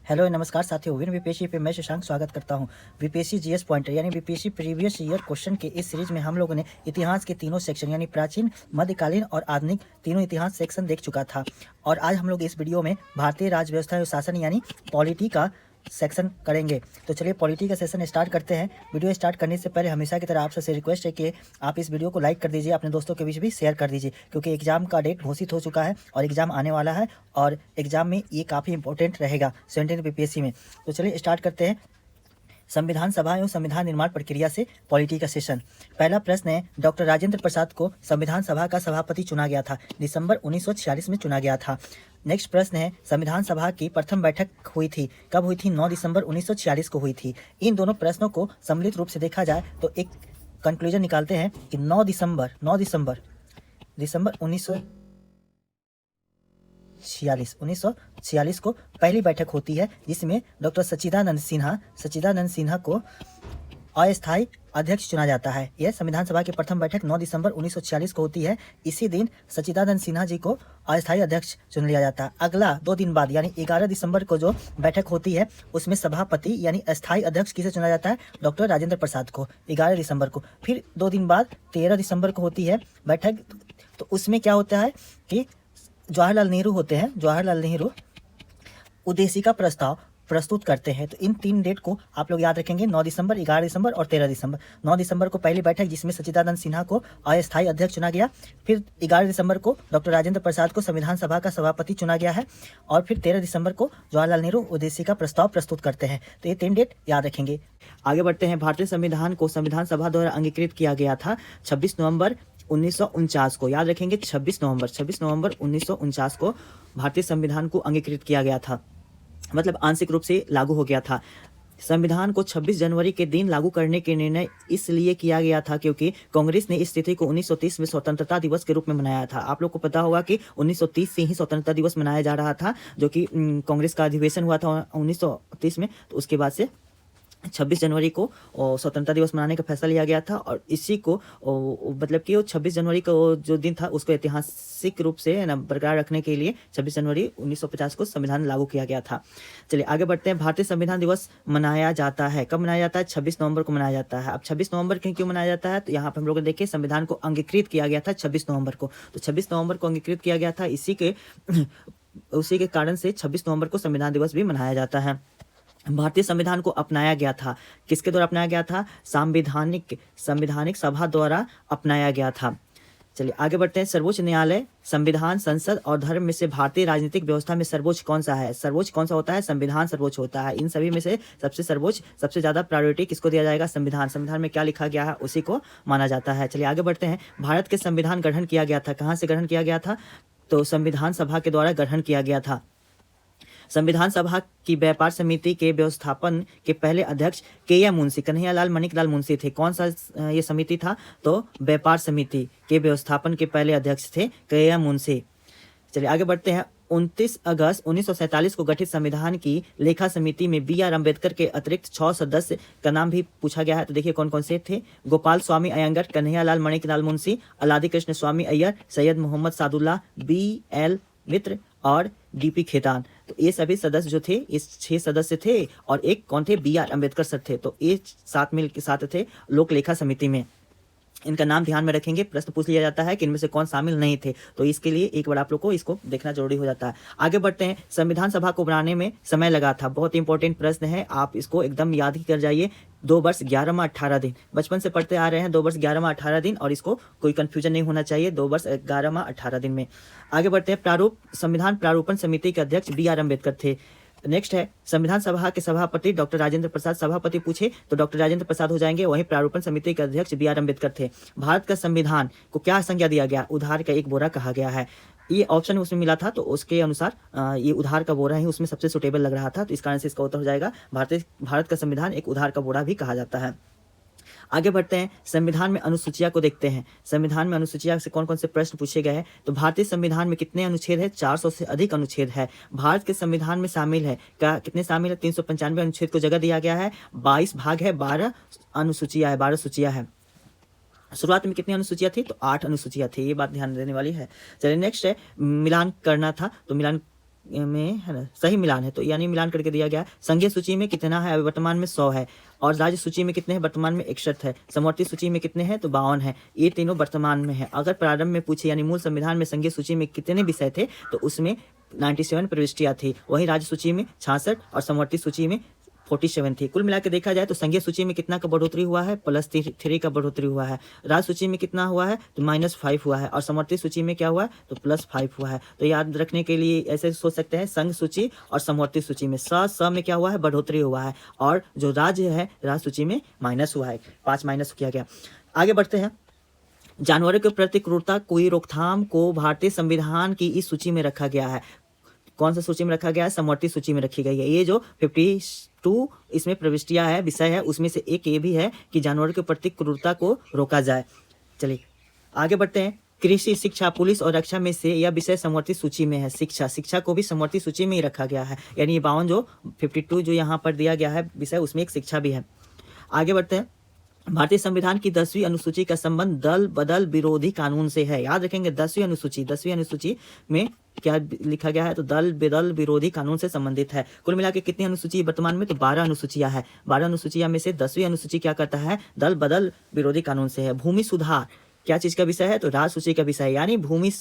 Hello नमस्कार साथियों, win BPSC पे मैं शशांक स्वागत करता हूं। बीपीएससी जीएस पॉइंटर यानी बीपीएससी प्रीवियस ईयर क्वेश्चन के इस सीरीज में हम लोगों ने इतिहास के तीनों सेक्शन यानी प्राचीन, मध्यकालीन और आधुनिक तीनों इतिहास सेक्शन देख चुका था। और आज हम लोग इस वीडियो में भारतीय राज्य व्यवस्था और शासन यानी पॉलिटी का सेक्शन करेंगे। तो चलिए पॉलिटी का सेशन स्टार्ट करते हैं। वीडियो स्टार्ट करने से पहले हमेशा की तरह आप सबसे रिक्वेस्ट है कि आप इस वीडियो को लाइक कर दीजिए, अपने दोस्तों के बीच भी शेयर कर दीजिए, क्योंकि एग्जाम का डेट घोषित हो चुका है और एग्जाम आने वाला है और एग्जाम में ये काफ़ी इंपॉर्टेंट रहेगा 17 बीपीएससी में। तो चलिए स्टार्ट करते हैं। संविधान सभा एवं संविधान निर्माण प्रक्रिया से पॉलिटी का सेशन। पहला प्रश्न है, डॉक्टर राजेंद्र प्रसाद को संविधान सभा का सभापति चुना गया था। दिसंबर 1946 में चुना गया था। नेक्स्ट प्रश्न है, संविधान सभा की प्रथम बैठक हुई थी, कब हुई थी? 9 दिसंबर 1946 को हुई थी। इन दोनों प्रश्नों को सम्मिलित रूप से देखा जाए तो एक कंक्लूजन निकालते हैं कि 9 दिसंबर 1946 को पहली बैठक होती है, जिसमें डॉक्टर सच्चिदानंद सिन्हा को अस्थायी अध्यक्ष चुना जाता है। यह संविधान सभा की प्रथम बैठक 9 दिसंबर 1946 को होती है। इसी दिन सच्चिदानंद सिन्हा जी को अस्थायी अध्यक्ष चुन लिया जाता है। अगला 2 दिन बाद यानी 11 दिसंबर को जो बैठक होती है उसमें सभापति यानी अस्थायी अध्यक्ष किसे चुना जाता है? डॉक्टर राजेंद्र प्रसाद को, 11 दिसंबर को। फिर 2 दिन बाद 13 दिसंबर को होती है बैठक। तो उसमें क्या होता है कि जवाहरलाल नेहरू उद्देशिका प्रस्ताव प्रस्तुत करते हैं। तो इन 3 डेट को आप लोग याद रखेंगे, 9 दिसंबर, 11 दिसंबर और 13 दिसंबर। 9 दिसंबर को पहली बैठक जिसमें सच्चिदानंद सिन्हा को अस्थायी अध्यक्ष चुना गया। फिर 11 दिसंबर को डॉक्टर राजेंद्र प्रसाद को संविधान सभा का सभापति चुना गया है। और फिर 13 दिसंबर को जवाहरलाल नेहरू उद्देशिका प्रस्ताव प्रस्तुत करते हैं। तो ये 3 डेट याद रखेंगे। आगे बढ़ते हैं। भारतीय संविधान को संविधान सभा द्वारा अंगीकृत किया गया था 26 नवंबर 1949 को। याद रखेंगे 26 नवंबर 1949 को भारतीय संविधान को अंगीकृत किया गया था, मतलब आंशिक रूप से लागू हो गया था। संविधान को 26 जनवरी के दिन लागू करने के निर्णय इसलिए किया गया था क्योंकि कांग्रेस ने इस तिथि को 1930 में स्वतंत्रता दिवस के रूप में मनाया था। आप लोग को पता होगा कि 1930 से ही स्वतंत्रता दिवस मनाया जा रहा था, जो कि कांग्रेस का अधिवेशन हुआ था 1930 में। तो उसके बाद से 26 जनवरी को स्वतंत्रता दिवस मनाने का फैसला लिया गया था। और इसी को मतलब कि 26 जनवरी को जो दिन था उसको ऐतिहासिक रूप से बरकरार रखने के लिए 26 जनवरी 1950 को संविधान लागू किया गया था। चलिए आगे बढ़ते हैं। भारतीय संविधान दिवस मनाया जाता है, कब मनाया जाता है? 26 नवंबर को मनाया जाता है। अब 26 नवंबर क्यों मनाया जाता है? तो यहाँ पर हम लोग देखिए संविधान को अंगीकृत किया गया था 26 नवंबर को। तो 26 नवंबर को अंगीकृत किया गया था, उसी के कारण से 26 नवंबर को संविधान दिवस भी मनाया जाता है। भारतीय संविधान को अपनाया गया था, किसके द्वारा अपनाया गया था? संवैधानिक सभा द्वारा अपनाया गया था। चलिए आगे बढ़ते हैं। सर्वोच्च न्यायालय, संविधान, संसद और धर्म में से भारतीय राजनीतिक व्यवस्था में सर्वोच्च कौन सा है? सर्वोच्च कौन सा होता है? संविधान सर्वोच्च होता है। इन सभी में से सबसे सर्वोच्च, सबसे ज्यादा प्रायोरिटी किसको दिया जाएगा? संविधान। संविधान में क्या लिखा गया है उसी को माना जाता है। चलिए आगे बढ़ते हैं। भारत के संविधान गठन किया गया था, कहाँ से गठन किया गया था? तो संविधान सभा के द्वारा गठन किया गया था। संविधान सभा की व्यापार समिति के व्यवस्थापन के पहले अध्यक्ष के.एम. मुंशी, कन्हैयालाल माणिकलाल मुंशी थे। कौन सा ये समिति था? तो व्यापार समिति के व्यवस्थापन के पहले अध्यक्ष थे के.एम. मुंशी। चलिए आगे बढ़ते हैं। 29 अगस्त 1947 को गठित संविधान की लेखा समिति में बी.आर. अम्बेडकर के अतिरिक्त 6 सदस्य का नाम भी पूछा गया है। तो देखिए कौन कौन से थे? गोपाल स्वामी अयंगर, कन्हैयालाल माणिकलाल मुंशी, अलादी कृष्ण स्वामी अय्यर, सैयद मोहम्मद सादुल्ला, बी.एल. मित्र और डी.पी. खेतान। तो ये सभी सदस्य जो थे, इस 6 सदस्य थे और एक कौन थे? बी.आर. अम्बेडकर सर थे। तो ये साथ थे लोक लेखा समिति में। इनका नाम ध्यान में रखेंगे, प्रश्न पूछ लिया जाता है कि इनमें से कौन शामिल नहीं थे, तो इसके लिए एक बार आप लोग को इसको देखना जरूरी हो जाता है। आगे बढ़ते हैं। संविधान सभा को बनाने में समय लगा था, बहुत इंपॉर्टेंट प्रश्न है, आप इसको एकदम याद ही कर जाइए। 2 वर्ष 11 माह 18 दिन, बचपन से पढ़ते आ रहे हैं। 2 वर्ष 11 माह 18 दिन, और इसको कोई कंफ्यूजन नहीं होना चाहिए। 2 वर्ष 11 माह 18 दिन में। आगे बढ़ते हैं। संविधान प्रारूपण समिति के अध्यक्ष बी.आर. अम्बेडकर थे। नेक्स्ट है संविधान सभा के सभापति डॉक्टर राजेंद्र प्रसाद। सभापति पूछे तो डॉक्टर राजेंद्र प्रसाद हो जाएंगे। वहीं प्रारूपण समिति के अध्यक्ष बी.आर. अम्बेडकर थे। भारत का संविधान को क्या संज्ञा दिया गया? उधार का एक बोरा कहा गया है। ये ऑप्शन उसमें मिला था, तो उसके अनुसार ये उधार का बोरा ही उसमें सबसे सुटेबल लग रहा था, तो इस कारण से इसका उत्तर हो जाएगा भारत का संविधान एक उधार का बोरा भी कहा जाता है। आगे बढ़ते हैं। संविधान में अनुसूचिया को देखते हैं। संविधान में अनुसूचिया से कौन कौन से प्रश्न पूछे गए हैं? तो भारतीय संविधान में कितने अनुच्छेद है? 400 से अधिक अनुच्छेद है। भारत के संविधान में शामिल है क्या? कितने शामिल है? 395 अनुच्छेद को जगह दिया गया है। 22 भाग है, 12 अनुसूचिया है, 12 सूचियां है। शुरुआत में कितनी अनुसूचियां थी? तो 8 अनुसूचियां थी। ये बात ध्यान देने वाली है। चलिए नेक्स्ट है मिलान करना था। तो मिलान में है ना सही मिलान है, तो यानी मिलान करके दिया गया है। संघीय सूची में कितना है, अभी वर्तमान में 100 है, और राज्य सूची में कितने हैं, वर्तमान में 61 है। समवर्ती सूची में कितने हैं, तो 52 है। ये तीनों वर्तमान में है। अगर प्रारंभ में पूछे यानी मूल संविधान में संघीय सूची में कितने विषय थे, तो उसमें 97 प्रविष्टियां थी। वहीं राज्य सूची में 66 और समवर्ती सूची में 47 थी। कुल मिला के देखा जाए तो संघीय सूची में कितना का बढ़ोतरी हुआ है, +3 का बढ़ोतरी हुआ है। राज्य सूची में कितना हुआ है, तो -5 हुआ है, और समवर्ती सूची में क्या हुआ है, तो +5 हुआ है। तो याद रखने के लिए ऐसे सोच सकते हैं, संघ सूची और समवर्ती सूची में स में क्या हुआ है, बढ़ोतरी हुआ है, और जो राज्य है राज्य सूची में माइनस हुआ है, 5 माइनस किया गया। आगे बढ़ते हैं। जानवरों के प्रति क्रूरता कोई रोकथाम को भारतीय संविधान की इस सूची में रखा गया है। कौन सा सूची में रखा गया है, समवर्ती सूची में रखी गई है। ये जो 52 इसमें प्रविष्टियां है, विषय है, उसमें से एक ये भी है कि जानवरों के प्रति क्रूरता को रोका जाए। चलिए आगे बढ़ते हैं। कृषि, शिक्षा, पुलिस और रक्षा में से यह विषय समवर्ती सूची में है। शिक्षा को भी समवर्ती सूची में ही रखा गया है, यानी ये 52 जो 52 जो यहाँ पर दिया गया है विषय, उसमें एक शिक्षा भी है। आगे बढ़ते हैं। भारतीय संविधान की 10वीं अनुसूची का संबंध दल बदल विरोधी कानून से है। याद रखेंगे 10वीं अनुसूची में क्या लिखा गया है, तो दल बदल विरोधी कानून से संबंधित है। कुल मिला के कितनी अनुसूची वर्तमान में, तो 12 अनुसूचियां है। 12 अनुसूचियां में से 10वीं अनुसूची क्या करता है, दल बदल विरोधी कानून से है। भूमि सुधार क्या चीज का विषय है, तो राज्य सूची का विषय है, यानी भूमि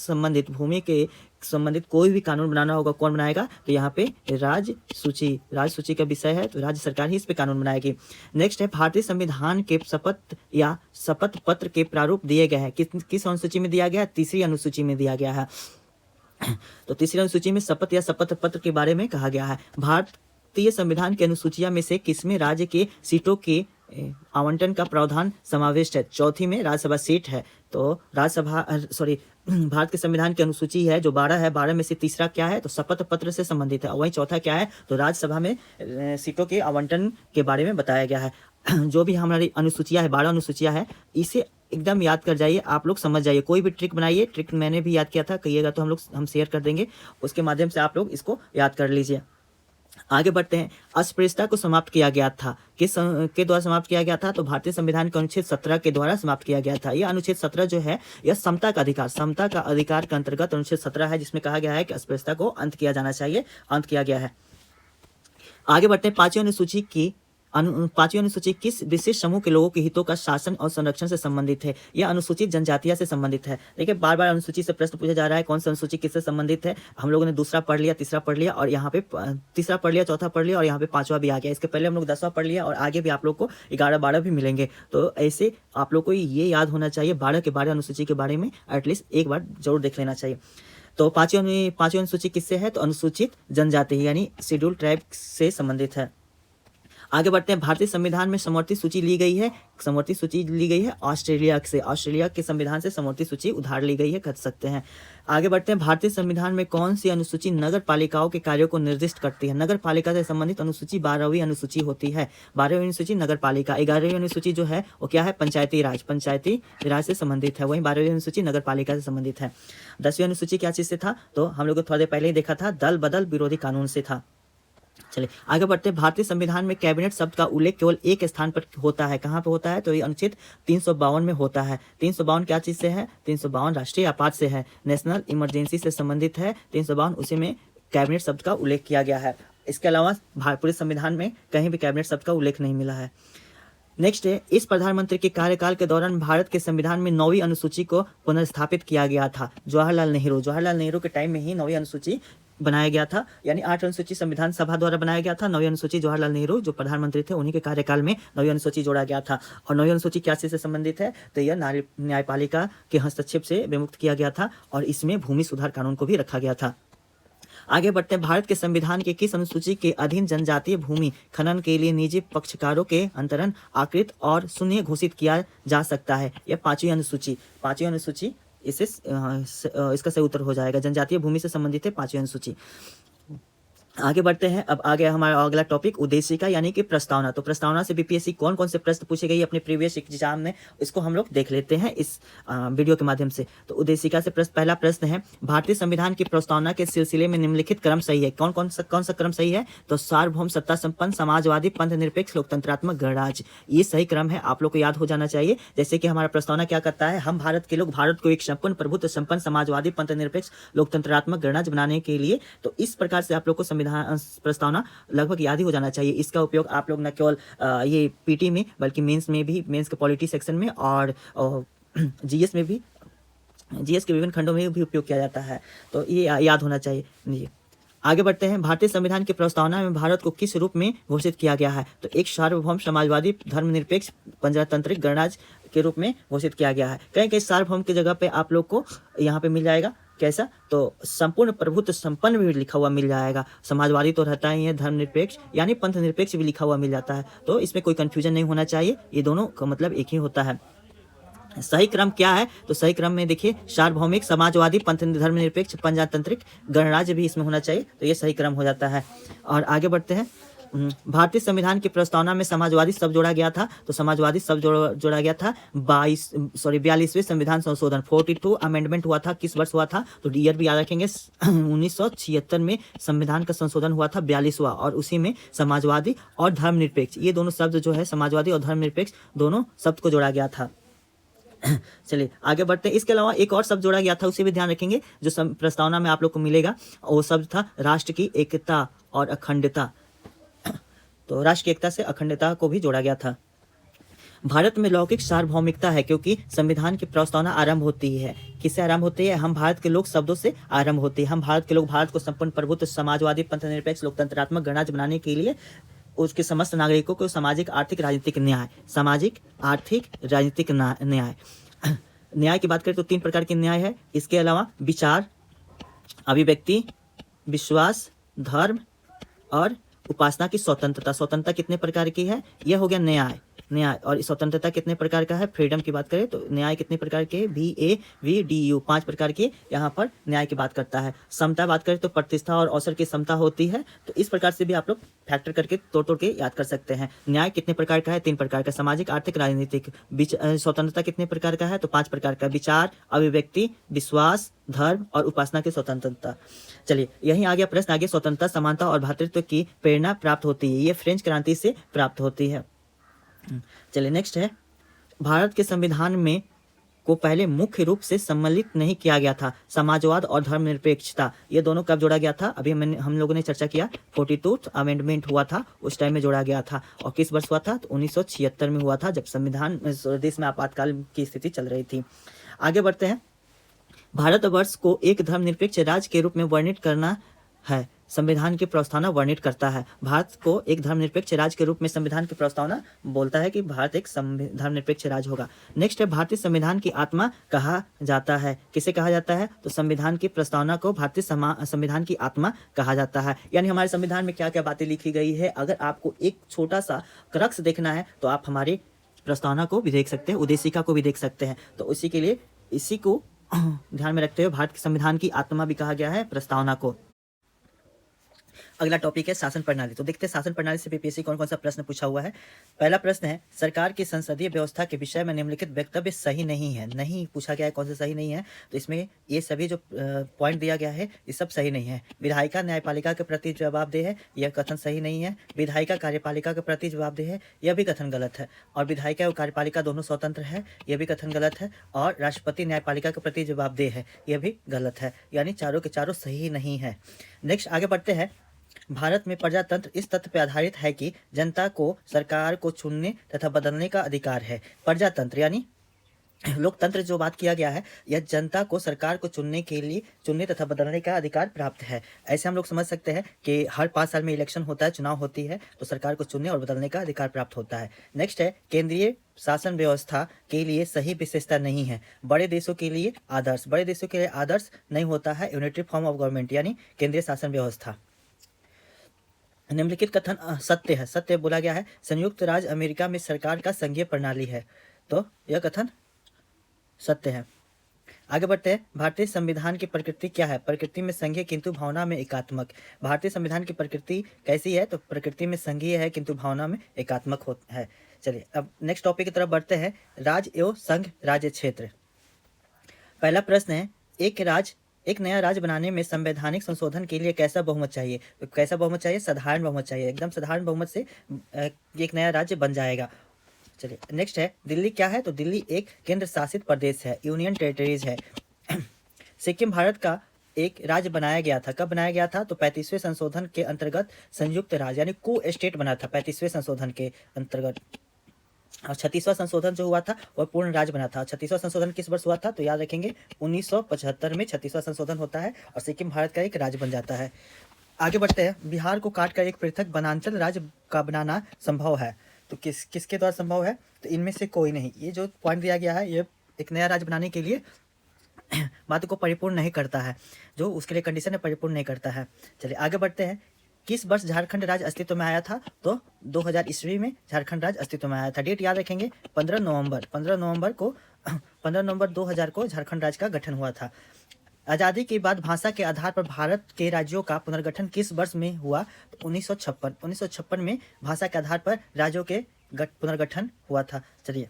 के संबंधित कोई भी कानून बनाना होगा, कौन बनाएगा, तो यहाँ पे राज्य सूची का विषय है, तो राज्य सरकार ही इस पे कानून बनाएगी। नेक्स्ट है, भारतीय संविधान के शपथ या शपथ पत्र के प्रारूप दिए गए हैं। किस अनुसूची में दिया गया है, 3री अनुसूची में दिया गया है। तो 3री अनुसूची में शपथ या शपथ पत्र के बारे में कहा गया है। भारतीय संविधान की अनुसूचिया में से किसमें राज्य के सीटों के आवंटन का प्रावधान समाविष्ट है। चौथी में राज्यसभा सीट है, तो भारत के संविधान की अनुसूची है जो 12 है, 12 में से तीसरा क्या है, तो शपथ पत्र से संबंधित है। वहीं चौथा क्या है, तो राज्यसभा में सीटों के आवंटन के बारे में बताया गया है। जो भी हमारी अनुसूचियां है, 12 अनुसूचियां है, इसे एकदम याद कर जाइए, आप लोग समझ जाइए। कोई भी ट्रिक बनाइए, ट्रिक मैंने भी याद किया था, कहिएगा तो हम शेयर कर देंगे, उसके माध्यम से आप लोग इसको याद कर लीजिए। आगे बढ़ते हैं। अस्पृश्यता को समाप्त किया गया था, किस के द्वारा समाप्त किया गया था, तो भारतीय संविधान के अनुच्छेद 17 के द्वारा समाप्त किया गया था। यह अनुच्छेद 17 जो है, यह समता का अधिकार के अंतर्गत अनुच्छेद 17 है, जिसमें कहा गया है कि अस्पृश्यता को अंत किया जाना चाहिए, अंत किया गया है। आगे बढ़ते हैं। पांचवी अनुसूची किस विशेष समूह के लोगों के हितों का शासन और संरक्षण से संबंधित है। यह अनुसूचित जनजातियां से संबंधित है। देखिए बार बार अनुसूची से प्रश्न पूछा जा रहा है, कौन सा अनुसूची किससे संबंधित है। हम लोगों ने दूसरा पढ़ लिया, तीसरा पढ़ लिया, और यहाँ पे तीसरा पढ़ लिया, चौथा पढ़ लिया, और यहाँ पे 5वां भी आ गया। इसके पहले हम लोग 10वां पढ़ लिया, और आगे भी आप लोग को 11, 12 भी मिलेंगे। तो ऐसे आप लोग को ये याद होना चाहिए, 12 के 12 अनुसूची के बारे में एटलीस्ट एक बार जरूर देख लेना चाहिए। तो पांचवी अनुसूची किससे है, तो अनुसूचित जनजाति यानी शेड्यूल ट्राइब से संबंधित है। आगे बढ़ते हैं। भारतीय संविधान में समवर्ती सूची ली गई है ऑस्ट्रेलिया से। ऑस्ट्रेलिया के संविधान से समवर्ती सूची उधार ली गई है, कह सकते हैं। आगे बढ़ते हैं। भारतीय संविधान में कौन सी अनुसूची नगर पालिकाओं के कार्यों को निर्दिष्ट करती है। नगर पालिका से संबंधित अनुसूची 12वीं अनुसूची होती है। 12वीं अनुसूची नगर पालिका। 11वीं अनुसूची जो है वो क्या है, पंचायती राज से संबंधित है। वहीं 12वीं अनुसूची नगर पालिका से संबंधित है। 10वीं अनुसूची क्या चीज से था, तो हम लोग थोड़ा देर पहले ही देखा था, दल बदल विरोधी कानून से था। चलिए आगे बढ़ते हैं। भारतीय संविधान में कैबिनेट शब्द का उल्लेख केवल एक स्थान पर होता है। कहाँ पे होता है, तो ये अनुच्छेद 352 में होता है। 352 क्या चीज से है, 352 राष्ट्रीय आपात से है, नेशनल इमरजेंसी से संबंधित है। 352 उसी में कैबिनेट शब्द का उल्लेख किया गया है। इसके अलावा पूरे संविधान में कहीं भी कैबिनेट शब्द का उल्लेख नहीं मिला है। नेक्स्ट है, इस प्रधानमंत्री के कार्यकाल के दौरान भारत के संविधान में 9वीं अनुसूची को पुनर्स्थापित किया गया था। जवाहरलाल नेहरू के टाइम में ही 9वीं अनुसूची बनाया गया था, यानी 8 अनुसूची संविधान सभा द्वारा बनाया गया था। 9वीं अनुसूची जवाहरलाल नेहरू जो प्रधानमंत्री थे, उन्हीं के कार्यकाल में 9वीं अनुसूची जोड़ा गया था। और 9वीं अनुसूची क्या चीज से संबंधित है, तो यह न्यायपालिका के हस्तक्षेप से विमुक्त किया गया था, और इसमें भूमि सुधार कानून को भी रखा गया था। आगे बढ़ते हैं। भारत के संविधान के किस अनुसूची के अधीन जनजातीय भूमि खनन के लिए निजी पक्षकारों के अंतरण आकृत और शून्य घोषित किया जा सकता है। यह 5वीं अनुसूची इसका सही उत्तर हो जाएगा। जनजातीय भूमि से संबंधित है 5वीं अनुसूची। आगे बढ़ते हैं। अब आ गया हमारा अगला टॉपिक उद्देशिका यानी कि प्रस्तावना। तो प्रस्तावना से बीपीएससी कौन कौन से प्रश्न पूछे गए अपने प्रीवियस एग्जाम में, इसको हम लोग देख लेते हैं इस वीडियो के माध्यम से। तो उद्देशिका से पहला प्रश्न है, भारतीय संविधान की प्रस्तावना के सिलसिले में निम्नलिखित क्रम सही है। कौन सा क्रम सही है? तो सार्वभौम, सत्ता संपन्न, समाजवादी, पंथ निरपेक्ष, लोकतंत्रात्मक, गणराज्य, ये सही क्रम है, आप लोग को याद हो जाना चाहिए। जैसे कि हमारा प्रस्तावना क्या करता है, हम भारत के लोग भारत को एक संपन्न, प्रभुत्व संपन्न, समाजवादी, पंथ निरपेक्ष, लोकतंत्रात्मक, गणराज्य बनाने के लिए, तो इस प्रकार से आप लोग को संविधान प्रस्तावना लगभग याद ही हो जाना चाहिए। इसका उपयोग आप लोग न केवल ये पीटी में बल्कि मेंस में भी, मेंस के पॉलिटी सेक्शन में और जीएस में भी, जीएस के विभिन्न खंडों में भी उपयोग किया जाता है, तो ये याद होना चाहिए। आगे बढ़ते हैं। भारतीय संविधान की प्रस्तावना में भारत को किस रूप में घोषित किया गया है? तो एक सार्वभौम, समाजवादी, धर्मनिरपेक्ष, प्रजातांत्रिक, गणराज्य के रूप में घोषित किया गया है। कहीं सार्वभौम की जगह पे आप लोग को यहाँ पे मिल जाएगा कैसा, तो संपूर्ण प्रभुत्व संपन्न भी लिखा हुआ मिल जाएगा। समाजवादी तो रहता ही है, धर्मनिरपेक्ष यानी पंथ निरपेक्ष भी लिखा हुआ मिल जाता है, तो इसमें कोई कंफ्यूजन नहीं होना चाहिए, ये दोनों का मतलब एक ही होता है। सही क्रम क्या है? तो सही क्रम में देखिए सार्वभौमिक, समाजवादी, पंथ धर्मनिरपेक्ष, प्रजातांत्रिक, गणराज्य भी इसमें होना चाहिए, तो ये सही क्रम हो जाता है। और आगे बढ़ते हैं। भारतीय संविधान की प्रस्तावना में समाजवादी शब्द जोड़ा गया था, तो समाजवादी शब्द जोड़ा गया था 42वें संविधान संशोधन 42 अमेंडमेंट हुआ था। किस वर्ष हुआ था? तो ईयर भी याद रखेंगे 1976 में संविधान का संशोधन हुआ था 42वां, और उसी में समाजवादी और धर्मनिरपेक्ष, ये दोनों शब्द जो है समाजवादी और धर्मनिरपेक्ष दोनों शब्द को जोड़ा गया था। चलिए आगे बढ़ते हैं। इसके अलावा एक और शब्द जोड़ा गया था, उसे भी ध्यान रखेंगे, जो प्रस्तावना में आप लोग को मिलेगा, वो शब्द था राष्ट्र की एकता और अखंडता। तो राष्ट्र की एकता से अखंडता को भी जोड़ा गया था। भारत में लौकिक सार्वभौमिकता है क्योंकि संविधान की प्रस्तावना आरंभ होती है, किससे आरंभ होती है? हम भारत के लोग शब्दों से आरंभ होती है। हम भारत के लोग भारत को संपन्न, प्रभुत्व, समाजवादी, पंथ निरपेक्ष, लोकतंत्रात्मक, गणराज्य बनाने के लिए उसके समस्त नागरिकों को सामाजिक, आर्थिक, राजनीतिक न्याय, सामाजिक, आर्थिक, राजनीतिक न्याय न्याय की बात करें तो 3 प्रकार के न्याय है। इसके अलावा विचार, अभिव्यक्ति, विश्वास, धर्म और उपासना की स्वतंत्रता। स्वतंत्रता कितने प्रकार की है? यह हो गया न्याय। और स्वतंत्रता कितने प्रकार का है? फ्रीडम की बात करें तो न्याय कितने प्रकार के? VAVDU 5 प्रकार के यहाँ पर न्याय की बात करता है। समता बात करें तो प्रतिष्ठा और अवसर की समता होती है, तो इस प्रकार से भी आप लोग फैक्टर करके तोड़ के याद कर सकते हैं। न्याय कितने प्रकार का है? 3 प्रकार का, सामाजिक, आर्थिक, राजनीतिक। स्वतंत्रता कितने प्रकार का है? तो 5 प्रकार का, विचार, अभिव्यक्ति, विश्वास, धर्म और उपासना की स्वतंत्रता। चलिए यहीं आ गया प्रश्न, आगे स्वतंत्रता, समानता और भ्रातृत्व की प्रेरणा प्राप्त होती है, ये फ्रेंच क्रांति से प्राप्त होती है। चलिए नेक्स्ट है, भारत के संविधान में को पहले मुख्य रूप से सम्मिलित नहीं किया गया था। समाजवाद और धर्मनिरपेक्षता, ये दोनों कब जोड़ा गया था? अभी हम लोगों ने चर्चा किया, 42 अमेंडमेंट हुआ था, उस टाइम में जोड़ा गया था। और किस वर्ष हुआ था? तो 1976 में हुआ था, जब संविधान देश में आपातकाल की स्थिति चल रही थी। आगे बढ़ते हैं। भारतवर्ष को एक धर्मनिरपेक्ष राज्य के रूप में वर्णित करना है, संविधान की प्रस्तावना वर्णित करता है। भारत को एक धर्मनिरपेक्ष राज्य के रूप में संविधान की प्रस्तावना बोलता है कि भारत एक धर्मनिरपेक्ष राज्य होगा। नेक्स्ट है, भारतीय संविधान की आत्मा कहा जाता है। किसे कहा जाता है? तो संविधान की प्रस्तावना को भारतीय संविधान की आत्मा कहा जाता है। यानी हमारे संविधान में क्या क्या बातें लिखी गई है, अगर आपको एक छोटा सा क्रक्स देखना है तो आप हमारे प्रस्तावना को भी देख सकते हैं, उद्देशिका को भी देख सकते हैं। तो उसी के लिए इसी को ध्यान में रखते हुए भारत के संविधान की आत्मा भी कहा गया है प्रस्तावना को। अगला टॉपिक है शासन प्रणाली। तो देखते हैं शासन प्रणाली से बीपीएससी कौन कौन सा प्रश्न पूछा हुआ है। पहला प्रश्न है, सरकार की संसदीय व्यवस्था के विषय में निम्नलिखित वक्तव्य सही नहीं है। नहीं पूछा गया है, कौन सा सही नहीं है? तो इसमें ये सभी जो पॉइंट दिया गया है ये सब सही नहीं है। विधायिका न्यायपालिका के प्रति जवाबदेह है, यह कथन सही नहीं है। विधायिका कार्यपालिका के प्रति जवाबदेह है, यह भी कथन गलत है। और विधायिका और कार्यपालिका दोनों स्वतंत्र है, यह भी कथन गलत है। और राष्ट्रपति न्यायपालिका के प्रति जवाबदेह है, यह भी गलत है। यानी चारों के चारों सही नहीं है। नेक्स्ट आगे बढ़ते हैं। भारत में प्रजातंत्र इस तथ्य पर आधारित है कि जनता को सरकार को चुनने तथा बदलने का अधिकार है। प्रजातंत्र यानी लोकतंत्र जो बात किया गया है, यह जनता को सरकार को चुनने तथा बदलने का अधिकार प्राप्त है। ऐसे हम लोग समझ सकते हैं कि हर 5 साल में इलेक्शन होता है, चुनाव होती है, तो सरकार को चुनने और बदलने का अधिकार प्राप्त होता है। नेक्स्ट है, केंद्रीय शासन व्यवस्था के लिए सही विशेषता नहीं है। बड़े देशों के लिए आदर्श, बड़े देशों के लिए आदर्श नहीं होता है यूनिटरी फॉर्म ऑफ गवर्नमेंट यानी केंद्रीय शासन व्यवस्था। निम्नलिखित कथन सत्य है। सत्य बोला गया है, संयुक्त राज्य अमेरिका में सरकार का संघीय प्रणाली है, तो यह कथन सत्य है। आगे बढ़ते हैं। भारतीय संविधान की प्रकृति क्या है? प्रकृति में संघीय किंतु भावना में एकात्मक। भारतीय संविधान की प्रकृति कैसी है? तो प्रकृति में संघीय है किंतु भावना में एकात्मक है। चलिए अब नेक्स्ट टॉपिक की तरफ बढ़ते हैं। राज्य एवं संघ राज्य क्षेत्र। पहला प्रश्न है, एक नया राज्य बनाने में संवैधानिक संशोधन के लिए कैसा बहुमत चाहिए? तो कैसा बहुमत चाहिए? साधारण बहुमत चाहिए। एकदम साधारण बहुमत से एक नया राज्य बन जाएगा। चलिए नेक्स्ट है, दिल्ली क्या है? तो दिल्ली एक केंद्र शासित प्रदेश है, यूनियन टेरिटरीज है। सिक्किम भारत का एक राज्य बनाया गया था। कब बनाया गया था? तो 35वें संशोधन के अंतर्गत संयुक्त राज्य यानी को स्टेट बना था 35वें संशोधन के अंतर्गत। और 36वां संशोधन जो हुआ था वह पूर्ण राज्य बना था। 36वां संशोधन किस वर्ष हुआ था? तो याद रखेंगे 1975 में 36वां संशोधन होता है और सिक्किम भारत का एक राज्य बन जाता है। आगे बढ़ते हैं। बिहार को काटकर एक पृथक वनांचल राज्य का बनाना संभव है। तो किसके द्वारा संभव है? तो इनमें से कोई नहीं। ये जो पॉइंट दिया गया है ये एक नया राज्य बनाने के लिए बात को परिपूर्ण नहीं करता है, जो उसके लिए कंडीशन है परिपूर्ण नहीं करता है। चलिए आगे बढ़ते हैं। किस वर्ष झारखंड राज्य अस्तित्व में आया था? तो 2000 ईस्वी में झारखंड राज्य अस्तित्व में आया था। डेट याद रखेंगे 15 नवंबर 2000 को झारखंड राज्य का गठन हुआ था। आज़ादी के बाद भाषा के आधार पर भारत के राज्यों का पुनर्गठन किस वर्ष में हुआ? तो 1956 में भाषा के आधार पर राज्यों के पुनर्गठन हुआ था। चलिए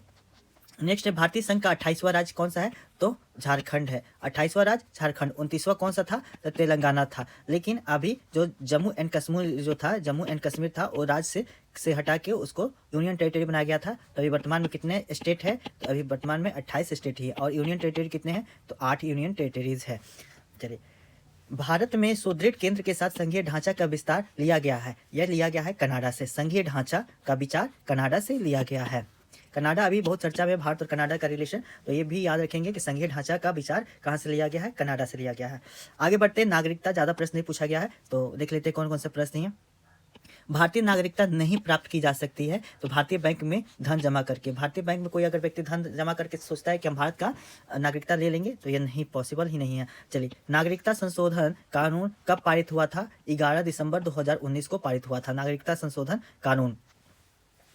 नेक्स्ट है, भारतीय संघ का 28वां राज्य कौन सा है? तो झारखंड है। 28वां राज्य झारखंड। 29वां कौन सा था? तो तेलंगाना था। लेकिन अभी जो जम्मू एंड कश्मीर था वो राज्य से हटा के उसको यूनियन टेरिटरी बनाया गया था। तो अभी वर्तमान में कितने स्टेट है? तो अभी वर्तमान में 28 स्टेट ही है। और यूनियन टेरिटरी कितने हैं? तो 8 यूनियन टेरिटरीज है। चलिए, भारत में सुदृढ़ केंद्र के साथ संघीय ढांचा का विस्तार लिया गया है। यह लिया गया है कनाडा से। संघीय ढांचा का विचार कनाडा से लिया गया है। कनाडा अभी बहुत चर्चा में, भारत और कनाडा का रिलेशन। तो ये भी याद रखेंगे कि संघीय ढांचा का विचार कहाँ से लिया गया है? कनाडा से लिया गया है। आगे बढ़ते हैं। नागरिकता, ज़्यादा प्रश्न नहीं पूछा गया है तो देख लेते हैं कौन कौन से प्रश्न हैं। भारतीय नागरिकता नहीं प्राप्त की जा सकती है तो भारतीय बैंक में धन जमा करके। भारतीय बैंक में कोई अगर व्यक्ति धन जमा करके सोचता है कि हम भारत का नागरिकता ले लेंगे तो यह नहीं, पॉसिबल ही नहीं है। चलिए, नागरिकता संशोधन कानून कब पारित हुआ था? 11 दिसंबर 2019 को पारित हुआ था नागरिकता संशोधन कानून,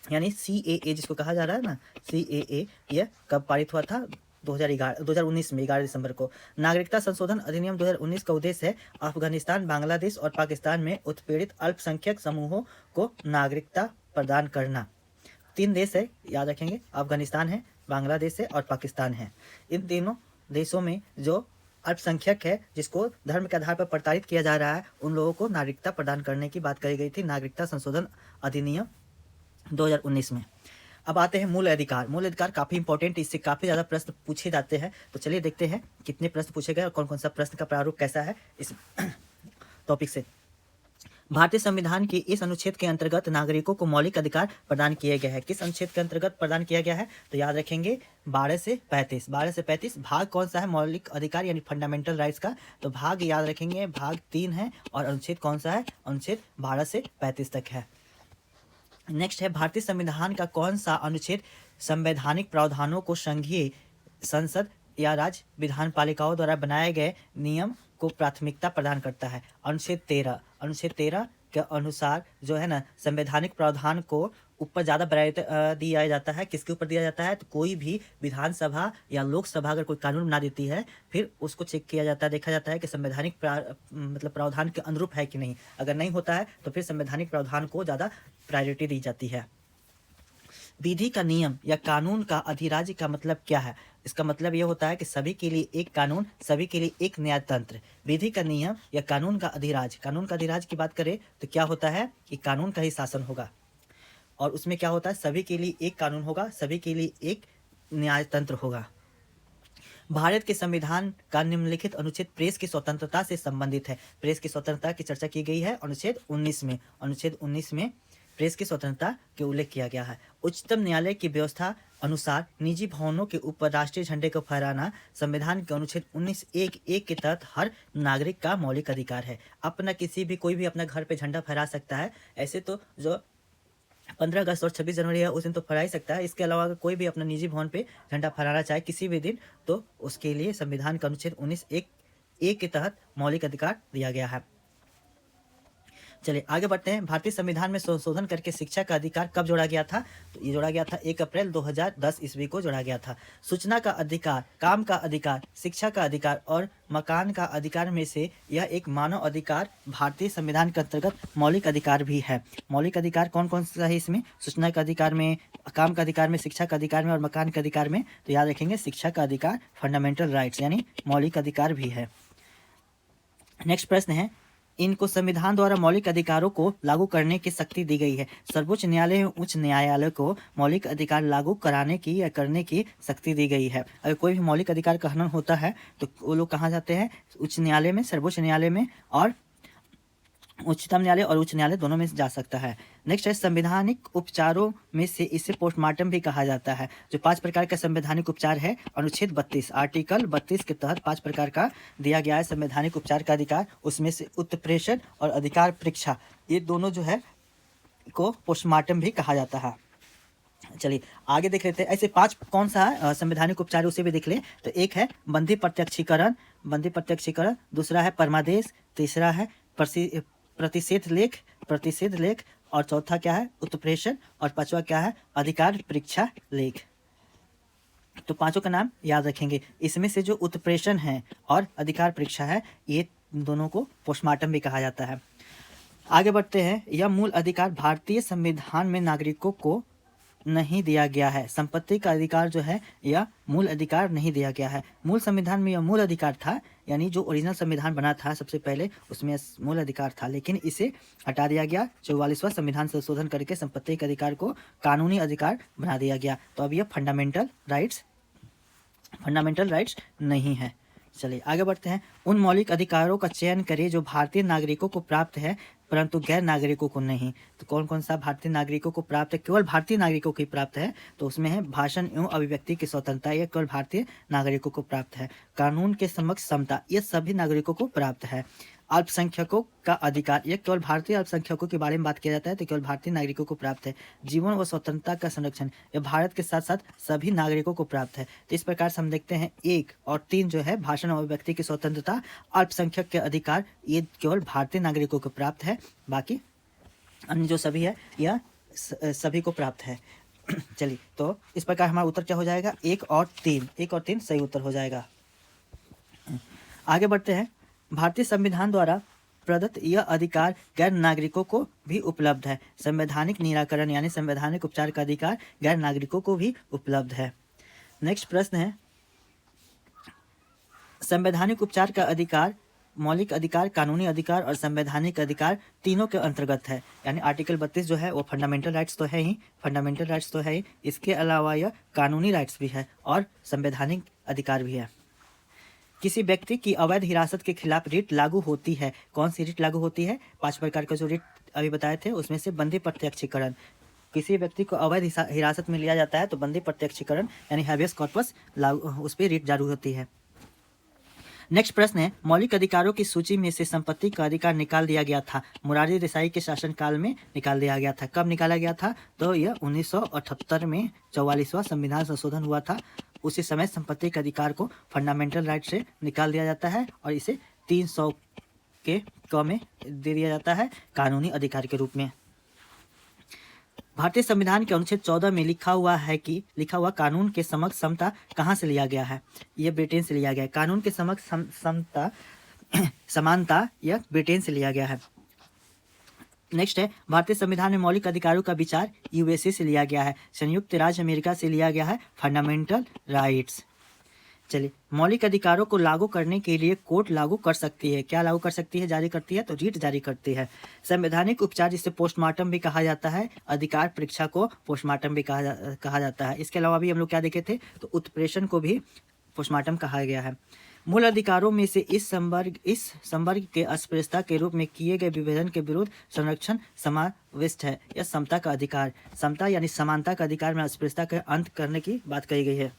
यानी CAA जिसको कहा जा रहा है ना, CAA, यह कब पारित हुआ था? 2019 में 11 दिसंबर को। नागरिकता संशोधन अधिनियम 2019 का उद्देश्य है अफगानिस्तान, बांग्लादेश और पाकिस्तान में उत्पीड़ित अल्पसंख्यक समूहों को नागरिकता प्रदान करना। 3 देश है, याद रखेंगे, अफगानिस्तान है, बांग्लादेश है और पाकिस्तान है। इन तीनों देशों में जो अल्पसंख्यक है जिसको धर्म के आधार पर प्रताड़ित किया जा रहा है उन लोगों को नागरिकता प्रदान करने की बात कही गई थी नागरिकता संशोधन अधिनियम 2019 में। अब आते हैं मूल अधिकार। मूल अधिकार काफ़ी इंपॉर्टेंट, इससे काफ़ी ज़्यादा प्रश्न पूछे जाते हैं। तो चलिए देखते हैं कितने प्रश्न पूछे गए और कौन कौन सा प्रश्न का प्रारूप कैसा है इस टॉपिक से। भारतीय संविधान के इस अनुच्छेद के अंतर्गत नागरिकों को मौलिक अधिकार प्रदान किए गए हैं। किस अनुच्छेद के अंतर्गत प्रदान किया गया है? तो याद रखेंगे 12 से 35। भाग कौन सा है मौलिक अधिकार यानी फंडामेंटल राइट्स का? तो भाग याद रखेंगे भाग 3 है। और अनुच्छेद कौन सा है? अनुच्छेद 12 से 35 तक है। नेक्स्ट है, भारतीय संविधान का कौन सा अनुच्छेद संवैधानिक प्रावधानों को संघीय संसद या राज्य विधान पालिकाओं द्वारा बनाए गए नियम को प्राथमिकता प्रदान करता है? अनुच्छेद 13 के अनुसार जो है ना संवैधानिक प्रावधान को ऊपर ज़्यादा प्रायोरिटी दिया जाता है। किसके ऊपर दिया जाता है? तो कोई भी विधानसभा या लोकसभा अगर कोई कानून बना देती है फिर उसको चेक किया जाता है, देखा जाता है कि संवैधानिक प्रावधान के अनुरूप है कि नहीं। अगर नहीं होता है तो फिर संवैधानिक प्रावधान को ज़्यादा प्रायोरिटी दी जाती है। विधि का नियम या कानून का अधिराज्य का मतलब क्या है? इसका मतलब यह होता है कि सभी के लिए एक कानून, सभी के लिए एक न्यायतंत्र। विधि का नियम या कानून का अधिराज्य। कानून का अधिराज्य की बात करें तो क्या होता है कि कानून का ही शासन होगा और उसमें क्या होता है, सभी के लिए एक कानून होगा, सभी के लिए एक न्यायतंत्र होगा। भारत के संविधान का निम्नलिखित अनुच्छेद प्रेस की स्वतंत्रता से संबंधित है। प्रेस की स्वतंत्रता की चर्चा की गई है अनुच्छेद 19 में। अनुच्छेद 19 में प्रेस की स्वतंत्रता के उल्लेख किया गया है। उच्चतम न्यायालय की व्यवस्था अनुसार निजी भवनों के ऊपर राष्ट्रीय झंडे को फहराना संविधान के अनुच्छेद 19(1)(1) के तहत हर नागरिक का मौलिक अधिकार है। अपना कोई भी अपना घर पे झंडा फहरा सकता है। ऐसे तो जो 15 अगस्त और 26 जनवरी है उस दिन तो फहरा ही सकता है। इसके अलावा अगर कोई भी अपना निजी भवन पे झंडा फहराना चाहे किसी भी दिन तो उसके लिए संविधान का अनुच्छेद 19(1)(1) के तहत मौलिक अधिकार दिया गया है। चलिए आगे बढ़ते हैं। भारतीय संविधान में संशोधन करके शिक्षा का अधिकार कब जोड़ा गया था? तो ये जोड़ा गया था 1 अप्रैल 2010 ईस्वी को जोड़ा गया था। सूचना का अधिकार, काम का अधिकार, शिक्षा का अधिकार और मकान का अधिकार में से यह एक मानव अधिकार भारतीय संविधान के अंतर्गत मौलिक अधिकार भी है। मौलिक अधिकार कौन कौन सा है इसमें? सूचना का अधिकार में, काम का अधिकार में, शिक्षा का अधिकार में और मकान के अधिकार में। तो याद रखेंगे शिक्षा का अधिकार फंडामेंटल राइट्स यानी मौलिक अधिकार भी है। नेक्स्ट प्रश्न है, इनको संविधान द्वारा मौलिक अधिकारों को लागू करने की शक्ति दी गई है। सर्वोच्च न्यायालय एवं उच्च न्यायालय को मौलिक अधिकार लागू कराने की या करने की शक्ति दी गई है। अगर कोई भी मौलिक अधिकार का हनन होता है तो वो लोग कहाँ जाते हैं? उच्च न्यायालय में, सर्वोच्च न्यायालय में और उच्चतम न्यायालय और उच्च न्यायालय दोनों में जा सकता है। नेक्स्ट है, संवैधानिक उपचारों में से इसे पोस्टमार्टम भी कहा जाता है। जो 5 प्रकार का संवैधानिक उपचार है, अनुच्छेद 32 आर्टिकल 32 के तहत 5 प्रकार का दिया गया है संवैधानिक उपचार का अधिकार। उसमें से उत्प्रेषण और अधिकार परीक्षा, ये दोनों जो है को पोस्टमार्टम भी कहा जाता है। चलिए आगे देख लेते हैं। ऐसे 5 कौन सा है संवैधानिक उपचार, उसे भी देख लें। तो एक है बंदी प्रत्यक्षीकरण, बंदी प्रत्यक्षीकरण। दूसरा है परमादेश। तीसरा है प्रतिषेध लेख और चौथा क्या है? उत्प्रेषण। और पांचवा क्या है? अधिकार परीक्षा लेख। तो पांचों का नाम याद रखेंगे। इसमें से जो उत्प्रेषण है और अधिकार परीक्षा है, ये दोनों को पोस्टमार्टम भी कहा जाता है। आगे बढ़ते हैं। यह मूल अधिकार भारतीय संविधान में नागरिकों को नहीं दिया गया है। संपत्ति का अधिकार जो है यह मूल अधिकार नहीं दिया गया है। मूल संविधान में यह मूल अधिकार था, यानी जो ओरिजिनल संविधान बना था सबसे पहले उसमें मूल अधिकार था, लेकिन इसे हटा दिया गया। 44वां संविधान संशोधन करके संपत्ति के अधिकार को कानूनी अधिकार बना दिया गया। तो अब यह फंडामेंटल राइट्स नहीं है। चलिए आगे बढ़ते हैं। उन मौलिक अधिकारों का चयन करें जो भारतीय नागरिकों को प्राप्त है परंतु गैर नागरिकों को नहीं। तो कौन कौन सा भारतीय नागरिकों को प्राप्त है? केवल भारतीय नागरिकों को प्राप्त है। तो उसमें है भाषण एवं अभिव्यक्ति की स्वतंत्रता, यह केवल भारतीय नागरिकों को प्राप्त है। कानून के समक्ष समता, यह सभी नागरिकों को प्राप्त है। अल्पसंख्यकों का अधिकार, यह केवल भारतीय अल्पसंख्यकों के बारे में बात किया जाता है तो केवल भारतीय नागरिकों को प्राप्त है। जीवन व स्वतंत्रता का संरक्षण, यह भारत के साथ साथ सभी नागरिकों को प्राप्त है। तो इस प्रकार से हम देखते हैं 1 और 3 जो है भाषण और अभिव्यक्ति की स्वतंत्रता, अल्पसंख्यक के अधिकार, ये केवल भारतीय नागरिकों को प्राप्त है। बाकी अन्य जो सभी है यह सभी को प्राप्त है। चलिए तो इस प्रकार हमारा उत्तर क्या हो जाएगा? 1 और 3 सही उत्तर हो जाएगा। आगे बढ़ते हैं। भारतीय संविधान द्वारा प्रदत्त यह अधिकार गैर नागरिकों को भी उपलब्ध है। संवैधानिक निराकरण यानी संवैधानिक उपचार का अधिकार गैर नागरिकों को भी उपलब्ध है। नेक्स्ट प्रश्न है, संवैधानिक उपचार का अधिकार मौलिक अधिकार, कानूनी अधिकार और संवैधानिक अधिकार तीनों के अंतर्गत है। यानी आर्टिकल 32 जो है वो फंडामेंटल राइट्स तो है ही, इसके अलावा यह कानूनी राइट्स भी है और संवैधानिक अधिकार भी है। किसी व्यक्ति की अवैध हिरासत के खिलाफ रिट लागू होती है। कौन सी रिट लागू होती है? 5 प्रकार का जो रिट अभी बताए थे उसमें से बंदी प्रत्यक्षीकरण। किसी व्यक्ति को अवैध हिरासत में लिया जाता है तो बंदी प्रत्यक्षीकरण यानी हैबियस कॉर्पस उस पर रिट जारी होती है। नेक्स्ट प्रश्न है, मौलिक अधिकारों की सूची में से संपत्ति का अधिकार निकाल दिया गया था। मोरारजी देसाई के शासनकाल में निकाल दिया गया था। कब निकाला गया था? तो यह 1978 में 44वां संविधान संशोधन हुआ था। उसी समय संपत्ति के अधिकार को फंडामेंटल राइट से निकाल दिया जाता है और इसे 300 के क में दे दिया जाता है कानूनी अधिकार के रूप में। भारतीय संविधान के अनुच्छेद 14 में लिखा हुआ कानून के समक्ष समता कहाँ से लिया गया है? यह ब्रिटेन से लिया गया है। कानून के समक्ष समता समानता यह ब्रिटेन से लिया गया है। नेक्स्ट है, भारतीय संविधान में मौलिक अधिकारों का विचार यूएसए से लिया गया है। संयुक्त राज्य अमेरिका से लिया गया है फंडामेंटल राइट्स। चलिए, मौलिक अधिकारों को लागू करने के लिए कोर्ट लागू कर सकती है। क्या लागू कर सकती है, जारी करती है? तो रीट जारी करती है। संवैधानिक उपचार जिसे पोस्टमार्टम भी कहा जाता है, अधिकार परीक्षा को पोस्टमार्टम भी कहा जाता है। इसके अलावा भी हम लोग क्या देखे थे, तो उत्प्रेषण को भी पोस्टमार्टम कहा गया है। मूल अधिकारों में से इस संवर्ग के अस्पृश्यता के रूप में किए गए विभेदन के विरुद्ध संरक्षण समाविष्ट है। यह समता का अधिकार, समता यानी समानता का अधिकार में अस्पृश्यता का अंत करने की बात कही गई है।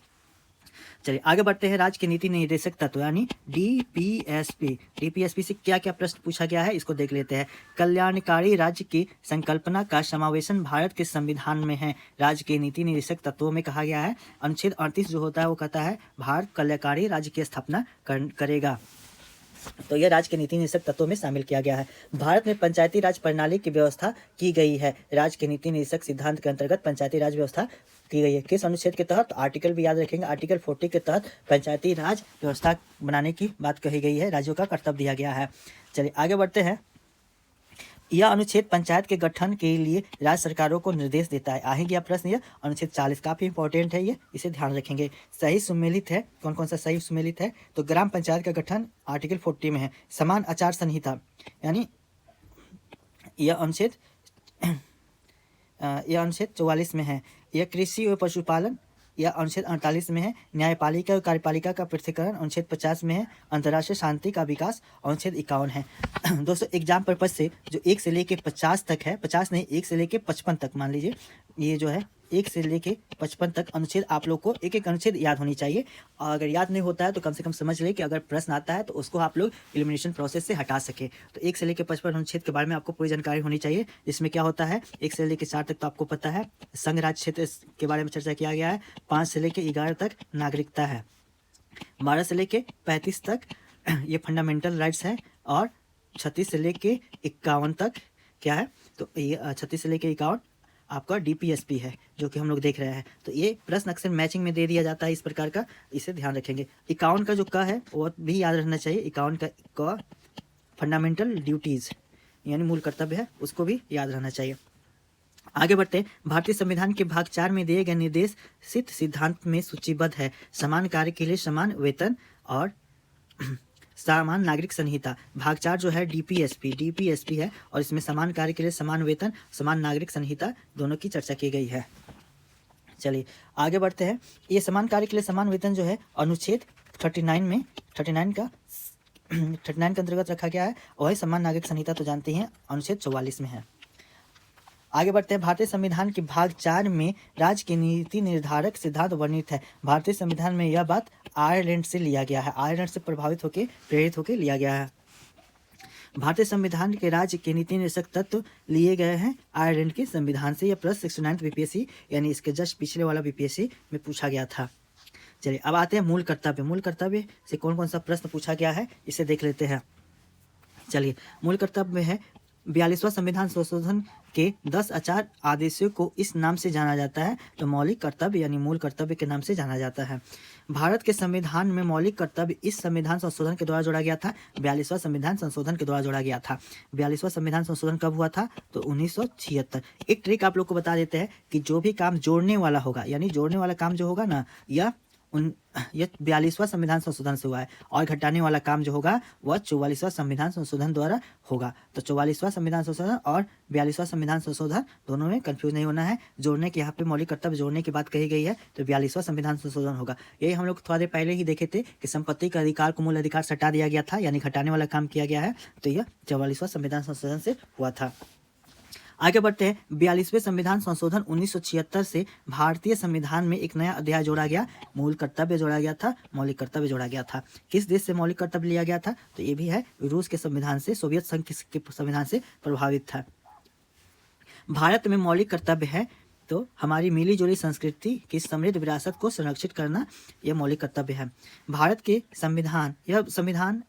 चलिए आगे बढ़ते हैं। राज्य के नीति निर्देशक तत्व यानी डीपीएसपी से क्या क्या प्रश्न पूछा गया है इसको देख लेते हैं। कल्याणकारी राज्य की संकल्पना का समावेशन भारत के संविधान में है। राज्य के नीति निर्देशक तत्वों में कहा गया है, अनुच्छेद 38 जो होता है वो कहता है भारत कल्याणकारी राज्य की स्थापना करेगा। तो यह राज्य के नीति निर्देशक तत्वों में शामिल किया गया है। भारत में पंचायती राज प्रणाली की व्यवस्था की गई है। राज्य के नीति निर्देशक सिद्धांत के अंतर्गत पंचायती राज व्यवस्था की गई है। किस अनुच्छेद के तहत? आर्टिकल भी याद रखेंगे, आर्टिकल 40 के तहत पंचायती राज व्यवस्था बनाने की बात कही गई है, राज्यों का कर्तव्य दिया गया है। चलिए आगे बढ़ते हैं। यह अनुच्छेद पंचायत के गठन के लिए राज्य सरकारों को निर्देश देता है। आएंगे प्रश्न, यह अनुच्छेद 40 काफी इंपॉर्टेंट है, ये इसे ध्यान रखेंगे। सही सुमेलित है, कौन कौन सा सही सुमेलित है? तो ग्राम पंचायत का गठन आर्टिकल 40 में है। समान आचार संहिता यानी यह अनुच्छेद 44 में है। यह कृषि और पशुपालन यह अनुच्छेद 48 में है। न्यायपालिका और कार्यपालिका का पृथक्करण अनुच्छेद 50 में है। अंतर्राष्ट्रीय शांति का विकास अनुच्छेद 51 है। दोस्तों एग्जाम पर्पज से जो 1 से लेके 50 तक है, 50 नहीं 1 से लेके 55 तक मान लीजिए, ये जो है 1 से लेके 55 तक अनुच्छेद आप लोग को एक एक अनुच्छेद याद होनी चाहिए। और अगर याद नहीं होता है तो कम से कम समझ ले कि अगर प्रश्न आता है तो उसको आप लोग एलिमिनेशन प्रोसेस से हटा सके। तो 1 से लेके 55 अनुच्छेद के बारे में आपको पूरी जानकारी होनी चाहिए। जिसमें क्या होता है, 1 से लेके 4 तक तो आपको पता है, संघ राज्य क्षेत्र के बारे में चर्चा किया गया है। 5 से लेके 11 तक नागरिकता है। 12 से लेके 35 तक ये फंडामेंटल राइट्स है। और 36 से लेके 51 तक क्या है, तो ये 36 से लेके 51 आपका DPSP है, जो कि हम लोग देख रहे हैं। तो ये प्रश्न अक्सर मैचिंग में दे दिया जाता है इस प्रकार का, इसे ध्यान रखेंगे। 51 का जो क है वो भी याद रखना चाहिए। 51 का क फंडामेंटल ड्यूटीज यानी मूल कर्तव्य है, उसको भी याद रहना चाहिए। आगे बढ़ते हैं। भारतीय संविधान के भाग 4 में दिए गए निर्देशित सिद्धांत में सूचीबद्ध है समान कार्य के लिए समान वेतन और समान नागरिक संहिता। भाग 4 जो है DPSP है और इसमें समान कार्य के लिए समान वेतन, समान नागरिक संहिता दोनों की चर्चा की गई है। चलिए आगे बढ़ते हैं। ये समान कार्य के लिए समान वेतन जो है अनुच्छेद 39 के अंतर्गत रखा गया है। वही समान नागरिक संहिता तो जानते हैं अनुच्छेद 44 में है। आगे बढ़ते हैं। भारतीय संविधान के भाग 4 में राज्य के नीति निर्धारक सिद्धांत वर्णित है। भारतीय संविधान में यह बात आयरलैंड से लिया गया है, आयरलैंड से प्रेरित होकर लिया गया है। भारतीय संविधान के राज्य के नीति निर्देशक तत्व लिए गए हैं आयरलैंड के संविधान से। यह प्रश्न 69 BPSC यानी इसके जस्ट पिछले वाला BPSC में पूछा गया था। चलिए अब आते हैं मूल कर्तव्य। मूल कर्तव्य से कौन कौन सा प्रश्न पूछा गया है इसे देख लेते हैं। चलिए मूल कर्तव्य में है 42वां संविधान संशोधन के 10 आचार आदेशों को इस नाम से जाना जाता है, तो मौलिक कर्तव्य यानी मूल कर्तव्य के नाम से जाना जाता है। भारत के संविधान में मौलिक कर्तव्य इस संविधान संशोधन के द्वारा जोड़ा गया था। 42वां संविधान संशोधन के द्वारा जोड़ा गया था। 42वां संविधान संशोधन कब हुआ था? तो 1976। एक ट्रिक आप लोग को बता देते हैं कि जो भी काम जोड़ने वाला होगा यानी जोड़ने वाला काम जो होगा ना, यह 42वां संविधान संशोधन से हुआ है और घटाने वाला काम जो होगा वह 44वां संविधान संशोधन द्वारा होगा। तो 44वां संविधान संशोधन और 42वां संविधान संशोधन दोनों में कंफ्यूज नहीं होना है। जोड़ने के यहाँ पे मौलिक कर्तव्य जोड़ने की बात कही गई है, तो 42वां संविधान संशोधन होगा। यही हम लोग थोड़ा देर पहले ही देखे थे कि संपत्ति का अधिकार को मूल अधिकार से हटा दिया गया था, यानी घटाने वाला काम किया गया है। तो यह 44वां संविधान संशोधन से हुआ था। आगे बढ़ते हैं। 42वें संविधान संशोधन 1976 से भारतीय संविधान में एक नया अध्याय जोड़ा गया, मूल कर्तव्य जोड़ा गया था, मौलिक कर्तव्य जोड़ा गया था। किस देश से मौलिक कर्तव्य लिया गया था? तो ये भी है रूस के संविधान से, सोवियत संघ के संविधान से प्रभावित था। भारत में मौलिक कर्तव्य है तो हमारी मिली जुली संस्कृति की समृद्ध विरासत को संरक्षित करना यह मौलिक कर्तव्य है। भारत के संविधान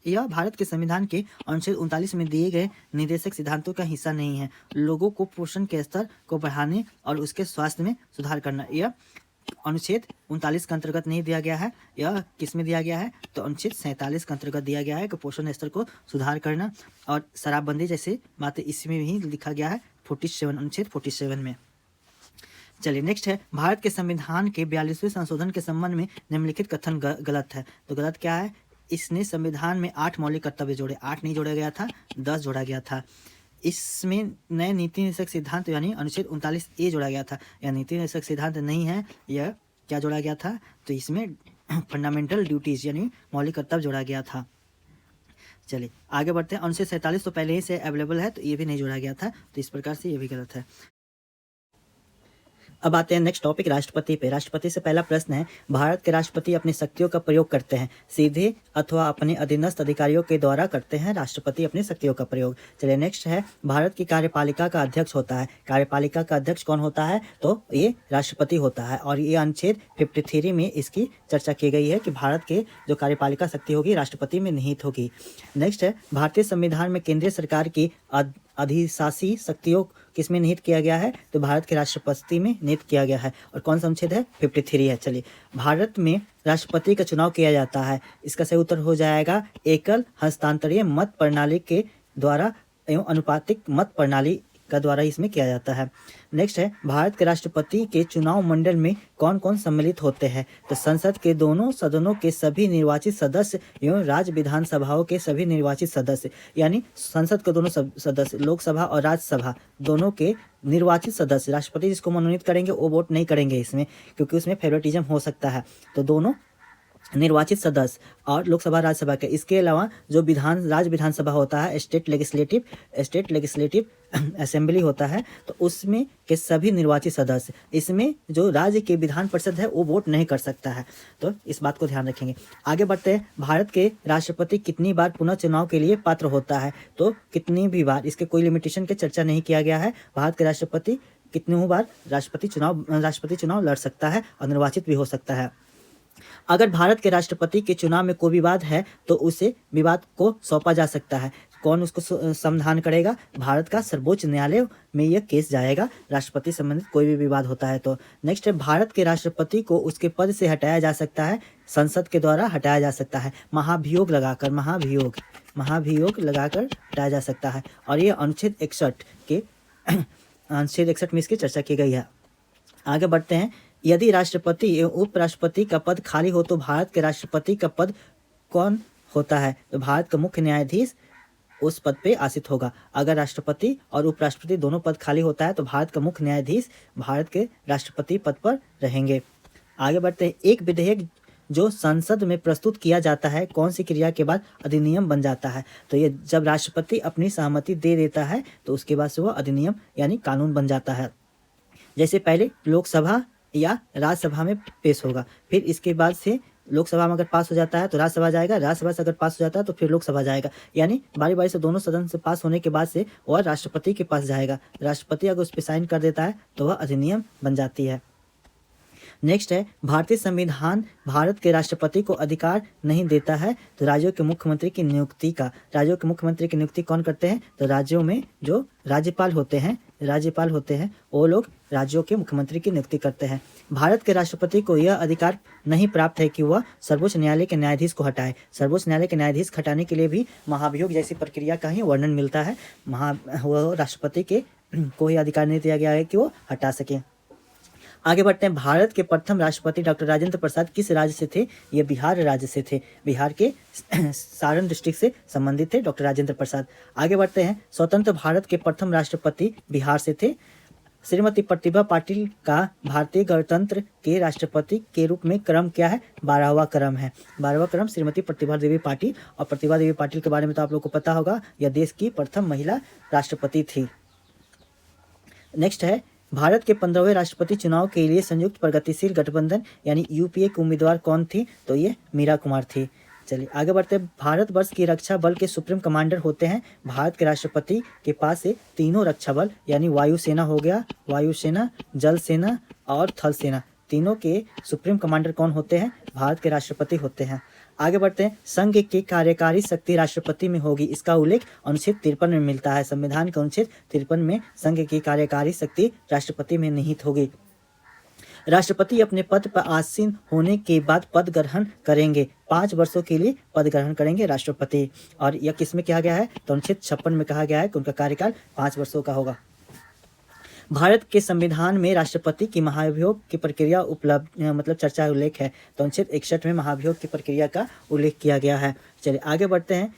यह भारत के संविधान के अनुच्छेद 39 में दिए गए निर्देशक सिद्धांतों का हिस्सा नहीं है। लोगों को पोषण के स्तर को बढ़ाने और उसके स्वास्थ्य में सुधार करना यह अनुच्छेद 39 के अंतर्गत नहीं दिया गया है। यह किस में दिया गया है? तो अनुच्छेद 47 के अंतर्गत दिया गया है कि पोषण स्तर को सुधार करना। और शराबबंदी जैसे बातें इसमें भी लिखा गया है 47 अनुच्छेद 47 में। चलिए नेक्स्ट है। भारत के संविधान के 42वें संशोधन के संबंध में निम्नलिखित कथन गलत है। तो गलत क्या है? इसने संविधान में 8 मौलिक कर्तव्य जोड़े, 8 नहीं जोड़ा गया था, 10 जोड़ा गया था। इसमें नए नीति निर्देशक सिद्धांत यानी अनुच्छेद 39A जोड़ा गया था। यह नीति निर्देशक सिद्धांत नहीं है, यह क्या जोड़ा गया था? तो इसमें फंडामेंटल ड्यूटीज यानी मौलिक कर्तव्य जोड़ा गया था। चलिए आगे बढ़ते हैं। अनुच्छेद 47 तो पहले ही से अवेलेबल है, तो ये भी नहीं जोड़ा गया था, तो इस प्रकार से ये भी गलत है। अब आते हैं नेक्स्ट टॉपिक राष्ट्रपति पे। राष्ट्रपति से पहला प्रश्न है, भारत के राष्ट्रपति अपनी शक्तियों का प्रयोग करते हैं सीधे अथवा अपने अधीनस्थ अधिकारियों के द्वारा करते हैं राष्ट्रपति अपनी शक्तियों का प्रयोग। चलिए नेक्स्ट है, भारत की कार्यपालिका का अध्यक्ष होता है। कार्यपालिका का अध्यक्ष कौन होता है? तो ये राष्ट्रपति होता है और ये अनुच्छेद 53 में इसकी चर्चा की गई है कि भारत के जो कार्यपालिका शक्ति होगी राष्ट्रपति में निहित होगी। नेक्स्ट है, भारतीय संविधान में केंद्रीय सरकार की अधिशासी शक्तियों किसमें निहित किया गया है? तो भारत के राष्ट्रपति में निहित किया गया है। और कौन सा अनुच्छेद है? 53 है। चलिए, भारत में राष्ट्रपति का चुनाव किया जाता है। इसका सही उत्तर हो जाएगा एकल हस्तांतरीय मत प्रणाली के द्वारा एवं अनुपातिक मत प्रणाली का द्वारा इसमें किया जाता है। नेक्स्ट है, भारत के राष्ट्रपति के चुनाव मंडल में कौन कौन सम्मिलित होते हैं? तो संसद के दोनों सदनों के सभी निर्वाचित सदस्य एवं राज्य विधानसभाओं के सभी निर्वाचित सदस्य, यानी संसद के दोनों सदस्य, लोकसभा और राज्यसभा दोनों के निर्वाचित सदस्य। राष्ट्रपति जिसको मनोनीत करेंगे वो वोट नहीं करेंगे इसमें, क्योंकि उसमें फेवरेटिज्म हो सकता है। तो दोनों निर्वाचित सदस्य और लोकसभा राज्यसभा के, इसके अलावा जो राज्य विधानसभा होता है, स्टेट लेजिस्लेटिव असेंबली होता है, तो उसमें के सभी निर्वाचित सदस्य, इसमें जो राज्य के विधान परिषद है वो वोट नहीं कर सकता है। तो इस बात को ध्यान रखेंगे। आगे बढ़ते हैं, भारत के राष्ट्रपति कितनी बार पुनः चुनाव के लिए पात्र होता है? तो कितनी भी बार, इसके कोई लिमिटेशन की चर्चा नहीं किया गया है। भारत के राष्ट्रपति कितनी बार राष्ट्रपति चुनाव लड़ सकता है और निर्वाचित भी हो सकता है। अगर भारत के राष्ट्रपति के चुनाव में कोई विवाद है तो उसे विवाद को सौंपा जा सकता है। कौन उसको समाधान करेगा? भारत का सर्वोच्च न्यायालय में यह केस जाएगा, राष्ट्रपति संबंधित कोई भी विवाद होता है तो। नेक्स्ट है, भारत के राष्ट्रपति को उसके पद से हटाया जा सकता है, संसद के द्वारा हटाया जा सकता है, महाभियोग लगाकर हटाया जा सकता है। और ये अनुच्छेद 61 में इसकी चर्चा की गई है। आगे बढ़ते हैं, यदि राष्ट्रपति एवं उपराष्ट्रपति का पद खाली हो तो भारत के राष्ट्रपति का पद कौन होता है? तो भारत का मुख्य न्यायाधीश उस पद पे आसीन होगा। अगर राष्ट्रपति और उपराष्ट्रपति दोनों पद खाली होता है तो भारत का मुख्य न्यायाधीश भारत के राष्ट्रपति पद पर रहेंगे। आगे बढ़ते हैं, एक विधेयक जो संसद में प्रस्तुत किया जाता है कौन सी क्रिया के बाद अधिनियम बन जाता है? तो ये जब राष्ट्रपति अपनी सहमति दे देता है तो उसके बाद से वह अधिनियम यानी कानून बन जाता है। जैसे पहले लोकसभा या राज्यसभा में पेश होगा, फिर इसके बाद से लोकसभा में अगर पास हो जाता है तो राज्यसभा जाएगा, राज्यसभा से अगर पास हो जाता है तो फिर लोकसभा जाएगा, यानी बारी बारी से दोनों सदन से पास होने के बाद से वह राष्ट्रपति के पास जाएगा। राष्ट्रपति अगर उस पर साइन कर देता है तो वह अधिनियम बन जाती है। नेक्स्ट है, भारतीय संविधान भारत के राष्ट्रपति को अधिकार नहीं देता है तो राज्यों के मुख्यमंत्री की नियुक्ति कौन करते हैं? तो राज्यों में जो राज्यपाल होते हैं वो लोग राज्यों के मुख्यमंत्री की नियुक्ति करते हैं। भारत के राष्ट्रपति को यह अधिकार नहीं प्राप्त है कि वह सर्वोच्च न्यायालय के न्यायाधीश को हटाए। सर्वोच्च न्यायालय के न्यायाधीश हटाने के लिए भी महाभियोग जैसी प्रक्रिया का ही वर्णन मिलता है। वो राष्ट्रपति के कोई अधिकार नहीं दिया गया है कि वो हटा सके। आगे बढ़ते हैं, भारत के प्रथम राष्ट्रपति डॉक्टर राजेंद्र प्रसाद किस राज्य से थे? ये बिहार राज्य से थे, बिहार के सारण डिस्ट्रिक्ट से संबंधित थे डॉक्टर राजेंद्र प्रसाद। आगे बढ़ते हैं, स्वतंत्र भारत के प्रथम राष्ट्रपति बिहार से थे। श्रीमती प्रतिभा पाटिल का भारतीय गणतंत्र के राष्ट्रपति के रूप में क्रम क्या है? 12वां क्रम है। 12वां क्रम श्रीमती प्रतिभा देवी पाटिल। और प्रतिभा देवी पाटिल के बारे में तो आप लोग को पता होगा, यह देश की प्रथम महिला राष्ट्रपति थी। नेक्स्ट है, भारत के 15वें राष्ट्रपति चुनाव के लिए संयुक्त प्रगतिशील गठबंधन यानी यूपीए की उम्मीदवार कौन थी? तो ये मीरा कुमार थी। चलिए आगे बढ़ते हैं, भारतवर्ष की रक्षा बल के सुप्रीम कमांडर होते हैं भारत के राष्ट्रपति के पास से तीनों रक्षा बल यानी वायुसेना हो गया, वायुसेना, जल सेना और थल सेना, तीनों के सुप्रीम कमांडर कौन होते हैं? भारत के राष्ट्रपति होते हैं। आगे बढ़ते हैं, संघ की कार्यकारी शक्ति राष्ट्रपति में होगी। इसका उल्लेख अनुच्छेद 53 में मिलता है। संविधान के अनुच्छेद 53 में संघ की कार्यकारी शक्ति राष्ट्रपति में निहित होगी। राष्ट्रपति अपने पद पर आसीन होने के बाद पद ग्रहण करेंगे, 5 वर्षों के लिए पद ग्रहण करेंगे राष्ट्रपति। और यह किस में कहा गया है? तो अनुच्छेद 56 में कहा गया है कि उनका कार्यकाल 5 वर्षों का होगा। भारत के संविधान में राष्ट्रपति की महाभियोग की प्रक्रिया चर्चा उल्लेख है। तो अनुच्छेद 61 में महाभियोग की प्रक्रिया का उल्लेख किया गया है। चलिए आगे बढ़ते हैं,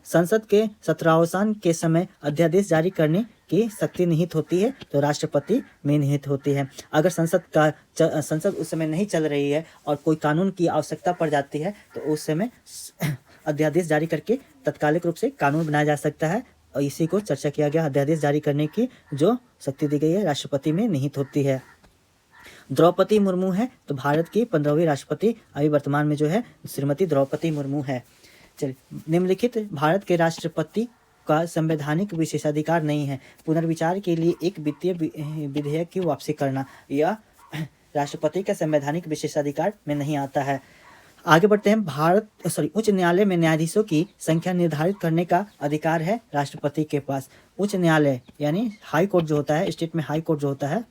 संसद के सत्रावसान के समय अध्यादेश जारी करने की शक्ति निहित होती है तो राष्ट्रपति में निहित होती है। अगर संसद उस समय नहीं चल रही है और कोई कानून की आवश्यकता पड़ जाती है तो उस समय अध्यादेश जारी करके तत्कालिक रूप से कानून बनाया जा सकता है। और इसी को चर्चा किया गया, अध्यादेश जारी करने की जो शक्ति दी गई है राष्ट्रपति में निहित होती है। द्रौपदी मुर्मू है तो भारत की 15वीं राष्ट्रपति अभी वर्तमान में जो है श्रीमती द्रौपदी मुर्मू है। चलिए, निम्नलिखित भारत के राष्ट्रपति का संवैधानिक विशेषाधिकार नहीं है। पुनर्विचार के लिए एक वित्तीय विधेयक की वापसी करना यह राष्ट्रपति का संवैधानिक विशेषाधिकार में नहीं आता है। आगे बढ़ते हैं। उच्च न्यायालय में न्यायाधीशों की संख्या निर्धारित करने का अधिकार है राष्ट्रपति के पास। उच्च न्यायालय यानी हाई कोर्ट जो होता है, स्टेट में हाई कोर्ट जो होता है,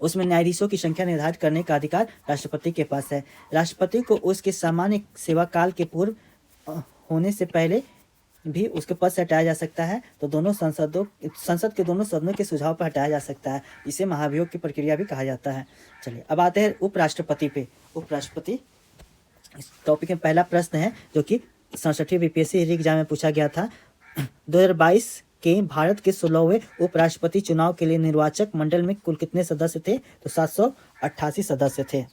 उसमें न्यायाधीशों की संख्या निर्धारित करने का अधिकार राष्ट्रपति के पास है। राष्ट्रपति को उसके सामान्य सेवा काल के पूर्व होने से पहले भी उसके पद से हटाया जा सकता है, तो संसद के दोनों सदनों के सुझाव पर हटाया जा सकता है। इसे महाभियोग की प्रक्रिया भी कहा जाता है। चलिए, अब आते हैं उपराष्ट्रपति पे। उपराष्ट्रपति इस टॉपिक में पहला प्रश्न है जो कि 67वीं बीपीएससी एग्जाम में पूछा गया था। 2022 के भारत के 16वें उपराष्ट्रपति चुनाव के लिए निर्वाचक मंडल में कुल कितने सदस्य थे? तो 788 सदस्य थे।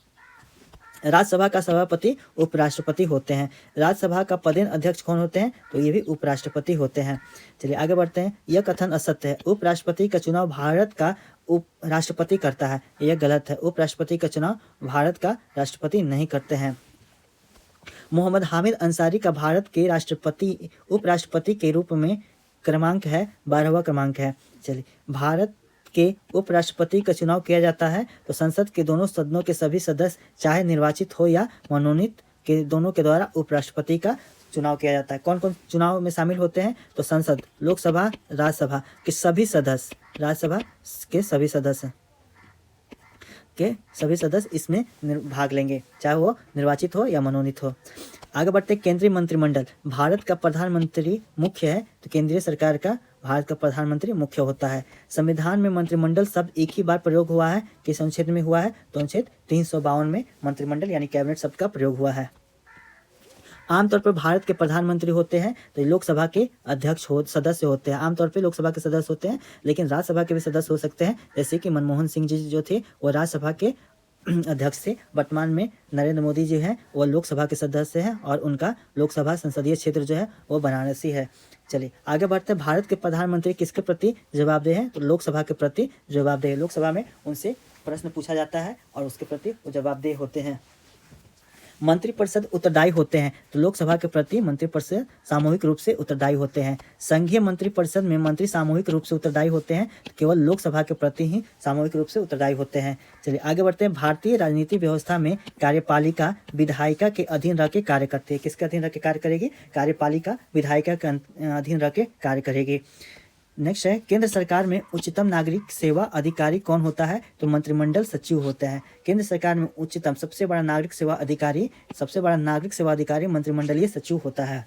राज्यसभा का सभापति उपराष्ट्रपति होते हैं। राज्यसभा का पदेन अध्यक्ष कौन होते हैं? तो ये भी उपराष्ट्रपति होते हैं। चलिए आगे बढ़ते हैं। यह कथन असत्य है। उपराष्ट्रपति का चुनाव भारत का उपराष्ट्रपति करता है। यह गलत है। उपराष्ट्रपति का चुनाव भारत का राष्ट्रपति नहीं करते हैं। मोहम्मद हामिद अंसारी का भारत के उपराष्ट्रपति के रूप में क्रमांक है 12वां क्रमांक है। चलिए, भारत के उपराष्ट्रपति का चुनाव किया जाता है तो संसद के दोनों सदनों के सभी सदस्य चाहे निर्वाचित हो या मनोनीत के दोनों के द्वारा उपराष्ट्रपति का चुनाव किया जाता है। कौन कौन चुनाव में शामिल होते हैं? तो संसद, लोकसभा, राज्यसभा के सभी सदस्य, राज्यसभा के सभी सदस्य इसमें भाग लेंगे, चाहे वो निर्वाचित हो या मनोनीत हो। आगे बढ़ते केंद्रीय मंत्रिमंडल। भारत का प्रधानमंत्री मुख्य है तो केंद्रीय सरकार का भारत का प्रधानमंत्री मुख्य होता है। संविधान में मंत्रिमंडल शब्द एक ही बार प्रयोग हुआ है, किस अनुच्छेद में हुआ है? तो अनुच्छेद 352 में मंत्रिमंडल यानी कैबिनेट शब्द का प्रयोग हुआ है। आमतौर पर भारत के प्रधानमंत्री होते हैं तो लोकसभा के सदस्य होते हैं। आमतौर पर लोकसभा के सदस्य होते हैं, लेकिन राज्यसभा के भी सदस्य हो सकते हैं। जैसे कि मनमोहन सिंह जी जो थे वो राज्यसभा के अध्यक्ष थे। वर्तमान में नरेंद्र मोदी जी हैं वो लोकसभा के सदस्य हैं और उनका लोकसभा संसदीय क्षेत्र जो है वो बनारसी है। चलिए आगे बढ़ते हैं। भारत के प्रधानमंत्री किसके प्रति जवाबदेह हैं? तो लोकसभा के प्रति जवाबदेह। लोकसभा में उनसे प्रश्न पूछा जाता है और उसके प्रति वो जवाबदेह होते हैं। मंत्रिपरिषद उत्तरदायी होते हैं तो लोकसभा के प्रति मंत्रिपरिषद सामूहिक रूप से उत्तरदायी होते हैं। संघीय मंत्रिपरिषद में मंत्री सामूहिक रूप से उत्तरदायी होते हैं तो केवल लोकसभा के प्रति ही सामूहिक रूप से उत्तरदायी होते हैं। चलिए आगे बढ़ते हैं। भारतीय राजनीतिक व्यवस्था में कार्यपालिका विधायिका के अधीन रह के कार्य करती है। किसके अधीन रह के कार्य करेगी? कार्यपालिका विधायिका के अधीन रह के कार्य करेगी। नेक्स्ट है, केंद्र सरकार में उच्चतम नागरिक सेवा अधिकारी कौन होता है? तो मंत्रिमंडल सचिव होता है। केंद्र सरकार में उच्चतम सबसे बड़ा नागरिक सेवा अधिकारी मंत्रिमंडलीय सचिव होता है।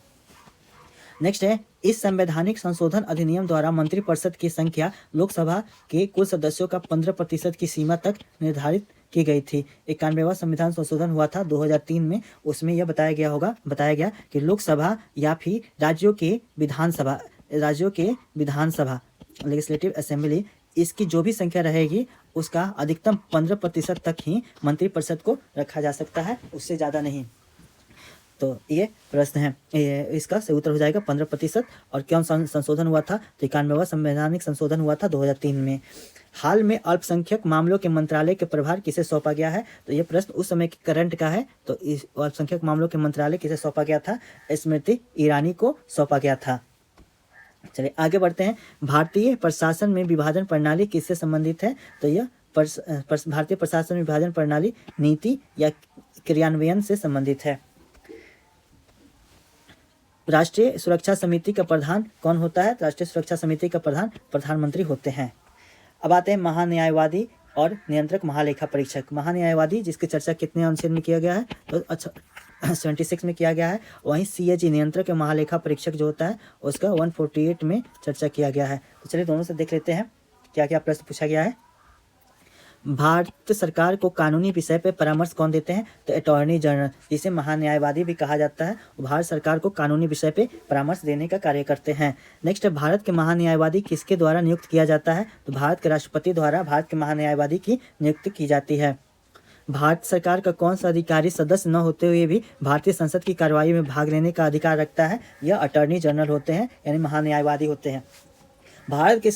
नेक्स्ट है, इस संवैधानिक संशोधन अधिनियम द्वारा मंत्रिपरिषद की संख्या लोकसभा के कुल सदस्यों का 15% की सीमा तक निर्धारित की गई थी। 91वां संविधान संशोधन हुआ था 2003 में। उसमें यह बताया गया कि लोकसभा या फिर राज्यों के विधानसभा लेजिस्लेटिव असेंबली, इसकी जो भी संख्या रहेगी उसका अधिकतम 15% तक ही मंत्रिपरिषद को रखा जा सकता है, उससे ज़्यादा नहीं। तो ये प्रश्न है, इसका सही उत्तर हो जाएगा 15%। और क्यों संशोधन हुआ था? तो 91वां संवैधानिक संशोधन हुआ था 2003 में। हाल में अल्पसंख्यक मामलों के मंत्रालय के प्रभार किसे सौंपा गया है? तो ये प्रश्न उस समय के करंट का है। तो इस अल्पसंख्यक मामलों के मंत्रालय किसे सौंपा गया था? स्मृति ईरानी को सौंपा गया था। चलिए आगे बढ़ते हैं। भारतीय प्रशासन में विभाजन प्रणाली किससे संबंधित है? तो यह भारतीय प्रशासन में विभाजन प्रणाली नीति या क्रियान्वयन से संबंधित है। राष्ट्रीय सुरक्षा समिति का प्रधान कौन होता है? राष्ट्रीय सुरक्षा समिति का प्रधान प्रधानमंत्री होते हैं। अब आते हैं महान्यायवादी और नियंत्रक महालेखा परीक्षक। महान्यायवादी जिसकी चर्चा कितने अनुच्छेद में किया गया है? तो 76 में किया गया है। वहीं CAG नियंत्रक महालेखा परीक्षक जो होता है उसका 148 में चर्चा किया गया है। तो चलिए दोनों से देख लेते हैं क्या क्या प्रश्न पूछा गया है। भारत सरकार को कानूनी विषय पर परामर्श कौन देते हैं? तो अटॉर्नी जनरल, जिसे महान्यायवादी भी कहा जाता है, भारत सरकार को कानूनी विषय पे परामर्श देने का कार्य करते हैं। नेक्स्ट है, भारत के महान्यायवादी किसके द्वारा नियुक्त किया जाता है? तो भारत के राष्ट्रपति द्वारा भारत के महान्यायवादी की नियुक्ति की जाती है। भारत सरकार का कौन सा अधिकारी सदस्य न होते हुए भी भारतीय संसद की कार्यवाही में भाग लेने का अधिकार रखता है? यह अटॉर्नी जनरल होते हैं, यानी महान्यायवादी होते हैं। भारत के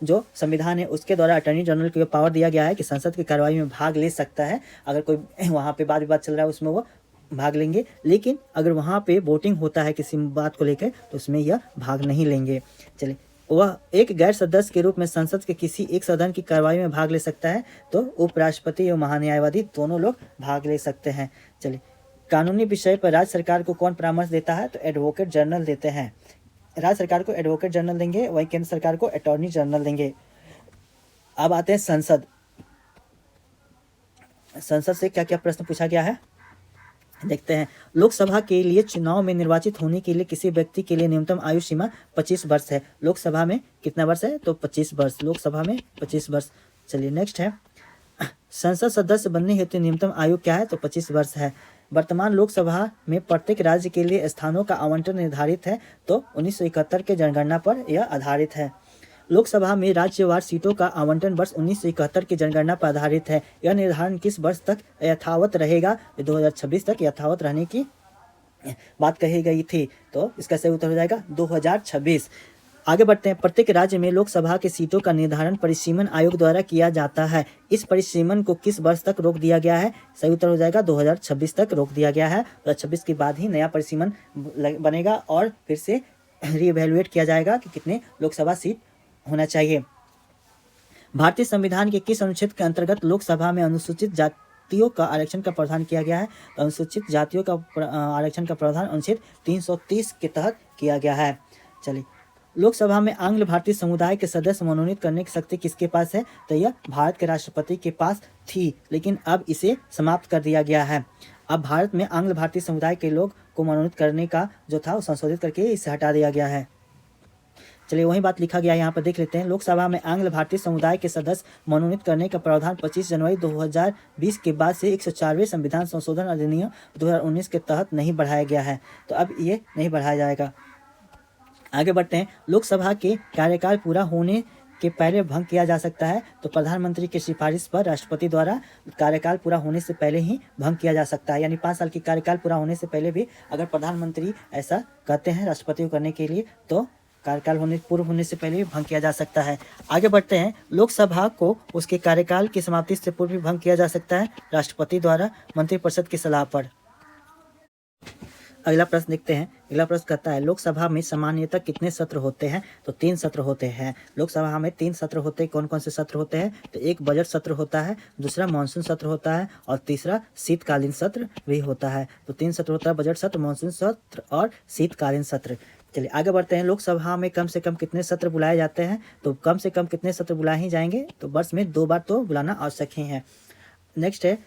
जो संविधान है उसके द्वारा अटॉर्नी जनरल को पावर दिया गया है कि संसद की कार्रवाई में भाग ले सकता है। अगर कोई वहाँ पे वाद विवाद चल रहा है उसमें वो भाग लेंगे, लेकिन अगर वहाँ पे वोटिंग होता है किसी बात को लेकर तो उसमें यह भाग नहीं लेंगे। चलिए, वह एक गैर सदस्य के रूप में संसद के किसी एक सदन की कार्रवाई में भाग ले सकता है, तो उपराष्ट्रपति एवं महान्यायवादी दोनों लोग भाग ले सकते हैं। चलिए, कानूनी विषय पर राज्य सरकार को कौन परामर्श देता है? तो एडवोकेट जनरल देते हैं। राज्य सरकार को एडवोकेट जनरल देंगे, वहीं केंद्र सरकार को अटॉर्नी जनरल देंगे। अब आते हैं संसद। संसद से क्या क्या प्रश्न पूछा गया है देखते हैं। लोकसभा के लिए चुनाव में निर्वाचित होने के लिए किसी व्यक्ति के लिए न्यूनतम आयु सीमा 25 वर्ष है। लोकसभा में कितना वर्ष है? तो 25 वर्ष। लोकसभा में 25 वर्ष। चलिए नेक्स्ट है, संसद सदस्य बनने हेतु न्यूनतम आयु क्या है? तो 25 वर्ष है। वर्तमान लोकसभा में प्रत्येक राज्य के लिए स्थानों का आवंटन निर्धारित है, तो 1971 के जनगणना पर यह आधारित है। लोकसभा में राज्यवार सीटों का आवंटन वर्ष 1971 की जनगणना पर आधारित है। यह निर्धारण किस वर्ष तक यथावत रहेगा? 2026 तक यथावत रहने की बात कही गई थी, तो इसका सही उत्तर हो जाएगा 2026। आगे बढ़ते हैं। प्रत्येक राज्य में लोकसभा के सीटों का निर्धारण परिसीमन आयोग द्वारा किया जाता है। इस परिसीमन को किस वर्ष तक रोक दिया गया है? सही उत्तर हो जाएगा 2026 तक रोक दिया गया है। 2026 के बाद ही नया परिसीमन बनेगा और फिर से रीइवैल्यूएट किया जाएगा कि कितने लोकसभा सीट होना चाहिए। भारतीय संविधान के किस अनुच्छेद के अंतर्गत लोकसभा में अनुसूचित जातियों का आरक्षण का प्रावधान किया गया है? तो अनुसूचित जातियों का आरक्षण का प्रावधान अनुच्छेद 330 के तहत किया गया है। चलिए, लोकसभा में आंग्ल भारतीय समुदाय के सदस्य मनोनीत करने की शक्ति किसके पास है? तो यह भारत के राष्ट्रपति के पास थी, लेकिन अब इसे समाप्त कर दिया गया है। अब भारत में आंग्ल भारतीय समुदाय के लोग को मनोनीत करने का जो था वो संशोधित करके इसे हटा दिया गया है। चलिए, वही बात लिखा गया है यहाँ पर देख लेते हैं। लोकसभा में आंग्ल भारतीय समुदाय के सदस्य मनोनीत करने का प्रावधान 25 जनवरी 2020 के बाद से 104वें संविधान संशोधन अधिनियम 2019 के तहत नहीं बढ़ाया गया है, तो अब ये नहीं बढ़ाया जाएगा। आगे बढ़ते हैं। लोकसभा के कार्यकाल पूरा होने के पहले भंग किया जा सकता है, तो प्रधानमंत्री की सिफारिश पर राष्ट्रपति द्वारा कार्यकाल पूरा होने से पहले ही भंग किया जा सकता है। यानी 5 साल की कार्यकाल पूरा होने से पहले भी अगर प्रधानमंत्री ऐसा कहते हैं राष्ट्रपति को करने के लिए, तो कार्यकाल पूर्व होने से पहले भी भंग किया जा सकता है। आगे बढ़ते हैं। लोकसभा को उसके कार्यकाल की समाप्ति से पूर्व भी भंग किया जा सकता है राष्ट्रपति द्वारा मंत्रिपरिषद की सलाह पर। अगला प्रश्न देखते हैं। अगला प्रश्न कहता है, लोकसभा में सामान्यतः कितने सत्र होते हैं? तो 3 सत्र होते हैं। लोकसभा में 3 सत्र होते हैं। कौन कौन से सत्र होते हैं? तो एक बजट सत्र होता है, दूसरा मानसून सत्र होता है और तीसरा शीतकालीन सत्र भी होता है। तो 3 सत्र होता है, बजट सत्र, मानसून सत्र और शीतकालीन सत्र। चलिए आगे बढ़ते हैं। लोकसभा में कम से कम कितने सत्र बुलाए जाते हैं? तो कम से कम कितने सत्र बुलाए ही जाएंगे? तो वर्ष में 2 बार तो बुलाना आवश्यक ही है। नेक्स्ट है,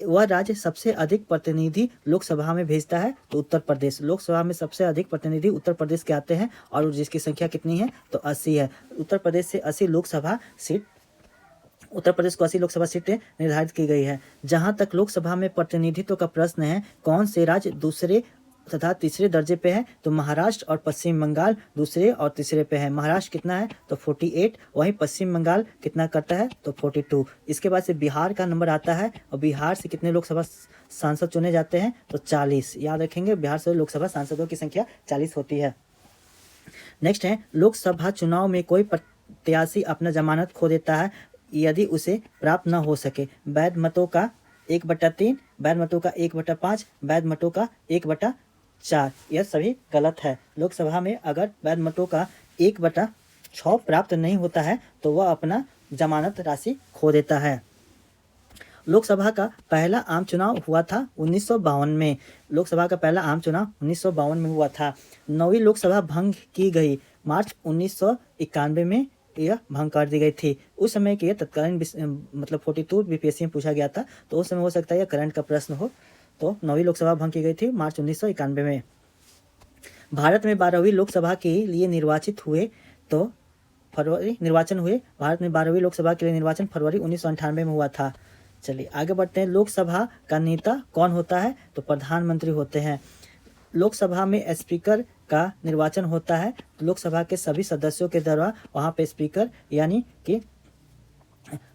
वह राज्य सबसे अधिक प्रतिनिधि लोकसभा में भेजता है? तो उत्तर प्रदेश। लोकसभा में सबसे अधिक प्रतिनिधि उत्तर प्रदेश के आते हैं और जिसकी संख्या कितनी है? तो 80 है। उत्तर प्रदेश से 80 लोकसभा सीट, उत्तर प्रदेश को 80 लोकसभा सीटें निर्धारित की गई है। जहां तक लोकसभा में प्रतिनिधित्व का प्रश्न है, कौन से राज्य दूसरे तथा तीसरे दर्जे पे है? तो महाराष्ट्र और पश्चिम बंगाल दूसरे और तीसरे पे है। महाराष्ट्र कितना है? तो 48। वहीं पश्चिम बंगाल कितना करता है? तो 42। इसके बाद से बिहार का नंबर आता है और बिहार से कितने लोकसभा सांसद चुने जाते हैं? तो 40। याद रखेंगे, बिहार से लोकसभा सांसदों की संख्या 40 होती है। नेक्स्ट है, लोकसभा चुनाव में कोई प्रत्याशी अपना जमानत खो देता है यदि उसे प्राप्त न हो सके। वैध मतों का 1/3, वैध मतों का 1/5, वैध मतों का 1/4। यह सभी गलत है। लोकसभा में अगर वैध मतों का 1/6 प्राप्त नहीं होता है तो वह अपना जमानत राशि खो देता है। लोकसभा का पहला आम चुनाव हुआ था 1952 में। लोकसभा का पहला आम चुनाव 1952 में हुआ था। 9वीं लोकसभा भंग की गई मार्च 1991 में, यह भंग कर दी गई थी। उस समय के तत्कालीन मतलब 42 बीपीएससी में पूछा गया था, तो उस समय हो सकता है यह करंट का प्रश्न हो। तो 9वीं लोकसभा भंग की गई थी मार्च 1991 में। भारत में 12वीं लोकसभा के लिए निर्वाचित हुए तो निर्वाचन हुए। भारत में 12वीं लोकसभा के लिए निर्वाचन फरवरी 1998 में हुआ था। चलिए आगे बढ़ते हैं। लोकसभा का नेता कौन होता है? तो प्रधानमंत्री होते हैं। लोकसभा में स्पीकर का निर्वाचन होता है। तो लोकसभा के सभी सदस्यों के द्वारा वहाँ पे स्पीकर यानी कि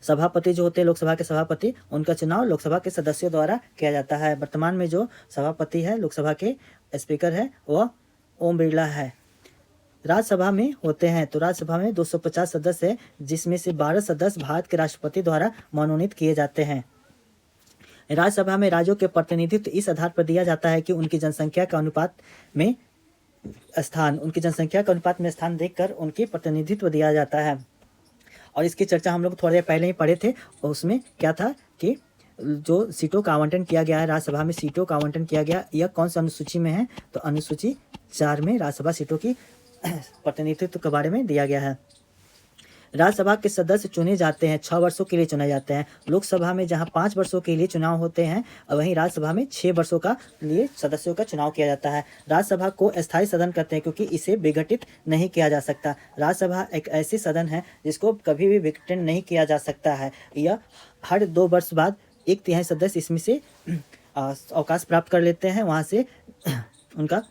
सभापति जो होते हैं, लोकसभा के सभापति, उनका चुनाव लोकसभा के सदस्यों द्वारा किया जाता है। वर्तमान में जो सभापति है लोकसभा के, स्पीकर है, वह ओम बिरला है। राज्यसभा में होते हैं। तो राज्यसभा में 250 सदस्य है, जिसमें से 12 सदस्य भारत के राष्ट्रपति द्वारा मनोनीत किए जाते हैं। राज्यसभा में राज्यों के प्रतिनिधित्व इस आधार पर दिया जाता है कि उनकी जनसंख्या के अनुपात में स्थान देखकर उनकी प्रतिनिधित्व दिया जाता है। और इसकी चर्चा हम लोग थोड़ी देर पहले ही पढ़े थे, और उसमें क्या था कि जो सीटों का आवंटन किया गया है, राज्यसभा में सीटों का आवंटन किया गया, यह कौन सा अनुसूची में है, तो अनुसूची 4 में राज्यसभा सीटों की प्रतिनिधित्व के बारे में दिया गया है। राज्यसभा के सदस्य चुने जाते हैं, 6 वर्षों के लिए चुने जाते हैं। लोकसभा में जहां 5 वर्षों के लिए चुनाव होते हैं, और वहीं राज्यसभा में 6 वर्षों का लिए सदस्यों का चुनाव किया जाता है। राज्यसभा को अस्थायी सदन कहते हैं, क्योंकि इसे विघटित नहीं किया जा सकता। राज्यसभा एक ऐसी सदन है जिसको कभी भी विघटन नहीं किया जा सकता है। यह हर 2 वर्ष बाद 1/3 सदस्य इसमें से अवकाश प्राप्त कर लेते हैं, वहाँ से उनका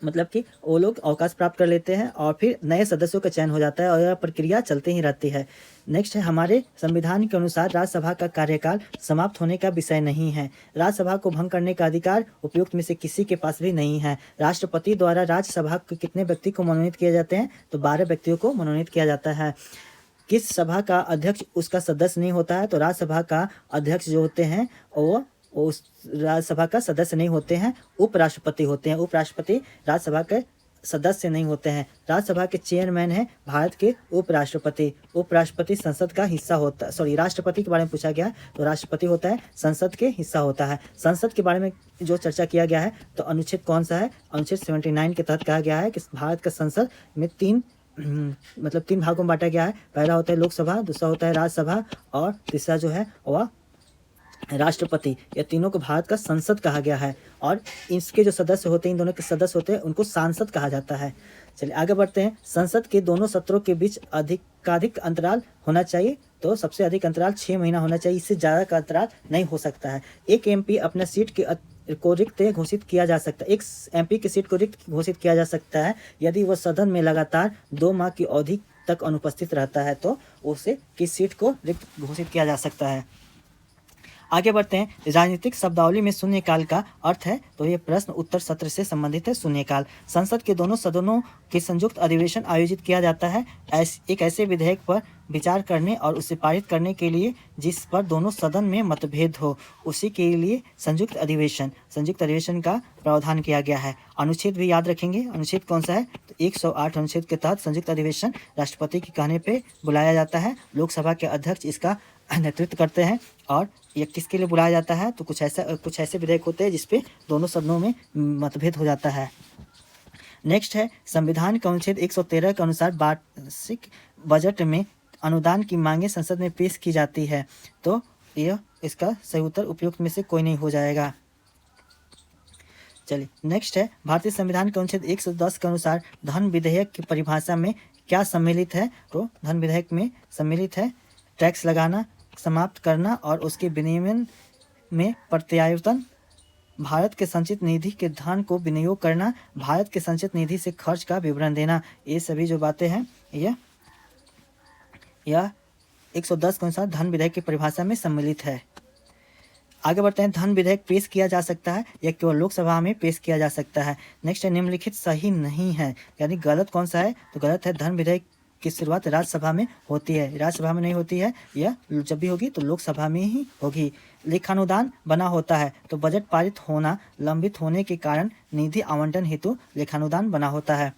मतलब कि वो लोग अवकाश प्राप्त कर लेते हैं और फिर नए सदस्यों का चयन हो जाता है, और यह प्रक्रिया चलती ही रहती है। नेक्स्ट है, हमारे संविधान के अनुसार राज्यसभा का कार्यकाल समाप्त होने का विषय नहीं है। राज्यसभा को भंग करने का अधिकार उपयुक्त में से किसी के पास भी नहीं है। राष्ट्रपति द्वारा राज्यसभा के कितने व्यक्ति को मनोनीत किए जाते हैं, तो 12 व्यक्तियों को मनोनीत किया जाता है। किस सभा का अध्यक्ष उसका सदस्य नहीं होता है, तो राज्यसभा का अध्यक्ष जो होते हैं वो उस राज्यसभा का सदस्य नहीं होते हैं, उपराष्ट्रपति होते हैं। उपराष्ट्रपति राज्यसभा के सदस्य नहीं होते हैं। राज्यसभा के चेयरमैन हैं भारत के उपराष्ट्रपति। उपराष्ट्रपति संसद का हिस्सा होता है, सॉरी राष्ट्रपति के बारे में पूछा गया, तो राष्ट्रपति होता है संसद के हिस्सा होता है। संसद के बारे में जो चर्चा किया गया है, तो अनुच्छेद कौन सा है, अनुच्छेद 79 के तहत कहा गया है कि भारत का संसद में 3 भागों में बांटा गया है। पहला होता है लोकसभा, दूसरा होता है राज्यसभा, और तीसरा जो है वह राष्ट्रपति। ये तीनों को भारत का संसद कहा गया है, और इसके जो सदस्य होते हैं, इन दोनों के सदस्य होते हैं, उनको सांसद कहा जाता है। चलिए आगे बढ़ते हैं। संसद के दोनों सत्रों के बीच अधिकाधिक अंतराल होना चाहिए, तो सबसे अधिक अंतराल 6 महीना होना चाहिए, इससे ज़्यादा का अंतराल नहीं हो सकता है। एक एमपी अपना सीट को रिक्त घोषित किया जा सकता है, एक एमपी की सीट को रिक्त घोषित किया जा सकता है यदि वह सदन में लगातार 2 माह की अवधि तक अनुपस्थित रहता है, तो उसे किस सीट को रिक्त घोषित किया जा सकता है। आगे बढ़ते हैं। राजनीतिक शब्दावली में शून्यकाल का अर्थ है, तो ये प्रश्न उत्तर सत्र से संबंधित है। शून्यकाल संसद के दोनों सदनों के संयुक्त अधिवेशन आयोजित किया जाता है एक ऐसे विधेयक पर विचार करने और उसे पारित करने के लिए जिस पर दोनों सदन में मतभेद हो, उसी के लिए संयुक्त अधिवेशन का प्रावधान किया गया है। अनुच्छेद भी याद रखेंगे। अनुच्छेद कौन सा है, तो 108 अनुच्छेद के तहत संयुक्त अधिवेशन राष्ट्रपति के कहने पे बुलाया जाता है। लोकसभा के अध्यक्ष इसका नेतृत्व करते हैं। और यह किसके लिए बुलाया जाता है, तो कुछ ऐसे विधेयक होते हैं जिसपे दोनों सदनों में मतभेद हो जाता है। नेक्स्ट है, संविधान के अनुच्छेद 113 के अनुसार वार्षिक बजट में अनुदान की मांगे संसद में पेश की जाती है, तो यह इसका सही उत्तर उपयुक्त में से कोई नहीं हो जाएगा। चलिए नेक्स्ट है, भारतीय संविधान के अनुच्छेद 110 के अनुसार धन विधेयक की परिभाषा में क्या सम्मिलित है, तो धन विधेयक में सम्मिलित है टैक्स लगाना, समाप्त करना और उसके विनियमन में प्रत्यावर्तन, भारत के संचित निधि के धन को विनियोग करना, भारत के संचित निधि से खर्च का विवरण देना। ये सभी जो बातें हैं यह 110 के अनुसार धन विधेयक की परिभाषा में सम्मिलित है। आगे बढ़ते हैं। धन विधेयक पेश किया जा सकता है या केवल लोकसभा में पेश किया जा सकता है। नेक्स्ट है, निम्नलिखित सही नहीं है, यानी गलत कौन सा है, तो गलत है धन विधेयक की शुरुआत राज्यसभा में होती है, राज्यसभा में नहीं होती है। यह जब भी होगी तो लोकसभा में ही होगी। लेखानुदान बना होता है, तो बजट पारित होना लंबित होने के कारण निधि आवंटन हेतु लेखानुदान बना होता है।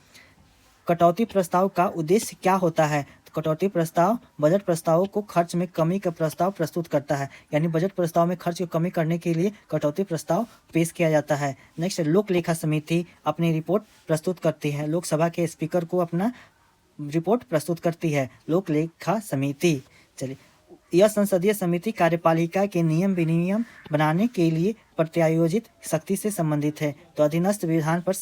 कटौती प्रस्ताव का उद्देश्य क्या होता है, तो कटौती प्रस्ताव बजट प्रस्तावों को खर्च में कमी का प्रस्ताव प्रस्तुत करता है, यानी बजट प्रस्ताव में खर्च की कमी करने के लिए कटौती प्रस्ताव पेश किया जाता है। नेक्स्ट, लोक लेखा समिति अपनी रिपोर्ट प्रस्तुत करती है, लोकसभा के स्पीकर को अपना रिपोर्ट प्रस्तुत करती है लोक लेखा समिति। चलिए, यह संसदीय समिति कार्यपालिका के नियम विनियम बनाने के लिए प्रत्यायोजित शक्ति से संबंधित है। तो अधीनस्थ विधान पर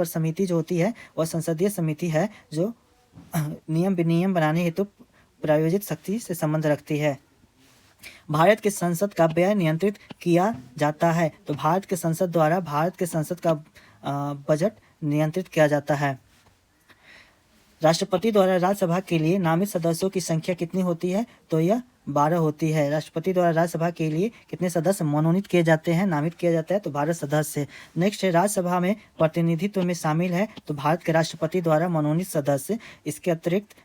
समिति जो होती है वह संसदीय समिति है जो नियम विनियम बनाने हेतु प्रायोजित शक्ति से संबंध रखती है। भारत के संसद का व्यय नियंत्रित किया जाता है, तो भारत के संसद द्वारा भारत के संसद का बजट नियंत्रित किया जाता है। राष्ट्रपति द्वारा राज्यसभा के लिए नामित सदस्यों की संख्या कितनी होती है, तो यह 12 होती है। राष्ट्रपति द्वारा राज्यसभा के लिए कितने सदस्य मनोनीत किए जाते हैं, नामित किया जाता है? तो 12 सदस्य। नेक्स्ट है, राज्यसभा में प्रतिनिधित्व में शामिल है तो भारत के राष्ट्रपति द्वारा मनोनीत सदस्य। इसके अतिरिक्त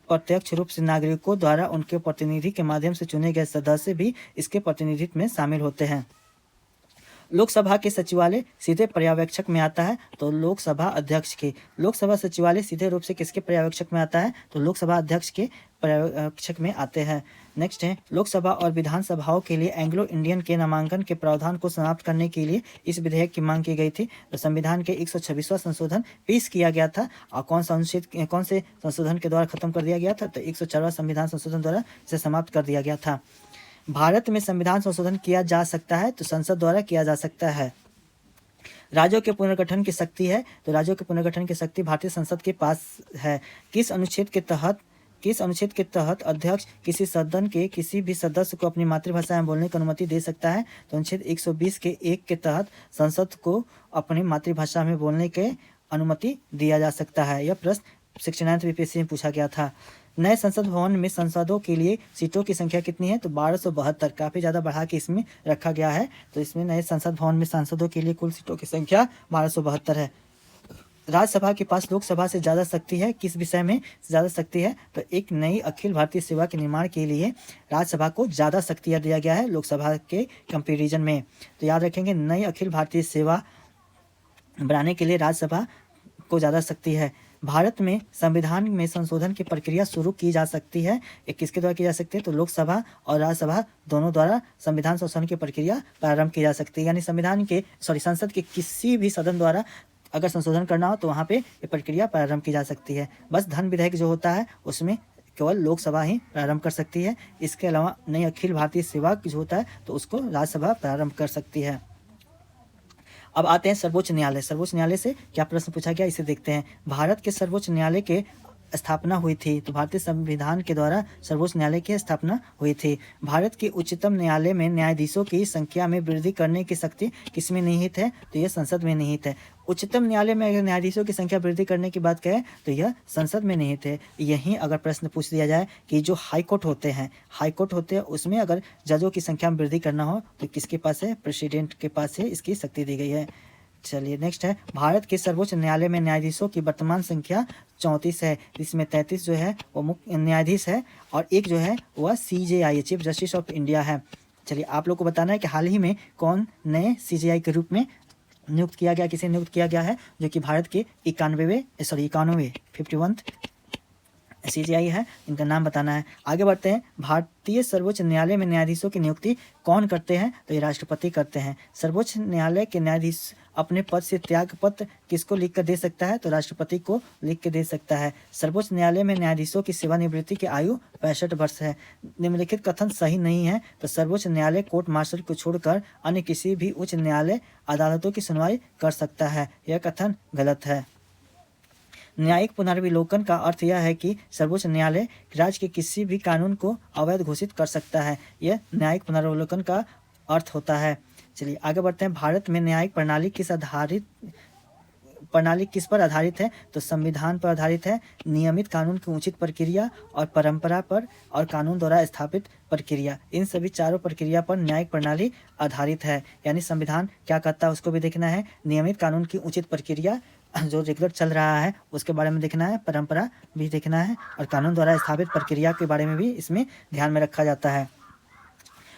प्रत्यक्ष रूप से नागरिकों द्वारा उनके प्रतिनिधि के माध्यम से चुने गए सदस्य भी इसके प्रतिनिधित्व में शामिल होते हैं। लोकसभा के सचिवालय सीधे पर्यवेक्षक में आता है तो लोकसभा अध्यक्ष के। लोकसभा सचिवालय सीधे रूप से किसके पर्यवेक्षक में आता है? तो लोकसभा अध्यक्ष के पर्यवेक्षक में आते हैं। नेक्स्ट है, लोकसभा और विधानसभाओं के लिए एंग्लो इंडियन के नामांकन के प्रावधान को समाप्त करने के लिए इस विधेयक की मांग की गई थी। तो संविधान के 126वां संशोधन पेश किया गया था और कौन से संशोधन के द्वारा खत्म कर दिया गया था? तो 104वां संविधान संशोधन द्वारा इसे समाप्त कर दिया गया था। भारत में संविधान संशोधन किया जा सकता है तो संसद द्वारा किया जा सकता है। राज्यों के पुनर्गठन की शक्ति है तो राज्यों के पुनर्गठन की शक्ति भारतीय संसद के पास है। किस अनुच्छेद के तहत अध्यक्ष किसी सदन के किसी भी सदस्य को अपनी मातृभाषा में बोलने की अनुमति दे सकता है? तो अनुच्छेद 120 के 1 के तहत संसद को अपनी मातृभाषा में बोलने के अनुमति दिया जा सकता है। यह प्रश्न 69th बीपीएससी में पूछा गया था। नए संसद भवन में सांसदों के लिए सीटों की संख्या कितनी है? तो 1272। काफ़ी ज़्यादा बढ़ा के इसमें रखा गया है। तो इसमें नए संसद भवन में सांसदों के लिए कुल सीटों की संख्या 1272 है। राज्यसभा के पास लोकसभा से ज़्यादा शक्ति है। किस विषय में ज़्यादा शक्ति है? तो एक नई अखिल भारतीय सेवा के निर्माण के लिए राज्यसभा को ज़्यादा शक्तियाँ दिया गया है लोकसभा के कंपेरिजन में। तो याद रखेंगे, नई अखिल भारतीय सेवा बनाने के लिए राज्यसभा को ज़्यादा शक्ति है। भारत में संविधान में संशोधन की प्रक्रिया शुरू की जा सकती है। एक किसके द्वारा की जा सकती है? तो लोकसभा और राज्यसभा दोनों द्वारा संविधान संशोधन की प्रक्रिया प्रारंभ की जा सकती है। यानी संसद के किसी भी सदन द्वारा अगर संशोधन करना हो तो वहाँ पे ये प्रक्रिया प्रारंभ की जा सकती है। बस धन विधेयक जो होता है उसमें केवल लोकसभा ही प्रारंभ कर सकती है। इसके अलावा नई अखिल भारतीय सेवा जो होता है तो उसको राज्यसभा प्रारंभ कर सकती है। अब आते हैं सर्वोच्च न्यायालय। सर्वोच्च न्यायालय से क्या प्रश्न पूछा गया, इसे देखते हैं। भारत के सर्वोच्च न्यायालय के स्थापना हुई थी तो भारतीय संविधान के द्वारा सर्वोच्च न्यायालय की स्थापना हुई थी। भारत के उच्चतम न्यायालय में न्यायाधीशों की संख्या में वृद्धि करने की शक्ति किसमें निहित है? तो यह संसद में निहित है। उच्चतम न्यायालय में अगर न्यायाधीशों की संख्या वृद्धि करने की बात करें तो यह संसद में निहित है। यहीं अगर प्रश्न पूछ दिया जाए कि जो हाईकोर्ट होते हैं उसमें अगर जजों की संख्या में वृद्धि करना हो तो किसके पास है? प्रेसिडेंट के पास है, इसकी शक्ति दी गई है। चलिए नेक्स्ट है, भारत के सर्वोच्च न्यायालय में न्यायाधीशों की वर्तमान संख्या 34 है। इसमें 33 जो है वो मुख्य न्यायाधीश है और एक जो है वह CJI chief justice of India है। चलिए आप लोग को बताना है कि हाल ही में कौन नए CJI के रूप में नियुक्त किया गया, किसे नियुक्त किया गया है, जो कि भारत के 51 CJI है। इनका नाम बताना है। आगे बढ़ते हैं, भारतीय सर्वोच्च न्यायालय में न्यायाधीशों की नियुक्ति कौन करते हैं? तो ये राष्ट्रपति करते हैं। सर्वोच्च न्यायालय के न्यायाधीश अपने पद से त्याग पत्र किसको लिख कर दे सकता है? तो राष्ट्रपति को लिख के दे सकता है। सर्वोच्च न्यायालय में न्यायाधीशों की सेवानिवृत्ति की आयु 65 वर्ष है। निम्नलिखित कथन सही नहीं है। तो सर्वोच्च न्यायालय कोर्ट मार्शल को छोड़कर अन्य किसी भी उच्च न्यायालय अदालतों की सुनवाई कर सकता है। यह कथन गलत है। न्यायिक पुनर्विलोकन का अर्थ यह है कि सर्वोच्च न्यायालय राज्य के किसी भी कानून को अवैध घोषित कर सकता है। यह न्यायिक पुनर्विलोकन का अर्थ होता है। चलिए आगे बढ़ते हैं, भारत में न्यायिक प्रणाली किस पर आधारित है? तो संविधान पर आधारित है। नियमित कानून की उचित प्रक्रिया और परंपरा पर और कानून द्वारा स्थापित प्रक्रिया, इन सभी चारों प्रक्रिया पर न्यायिक प्रणाली आधारित है। यानी संविधान क्या कहता है उसको भी देखना है। नियमित कानून की उचित प्रक्रिया जो रेगुलर चल रहा है उसके बारे में देखना है, परंपरा भी देखना है और कानून द्वारा स्थापित प्रक्रिया के बारे में भी इसमें ध्यान में रखा जाता है।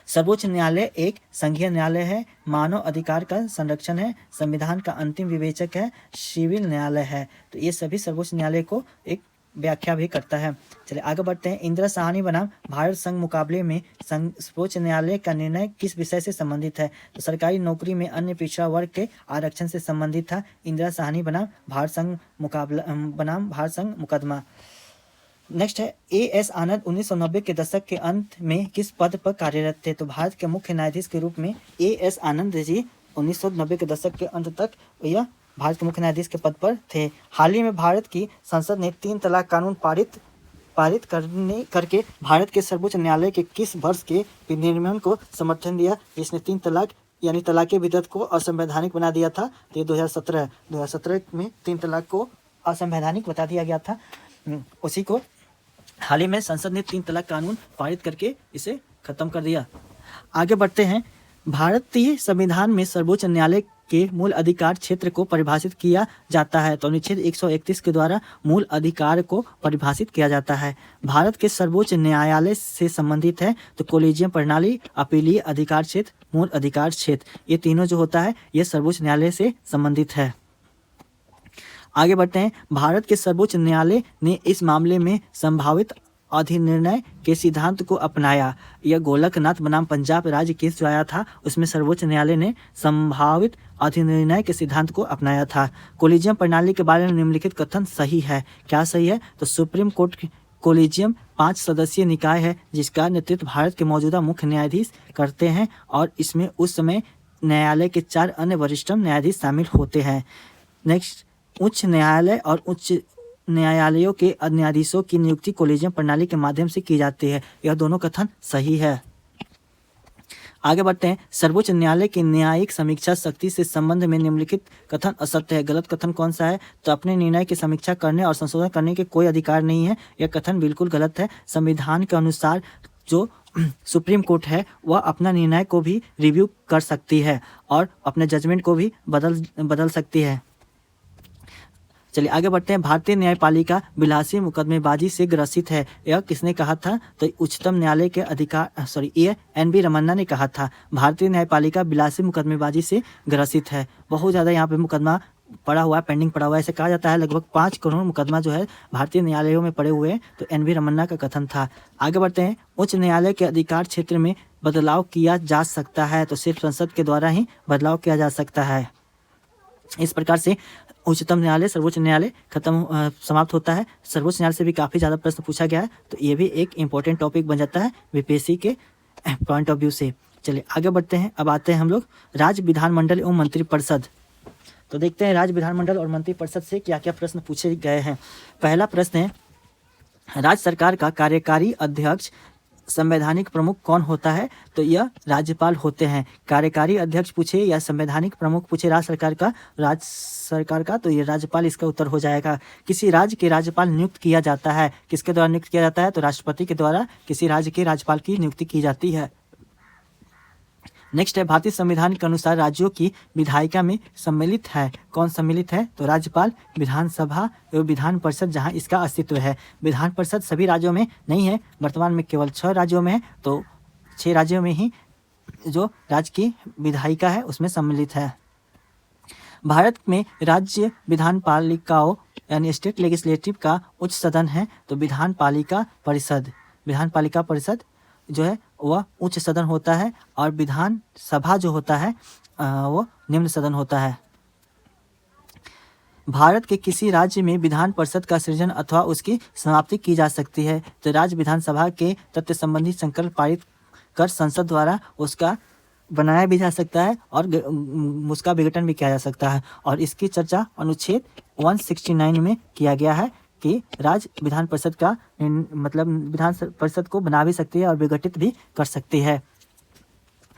सर्वोच्च न्यायालय एक संघीय न्यायालय है, मानव अधिकार का संरक्षण है, संविधान का अंतिम विवेचक है, सिविल न्यायालय है। तो ये सभी सर्वोच्च न्यायालय को एक व्याख्या भी करता है। चलिए आगे बढ़ते हैं, इंदिरा साहनी बनाम भारत संघ मुकाबले में सर्वोच्च न्यायालय का निर्णय किस विषय से संबंधित है? तो सरकारी नौकरी में अन्य पिछड़ा वर्ग के आरक्षण से संबंधित था। इंदिरा साहनी बनाम भारत संघ मुकदमा। नेक्स्ट है, AS आनंद 1990 के दशक के अंत में किस पद पर कार्यरत थे? तो भारत के मुख्य न्यायाधीश के रूप में AS आनंद जी 1990 के दशक के अंत तक यह भारत के मुख्य न्यायाधीश के पद पर थे। हाल ही में भारत की संसद ने 3 तलाक कानून पारित करके भारत के सर्वोच्च न्यायालय के किस वर्ष के विनिर्माण को समर्थन दिया, जिसने 3 तलाक यानी तलाक़ बिदअत को असंवैधानिक बना दिया था? तो ये 2017 में 3 तलाक को असंवैधानिक बता दिया गया था। उसी को हाल ही में संसद ने 3 तलाक कानून पारित करके इसे खत्म कर दिया। आगे बढ़ते हैं। भारतीय संविधान में सर्वोच्च न्यायालय के मूल अधिकार क्षेत्र को परिभाषित किया जाता है। तो अनुच्छेद 131 के द्वारा मूल अधिकार को परिभाषित किया जाता है। भारत के सर्वोच्च न्यायालय से संबंधित है तो कोलेजियम प्रणाली, अपीलीय अधिकार क्षेत्र, मूल अधिकार क्षेत्र, ये तीनों जो होता है ये सर्वोच्च न्यायालय से संबंधित है। आगे बढ़ते हैं। भारत के सर्वोच्च न्यायालय ने इस मामले में संभावित अधिनिर्णय के सिद्धांत को अपनाया। यह गोलकनाथ बनाम पंजाब राज्य केस जो आया था उसमें सर्वोच्च न्यायालय ने संभावित अधिनिर्णय के सिद्धांत को अपनाया था। कोलिजियम प्रणाली के बारे में निम्नलिखित कथन सही है। क्या सही है? तो सुप्रीम कोर्ट कोलिजियम 5 सदस्यीय निकाय है जिसका नेतृत्व भारत के मौजूदा मुख्य न्यायाधीश करते हैं और इसमें उस समय न्यायालय के 4 अन्य वरिष्ठतम न्यायाधीश शामिल होते हैं। नेक्स्ट, उच्च न्यायालय और उच्च न्यायालयों के न्यायाधीशों की नियुक्ति कोलेजियम प्रणाली के माध्यम से की जाती है। यह दोनों कथन सही है। आगे बढ़ते हैं। सर्वोच्च न्यायालय की न्यायिक समीक्षा शक्ति से संबंध में निम्नलिखित कथन असत्य है। गलत कथन कौन सा है? तो अपने निर्णय की समीक्षा करने और संशोधन करने के कोई अधिकार नहीं है। यह कथन बिल्कुल गलत है। संविधान के अनुसार जो सुप्रीम कोर्ट है वह अपना निर्णय को भी रिव्यू कर सकती है और अपने जजमेंट को भी बदल सकती है। चलिए आगे बढ़ते हैं। भारतीय न्यायपालिका विलासी मुकदमेबाजी से ग्रसित है। यह किसने कहा था? तो उच्चतम न्यायालय के ये NV रमन्ना ने कहा था। भारतीय न्यायपालिका विलासी मुकदमेबाजी से ग्रसित है। बहुत ज़्यादा यहाँ पे मुकदमा पड़ा हुआ है, पेंडिंग पड़ा हुआ है। ऐसे कहा जाता है लगभग 5 करोड़ मुकदमा जो है भारतीय न्यायालयों में पड़े हुए हैं। तो NV रमन्ना का कथन था। आगे बढ़ते हैं। उच्च न्यायालय के अधिकार क्षेत्र में बदलाव किया जा सकता है। तो सिर्फ संसद के द्वारा ही बदलाव किया जा सकता है। इस प्रकार से उच्चतम न्यायालय, सर्वोच्च न्यायालय समाप्त होता है। सर्वोच्च न्यायालय से भी काफ़ी ज़्यादा प्रश्न पूछा गया है तो ये भी एक इम्पोर्टेंट टॉपिक बन जाता है बीपीएससी के पॉइंट ऑफ व्यू से। चलिए आगे बढ़ते हैं। अब आते हैं हम लोग राज्य विधानमंडल एवं मंत्रिपरिषद। तो देखते हैं राज्य विधानमंडल और मंत्रिपरिषद से क्या क्या प्रश्न पूछे गए हैं। पहला प्रश्न है, राज्य सरकार का कार्यकारी अध्यक्ष संवैधानिक प्रमुख कौन होता है? तो यह राज्यपाल होते हैं। कार्यकारी अध्यक्ष पूछे या संवैधानिक प्रमुख पूछे राज्य सरकार का तो ये राज्यपाल इसका उत्तर हो जाएगा। किसी राज्य के राज्यपाल नियुक्त किया जाता है, किसके द्वारा नियुक्त किया जाता है? तो राष्ट्रपति के द्वारा किसी राज्य के राज्यपाल की नियुक्ति की जाती है। नेक्स्ट है, भारतीय संविधान के अनुसार राज्यों की विधायिका में सम्मिलित है। कौन सम्मिलित है? तो राज्यपाल, विधानसभा एवं विधान परिषद जहां इसका अस्तित्व है। विधान परिषद सभी राज्यों में नहीं है, वर्तमान में केवल 6 राज्यों में है। तो 6 राज्यों में ही जो राज्य की विधायिका है उसमें सम्मिलित है। भारत में राज्य विधान पालिकाओं यानी स्टेट लेजिस्लेटिव का उच्च सदन है तो विधान पालिका परिषद जो है वह उच्च सदन होता है और विधान सभा जो होता है वो निम्न सदन होता है। भारत के किसी राज्य में विधान परिषद का सृजन अथवा उसकी समाप्ति की जा सकती है तो राज्य विधानसभा के तथ्य संबंधी संकल्प पारित कर संसद द्वारा उसका बनाया भी जा सकता है और उसका विघटन भी किया जा सकता है। और इसकी चर्चा अनुच्छेद 169 में किया गया है कि राज्य विधान परिषद का विधान परिषद को बना भी सकती है और विघटित भी कर सकती है।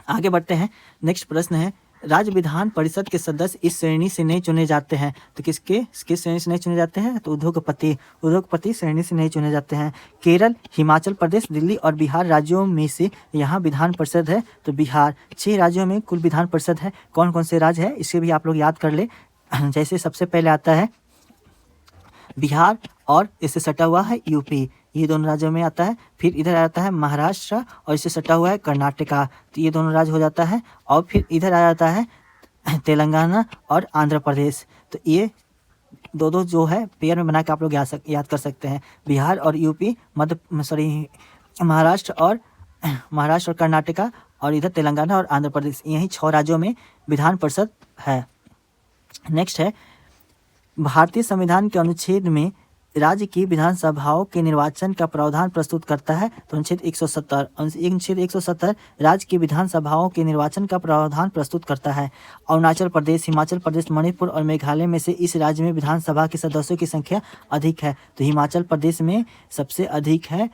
आगे बढ़ते हैं। नेक्स्ट प्रश्न है, राज्य विधान परिषद के सदस्य इस श्रेणी से नहीं चुने जाते हैं तो किस श्रेणी से नहीं चुने जाते हैं? तो उद्योगपति श्रेणी से नहीं चुने जाते हैं। केरल, हिमाचल प्रदेश, दिल्ली और बिहार राज्यों में से यहाँ विधान परिषद है तो बिहार। 6 राज्यों में कुल विधान परिषद है। कौन कौन से राज्य है इसे भी आप लोग याद कर ले। जैसे सबसे पहले आता है बिहार और इससे सटा हुआ है यूपी, ये दोनों राज्यों में आता है। फिर इधर आता है महाराष्ट्र और इससे सटा हुआ है कर्नाटका, तो ये दोनों राज्य हो जाता है। और फिर इधर आ जाता है तेलंगाना और आंध्र प्रदेश, तो ये दो जो है पेयर में बना के आप लोग याद कर सकते हैं। बिहार और यूपी, महाराष्ट्र और कर्नाटका और इधर तेलंगाना और आंध्र प्रदेश, यही 6 राज्यों में विधान परिषद है। नेक्स्ट है, भारतीय संविधान के अनुच्छेद में राज्य की विधानसभाओं के निर्वाचन का प्रावधान प्रस्तुत करता है तो अनुच्छेद 170 राज्य की विधानसभाओं के निर्वाचन का प्रावधान प्रस्तुत करता है। अरुणाचल प्रदेश, हिमाचल प्रदेश, मणिपुर और मेघालय में से इस राज्य में विधानसभा के सदस्यों की संख्या अधिक है तो हिमाचल प्रदेश में सबसे अधिक है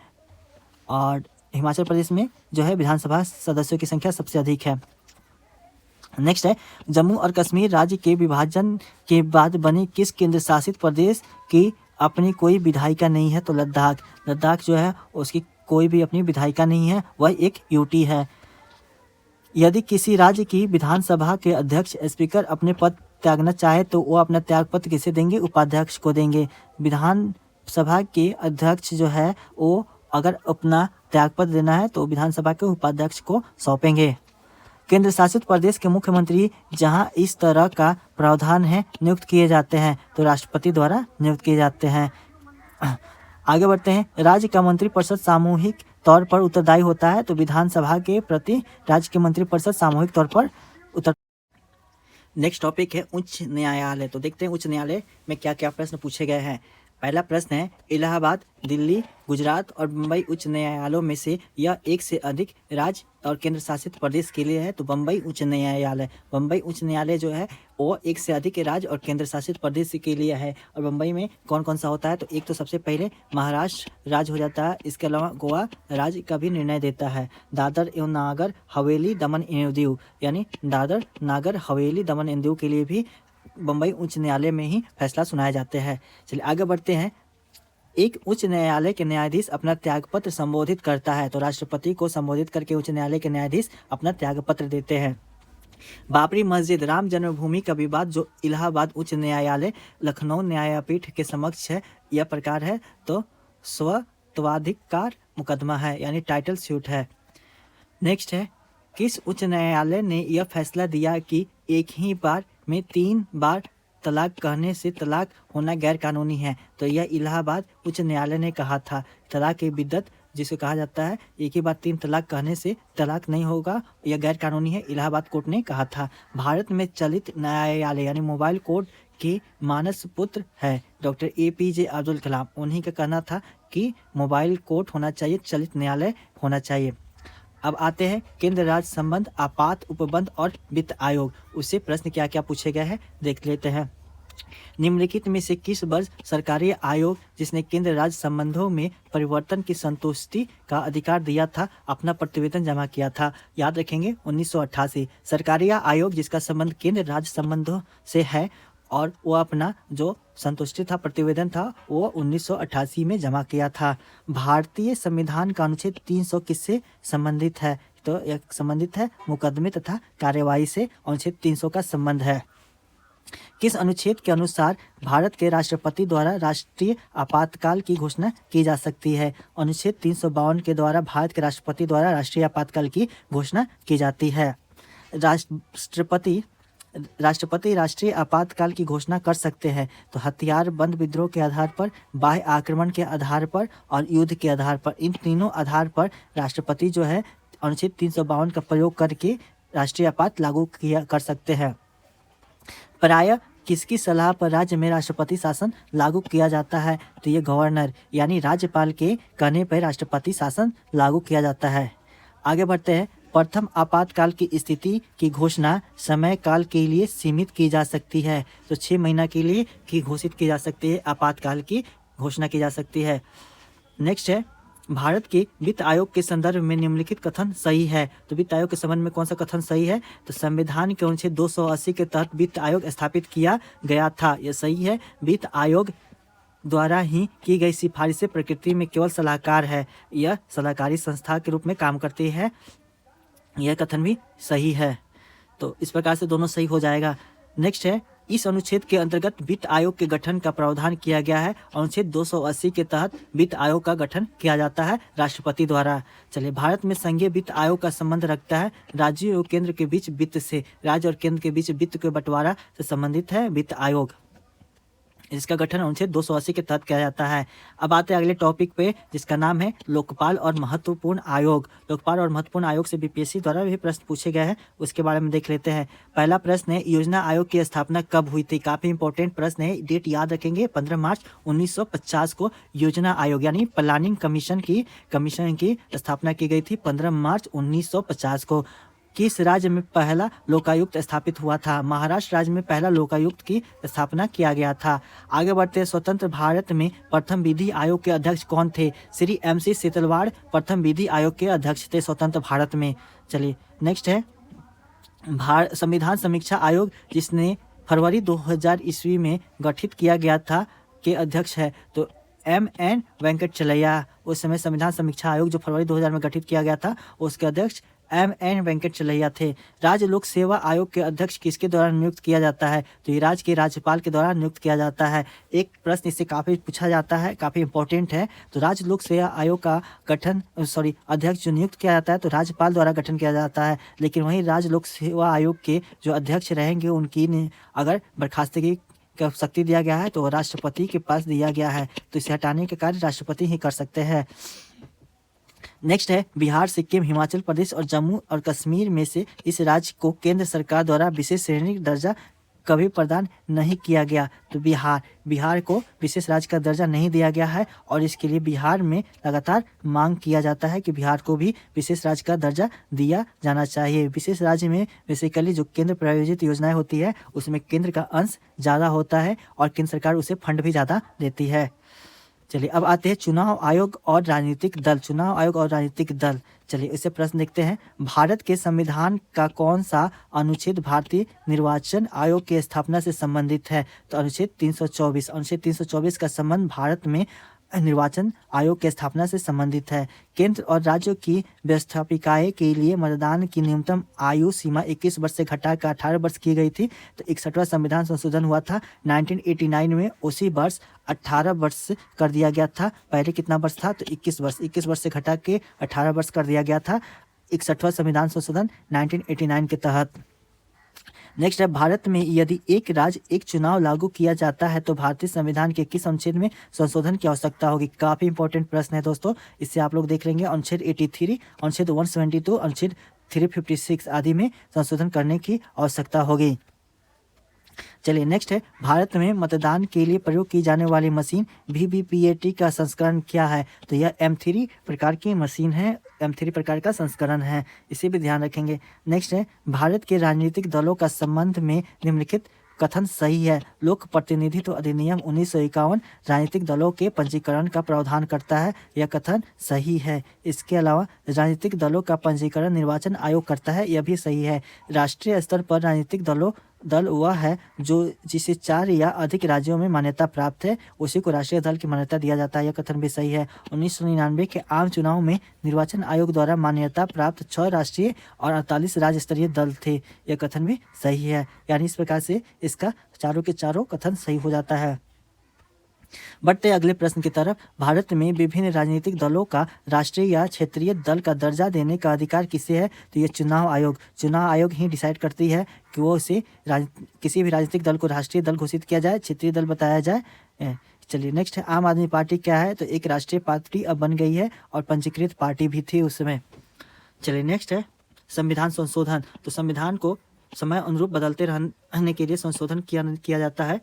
और हिमाचल प्रदेश में जो है विधानसभा सदस्यों की संख्या सबसे अधिक है। नेक्स्ट है, जम्मू और कश्मीर राज्य के विभाजन के बाद बने किस केंद्र शासित प्रदेश की अपनी कोई विधायिका नहीं है, तो लद्दाख जो है उसकी कोई भी अपनी विधायिका नहीं है, वह एक यूटी है। यदि किसी राज्य की विधानसभा के अध्यक्ष स्पीकर अपने पद त्यागना चाहे तो वो अपना त्यागपत्र किसे देंगे? उपाध्यक्ष को देंगे। विधानसभा के अध्यक्ष जो है वो अगर अपना त्यागपत्र देना है तो विधानसभा के उपाध्यक्ष को सौंपेंगे। केंद्र शासित प्रदेश के मुख्यमंत्री जहां इस तरह का प्रावधान है नियुक्त किए जाते हैं, तो राष्ट्रपति द्वारा नियुक्त किए जाते हैं। आगे बढ़ते हैं। राज्य का मंत्रिपरिषद सामूहिक तौर पर उत्तरदायी होता है, तो विधानसभा के प्रति राज्य के मंत्रिपरिषद सामूहिक तौर पर उत्तर। नेक्स्ट टॉपिक है उच्च न्यायालय। तो देखते हैं उच्च न्यायालय में क्या क्या प्रश्न पूछे गए हैं। पहला प्रश्न है, इलाहाबाद, दिल्ली, गुजरात और मुंबई उच्च न्यायालयों में से यह एक से अधिक राज्य और केंद्र शासित प्रदेश के लिए है, तो बम्बई उच्च न्यायालय। बम्बई उच्च न्यायालय जो है वो एक से अधिक राज्य और केंद्र शासित प्रदेश के लिए है। और बम्बई में कौन कौन सा होता है? तो एक तो सबसे पहले महाराष्ट्र राज्य हो जाता है, इसके अलावा गोवा राज्य का भी निर्णय देता है। दादर एवं नागर हवेली दमन एवं दीव, यानी दादर नागर हवेली दमन एवं दीव के लिए भी बम्बई उच्च न्यायालय में ही फैसला सुनाए जाते हैं। चलिए आगे बढ़ते हैं। एक उच्च न्यायालय के न्यायाधीश अपना त्यागपत्र संबोधित करता है, तो राष्ट्रपति को संबोधित करके उच्च न्यायालय के न्यायाधीश अपना त्यागपत्र देते हैं। बाबरी मस्जिद राम जन्मभूमि का विवाद जो इलाहाबाद उच्च न्यायालय लखनऊ न्यायपीठ के समक्ष है, यह प्रकार है, तो स्वत्वाधिकार मुकदमा है, यानी टाइटल सूट है। नेक्स्ट है, किस उच्च न्यायालय ने यह फैसला दिया कि एक ही बार में 3 बार तलाक कहने से तलाक होना गैर कानूनी है? तो यह इलाहाबाद उच्च न्यायालय ने कहा था। तलाक की बिद्दत जिसे कहा जाता है, एक ही बार 3 तलाक कहने से तलाक नहीं होगा, यह गैर कानूनी है, इलाहाबाद कोर्ट ने कहा था। भारत में चलित न्यायालय यानी मोबाइल कोर्ट के मानस पुत्र है डॉक्टर APJ अब्दुल कलाम। उन्हीं का कहना था कि मोबाइल कोर्ट होना चाहिए, चलित न्यायालय होना चाहिए। अब आते हैं केंद्र राज्य संबंध, आपात उपबंध और वित्त आयोग। उससे प्रश्न क्या क्या पूछे गए हैं देख लेते हैं। निम्नलिखित में से किस वर्ष सरकारी आयोग जिसने केंद्र राज्य संबंधों में परिवर्तन की संतुष्टि का अधिकार दिया था अपना प्रतिवेदन जमा किया था? याद रखेंगे 1988। सरकारी आयोग जिसका संबंध केंद्र राज्य संबंधों से है और वो अपना जो संतुष्टि था प्रतिवेदन था वो 1988 में जमा किया था। भारतीय संविधान का अनुच्छेद 300 किससे संबंधित है? तो यह संबंधित है मुकदमे तथा कार्यवाही से, अनुच्छेद 300 का संबंध है। किस अनुच्छेद के अनुसार भारत के राष्ट्रपति द्वारा राष्ट्रीय आपातकाल की घोषणा की जा सकती है? अनुच्छेद 352 के द्वारा भारत के राष्ट्रपति द्वारा राष्ट्रीय आपातकाल की घोषणा की जाती है। राष्ट्रपति राष्ट्रीय आपातकाल की घोषणा कर सकते हैं तो हथियार बंद विद्रोह के आधार पर, बाह्य आक्रमण के आधार पर और युद्ध के आधार पर, इन तीनों आधार पर राष्ट्रपति जो है अनुच्छेद 352 का प्रयोग करके राष्ट्रीय आपात लागू कर सकते हैं। प्रायः किसकी सलाह पर राज्य में राष्ट्रपति शासन लागू किया जाता है? तो ये गवर्नर यानी राज्यपाल के कहने पर राष्ट्रपति शासन लागू किया जाता है। आगे बढ़ते हैं। प्रथम आपातकाल की स्थिति की घोषणा समय काल के लिए सीमित की जा सकती है, तो 6 महीना के लिए की घोषित की जा सकती है, आपातकाल की घोषणा की जा सकती है। नेक्स्ट है, भारत के वित्त आयोग के संदर्भ में निम्नलिखित कथन सही है? तो वित्त आयोग के संबंध में कौन सा कथन सही है? तो संविधान के अनुच्छेद 280 के तहत वित्त आयोग स्थापित किया गया था, यह सही है। वित्त आयोग द्वारा ही की गई सिफारिशें प्रकृति में केवल सलाहकार है, यह सलाहकारी संस्था के रूप में काम करती है, यह कथन भी सही है। तो इस प्रकार से दोनों सही हो जाएगा। नेक्स्ट है, इस अनुच्छेद के अंतर्गत वित्त आयोग के गठन का प्रावधान किया गया है। अनुच्छेद 280 के तहत वित्त आयोग का गठन किया जाता है राष्ट्रपति द्वारा। चलिए, भारत में संघीय वित्त आयोग का संबंध रखता है राज्यों और केंद्र के बीच वित्त से, राज्य और केंद्र के बीच वित्त के बंटवारा से संबंधित है वित्त आयोग। इसका गठन अनुच्छेद 280 के तहत किया जाता है। अब आते हैं अगले टॉपिक पे जिसका नाम है लोकपाल और महत्वपूर्ण आयोग। लोकपाल और महत्वपूर्ण आयोग से बीपीएससी द्वारा भी प्रश्न पूछे गए हैं, उसके बारे में देख लेते हैं। पहला प्रश्न है, योजना आयोग की स्थापना कब हुई थी? काफी इंपॉर्टेंट प्रश्न है, डेट याद रखेंगे। 15 मार्च 1950 को योजना आयोग यानी प्लानिंग कमीशन की स्थापना की गई थी 15 मार्च 1950 को। किस राज्य में पहला लोकायुक्त स्थापित हुआ था? महाराष्ट्र राज्य में पहला लोकायुक्त की स्थापना किया गया था। आगे बढ़ते हैं, स्वतंत्र भारत में प्रथम विधि आयोग के अध्यक्ष कौन थे? श्री MC सीतलवाड़ प्रथम विधि आयोग के अध्यक्ष थे स्वतंत्र भारत में। चलिए, नेक्स्ट है संविधान समीक्षा आयोग जिसने फरवरी 2000 ईस्वी में गठित किया गया था, के अध्यक्ष है? तो M.N. वेंकटचलैया। उस समय संविधान समीक्षा आयोग जो फरवरी 2000 में गठित किया गया था, उसके अध्यक्ष M.N. वेंकटचलैया थे। राज्य लोक सेवा आयोग के अध्यक्ष किसके द्वारा नियुक्त किया जाता है? तो ये राज्य के राज्यपाल के द्वारा नियुक्त किया जाता है। एक प्रश्न इससे काफ़ी पूछा जाता है, काफ़ी इंपॉर्टेंट है। तो राज्य लोक सेवा आयोग का अध्यक्ष जो नियुक्त किया जाता है तो राज्यपाल द्वारा गठन किया जाता है। लेकिन वहीं राज्य लोक सेवा आयोग के जो अध्यक्ष रहेंगे उनकी अगर बर्खास्तगी का शक्ति दिया गया है तो राष्ट्रपति के पास दिया गया है, तो इसे हटाने का कार्य राष्ट्रपति ही कर सकते हैं। नेक्स्ट है बिहार, सिक्किम, हिमाचल प्रदेश और जम्मू और कश्मीर में से इस राज्य को केंद्र सरकार द्वारा विशेष श्रेणी दर्जा कभी प्रदान नहीं किया गया? तो बिहार को विशेष राज्य का दर्जा नहीं दिया गया है और इसके लिए बिहार में लगातार मांग किया जाता है कि बिहार को भी विशेष राज्य का दर्जा दिया जाना चाहिए। विशेष राज्य में बेसिकली जो केंद्र प्रायोजित योजनाएं होती है उसमें केंद्र का अंश ज़्यादा होता है और केंद्र सरकार उसे फंड भी ज़्यादा देती है। चलिए अब आते हैं चुनाव आयोग और राजनीतिक दल। चुनाव आयोग और राजनीतिक दल, चलिए इससे प्रश्न देखते हैं। भारत के संविधान का कौन सा अनुच्छेद भारतीय निर्वाचन आयोग की स्थापना से संबंधित है? तो अनुच्छेद 324। अनुच्छेद 324 का संबंध भारत में निर्वाचन आयोग की स्थापना से संबंधित है। केंद्र और राज्यों की व्यवस्थापिकाएं के लिए मतदान की न्यूनतम आयु सीमा 21 वर्ष से घटाकर 18 वर्ष की गई थी। तो 61वां संविधान संशोधन हुआ था 1989 में, उसी वर्ष 18 वर्ष कर दिया गया था। पहले कितना वर्ष था? तो 21 वर्ष से घटा के 18 वर्ष कर दिया गया था 61वां संविधान संशोधन 1989 के तहत। नेक्स्ट है भारत में यदि एक राज्य एक चुनाव लागू किया जाता है तो भारतीय संविधान के किस अनुच्छेद में संशोधन की आवश्यकता होगी? काफी इंपॉर्टेंट प्रश्न है दोस्तों, इससे आप लोग देख लेंगे। अनुच्छेद 83, अनुच्छेद 172, अनुच्छेद 356 आदि में संशोधन करने की आवश्यकता होगी। चलिए नेक्स्ट है भारत में मतदान के लिए प्रयोग की जाने वाली मशीन VVPAT का संस्करण क्या है? तो यह M3 प्रकार की मशीन है, M3 प्रकार का संस्करण है, इसे भी ध्यान रखेंगे। नेक्स्ट है भारत के राजनीतिक दलों का संबंध में निम्नलिखित कथन सही है? लोक प्रतिनिधित्व अधिनियम 1951 राजनीतिक दलों के पंजीकरण का प्रावधान करता है, यह कथन सही है। इसके अलावा राजनीतिक दलों का पंजीकरण निर्वाचन आयोग करता है, यह भी सही है। राष्ट्रीय स्तर पर राजनीतिक दल वह है जो जिसे 4 या अधिक राज्यों में मान्यता प्राप्त है, उसी को राष्ट्रीय दल की मान्यता दिया जाता है, यह कथन भी सही है। 1999 के आम चुनाव में निर्वाचन आयोग द्वारा मान्यता प्राप्त 6 राष्ट्रीय और 48 राज्य स्तरीय दल थे, यह कथन भी सही है। यानी इस प्रकार से इसका चारों के चारों कथन सही हो जाता है। बढ़ते अगले प्रश्न की तरफ। भारत में विभिन्न राजनीतिक दलों का राष्ट्रीय या क्षेत्रीय दल का दर्जा देने का अधिकार किसे है? तो ये चुनाव आयोग ही डिसाइड करती है कि वो उसे किसी भी राजनीतिक दल को राष्ट्रीय दल घोषित किया जाए, क्षेत्रीय दल बताया जाए। चलिए नेक्स्ट है आम आदमी पार्टी क्या है? तो एक राष्ट्रीय पार्टी अब बन गई है और पंजीकृत पार्टी भी थी उस समय। चलिए नेक्स्ट है संविधान संशोधन। तो संविधान को समय अनुरूप बदलते रहने के लिए संशोधन किया जाता है,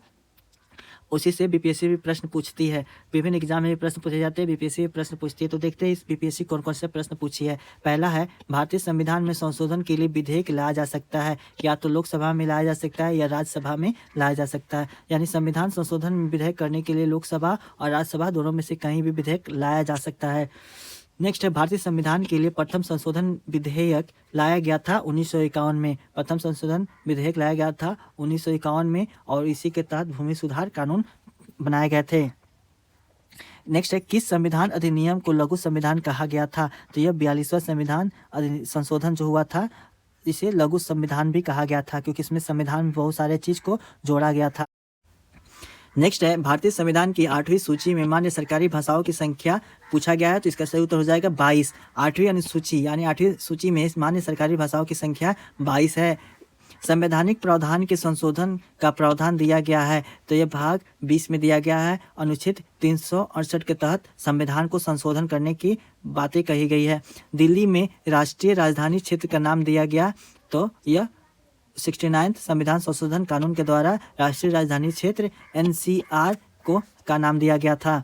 उसी से बीपीएससी भी प्रश्न पूछती है। विभिन्न एग्जाम में भी प्रश्न पूछे जाते हैं, बीपीएससी भी प्रश्न पूछती है। तो देखते हैं इस बीपीएससी कौन कौन से प्रश्न पूछी है। पहला है भारतीय संविधान में संशोधन के लिए विधेयक लाया जा सकता है, या तो लोकसभा में लाया जा सकता है या राज्यसभा में लाया जा सकता है। यानी संविधान संशोधन विधेयक करने के लिए लोकसभा और राज्यसभा दोनों में से कहीं भी विधेयक लाया जा सकता है। नेक्स्ट है भारतीय संविधान के लिए प्रथम संशोधन विधेयक लाया गया था 1951 में। प्रथम संशोधन विधेयक लाया गया था 1951 में और इसी के तहत भूमि सुधार कानून बनाए गए थे। नेक्स्ट है किस संविधान अधिनियम को लघु संविधान कहा गया था? तो यह 42वां संविधान संशोधन जो हुआ था इसे लघु संविधान भी कहा गया था, क्योंकि इसमें संविधान में बहुत सारे चीज को जोड़ा गया था। नेक्स्ट है भारतीय संविधान की 8वीं सूची में मान्य सरकारी भाषाओं की संख्या पूछा गया है, तो इसका सही उत्तर हो जाएगा 22। 8वीं अनुसूची यानी 8वीं सूची में मान्य सरकारी भाषाओं की संख्या 22 है। संवैधानिक प्रावधान के संशोधन का प्रावधान दिया गया है, तो यह भाग 20 में दिया गया है। अनुच्छेद 368 के तहत संविधान को संशोधन करने की बातें कही गई है। दिल्ली में राष्ट्रीय राजधानी क्षेत्र का नाम दिया गया, तो यह 69 संविधान संशोधन कानून के द्वारा राष्ट्रीय राजधानी क्षेत्र NCR का नाम दिया गया था।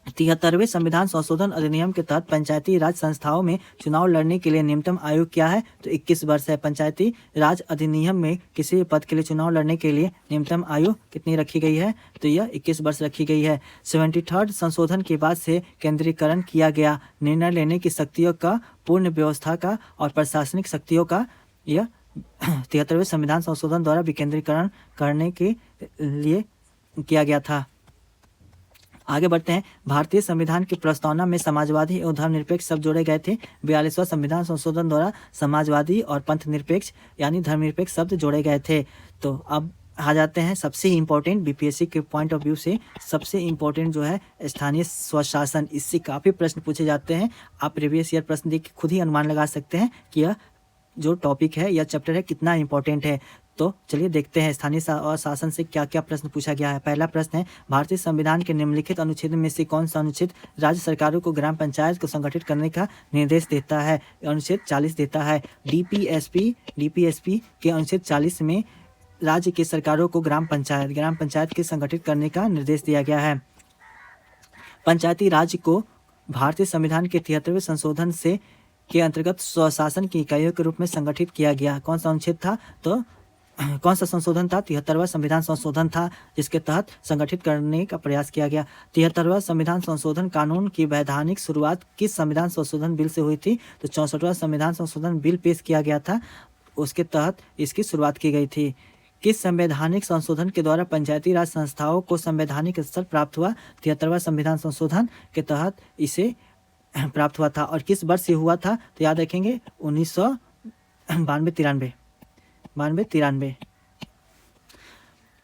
73वें संविधान संशोधन अधिनियम के तहत पंचायती राज संस्थाओं में चुनाव लड़ने के लिए न्यूनतम आयु क्या है? तो 21 वर्ष है। पंचायती राज अधिनियम में किसी भी पद के लिए चुनाव लड़ने के लिए न्यूनतम आयु कितनी रखी गई है? तो यह 21 वर्ष रखी गई है। 73rd संशोधन के बाद से केंद्रीकरण किया गया, निर्णय लेने की शक्तियों का, पूर्ण व्यवस्था का और प्रशासनिक शक्तियों का यह 73वें संविधान संशोधन द्वारा विकेंद्रीकरण करने के लिए किया गया था। आगे बढ़ते हैं। भारतीय संविधान की प्रस्तावना में समाजवादी एवं धर्मनिरपेक्ष शब्द जोड़े गए थे। 42वां संविधान संशोधन द्वारा समाजवादी और पंथ निरपेक्ष यानी धर्मनिरपेक्ष शब्द जोड़े गए थे। तो अब आ जाते हैं सबसे इम्पोर्टेंट बीपीएससी के पॉइंट ऑफ व्यू से सबसे इम्पोर्टेंट जो है स्थानीय स्वशासन। इससे काफ़ी प्रश्न पूछे जाते हैं। आप प्रीवियस ईयर प्रश्न देख के खुद ही अनुमान लगा सकते हैं कि यह जो टॉपिक है या चैप्टर है कितना इंपॉर्टेंट है। तो चलिए देखते हैं स्थानीय शासन से क्या क्या प्रश्न पूछा गया है। पहला प्रश्न है, भारतीय संविधान के निम्नलिखित अनुच्छेद में से कौन सा अनुच्छेद राज्य सरकारों को ग्राम पंचायत को संगठित करने का निर्देश देता है? अनुच्छेद 40 देता है। डीपीएसपी के अनुच्छेद 40 में राज्य की सरकारों को ग्राम पंचायत के संगठित करने का निर्देश दिया गया है। पंचायती राज को भारतीय संविधान के 73वें संशोधन से के अंतर्गत स्वशासन की इकाइयों के रूप में संगठित किया गया। कौन सा अनुच्छेद था? तो कौन सा संशोधन था? 73वां संविधान संशोधन था, जिसके तहत संगठित करने का प्रयास किया गया। 73वां संविधान संशोधन कानून की वैधानिक शुरुआत किस संविधान संशोधन बिल से हुई थी? तो 64वां संविधान संशोधन बिल पेश किया गया था, उसके तहत इसकी शुरुआत की गई थी। किस संवैधानिक संशोधन के द्वारा पंचायती राज संस्थाओं को संवैधानिक स्तर प्राप्त हुआ? 73वां संविधान संशोधन के तहत इसे प्राप्त हुआ था। और किस वर्ष से हुआ था? तो याद रखेंगे 1992-93।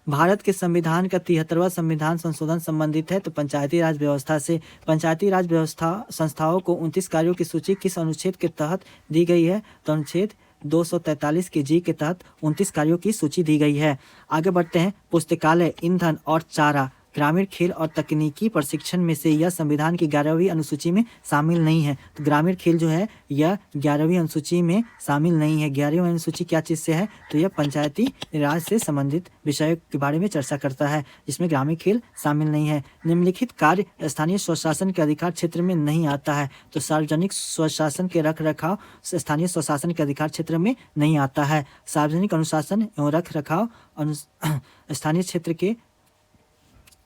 भारत के संविधान का 73वां संविधान संशोधन संबंधित है तो पंचायती राज व्यवस्था से। पंचायती राज व्यवस्था संस्थाओं को 29 कार्यों की सूची किस अनुच्छेद के तहत दी गई है? तो अनुच्छेद 243 के जी के तहत 29 कार्यों की सूची दी गई है। आगे बढ़ते हैं। पुस्तकालय, ईंधन और चारा, ग्रामीण खेल और तकनीकी प्रशिक्षण में से यह संविधान की 11वीं अनुसूची में शामिल नहीं है। तो ग्रामीण खेल जो है यह 11वीं अनुसूची में शामिल नहीं है। 11वीं अनुसूची क्या चीज़ से है? तो यह पंचायती राज से संबंधित विषयों के बारे में चर्चा करता है, जिसमें ग्रामीण खेल शामिल नहीं है। निम्नलिखित कार्य स्थानीय स्वशासन के अधिकार क्षेत्र में नहीं आता है। तो सार्वजनिक स्वशासन के रख रखाव स्थानीय स्वशासन के अधिकार क्षेत्र में नहीं आता है। सार्वजनिक अनुशासन एवं रख रखाव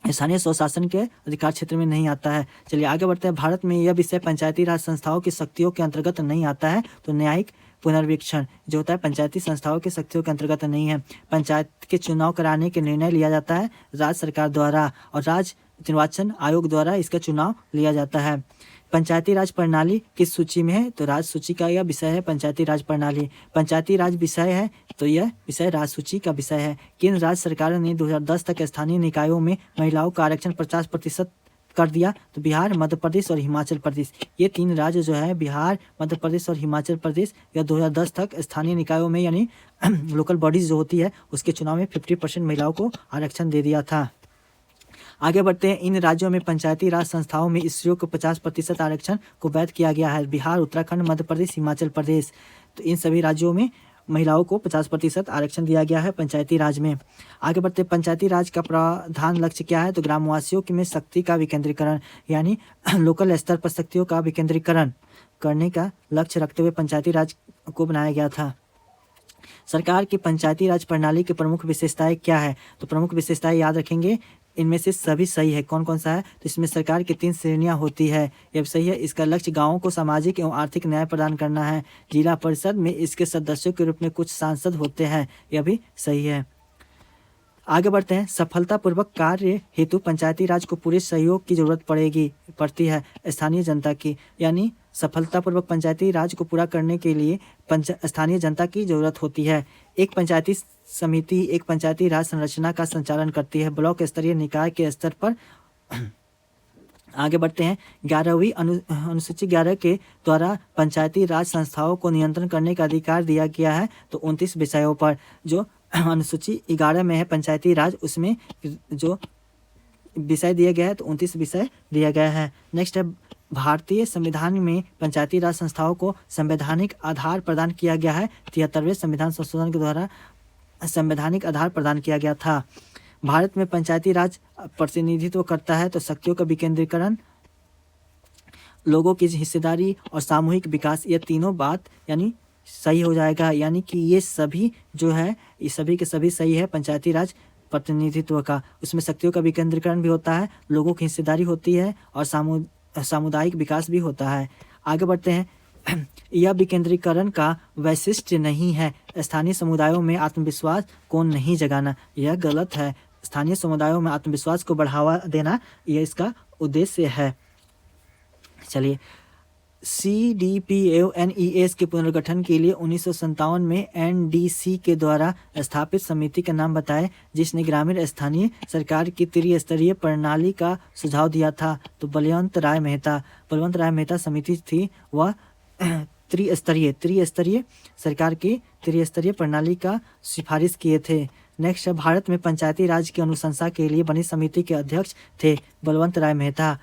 स्थानीय स्वशासन के अधिकार क्षेत्र में नहीं आता है। चलिए आगे बढ़ते हैं। भारत में यह विषय पंचायती राज संस्थाओं की शक्तियों के अंतर्गत नहीं आता है। तो न्यायिक पुनर्वीक्षण जो होता है पंचायती संस्थाओं की शक्तियों के अंतर्गत नहीं है। पंचायत के चुनाव कराने के निर्णय लिया जाता है राज्य सरकार द्वारा और राज्य निर्वाचन आयोग द्वारा इसका चुनाव लिया जाता है। पंचायती राज प्रणाली किस सूची में है? तो राज सूची का यह विषय है पंचायती राज प्रणाली। पंचायती राज विषय है तो यह विषय राज सूची का विषय है। केंद्र राज्य सरकारों ने 2010 तक स्थानीय निकायों में महिलाओं का आरक्षण 50% कर दिया। तो बिहार, मध्य प्रदेश और हिमाचल प्रदेश, ये 3 राज्य जो है बिहार, मध्य प्रदेश और हिमाचल प्रदेश, यह 2010 तक स्थानीय निकायों में यानी लोकल बॉडीज जो होती है उसके चुनाव में 50% महिलाओं को आरक्षण दे दिया था। आगे बढ़ते हैं। इन राज्यों में पंचायती राज संस्थाओं में स्त्रियों को 50% आरक्षण को वैध किया गया है। बिहार, उत्तराखंड, मध्य प्रदेश, हिमाचल प्रदेश, तो इन सभी राज्यों में महिलाओं को 50% आरक्षण दिया गया है पंचायती राज में। आगे बढ़ते हैं। पंचायती राज का प्रधान लक्ष्य क्या है? तो ग्रामवासियों में शक्ति का विकेंद्रीकरण यानी लोकल स्तर पर शक्तियों का विकेंद्रीकरण करने का लक्ष्य रखते हुए पंचायती राज को बनाया गया था। सरकार की पंचायती राज प्रणाली की प्रमुख विशेषताएं क्या है? तो प्रमुख विशेषताएं याद रखेंगे, इनमें से सभी सही है। कौन कौन सा है? तो इसमें सरकार की 3 श्रेणियां होती है, यह सही है। इसका लक्ष्य गांवों को सामाजिक एवं आर्थिक न्याय प्रदान करना है। जिला परिषद में इसके सदस्यों के रूप में कुछ सांसद होते हैं, यह भी सही है। आगे बढ़ते हैं। सफलतापूर्वक कार्य हेतु पंचायती राज को पूरे सहयोग की जरूरत पड़ती है स्थानीय जनता की, यानी सफलतापूर्वक पंचायती राज को पूरा करने के लिए स्थानीय जनता की जरूरत होती है। एक पंचायती समिति एक पंचायती राज संरचना का संचालन करती है ब्लॉक स्तरीय निकाय के स्तर पर। आगे बढ़ते हैं। 11वीं अनुसूची 11 के द्वारा पंचायती राज संस्थाओं को नियंत्रण करने का अधिकार दिया गया है। तो 29 विषयों पर जो अनुसूची 11 में है पंचायती राज, उसमें जो विषय दिया गया है तो 29 विषय दिया गया है। नेक्स्ट है। भारतीय संविधान में पंचायती राज संस्थाओं को संवैधानिक आधार प्रदान किया गया है। 73वें संविधान संशोधन के द्वारा संवैधानिक आधार प्रदान किया गया था। भारत में पंचायती राज प्रतिनिधित्व करता है तो शक्तियों का विकेंद्रीकरण, लोगों की हिस्सेदारी और सामूहिक विकास, ये तीनों बात यानी सही हो जाएगा। यानी कि ये सभी जो है ये सभी के सभी सही है पंचायती राज प्रतिनिधित्व का। उसमें शक्तियों का विकेंद्रीकरण भी होता है, लोगों की हिस्सेदारी होती है और सामुदायिक विकास भी होता है। आगे बढ़ते हैं। यह विकेंद्रीकरण का वैशिष्ट्य नहीं है। स्थानीय समुदायों में आत्मविश्वास को नहीं जगाना, यह गलत है। स्थानीय समुदायों में आत्मविश्वास को बढ़ावा देना, यह इसका उद्देश्य है। चलिए, CDPONES के पुनर्गठन के लिए 1957 में NDC के द्वारा स्थापित समिति का नाम बताएं जिसने ग्रामीण स्थानीय सरकार की त्रिस्तरीय प्रणाली का सुझाव दिया था। तो बलवंत राय मेहता समिति थी, वह त्रिस्तरीय सरकार की त्रिस्तरीय प्रणाली का सिफारिश किए थे। नेक्स्ट है, भारत में पंचायती राज की अनुशंसा के लिए बनी समिति के अध्यक्ष थे बलवंत राय मेहता।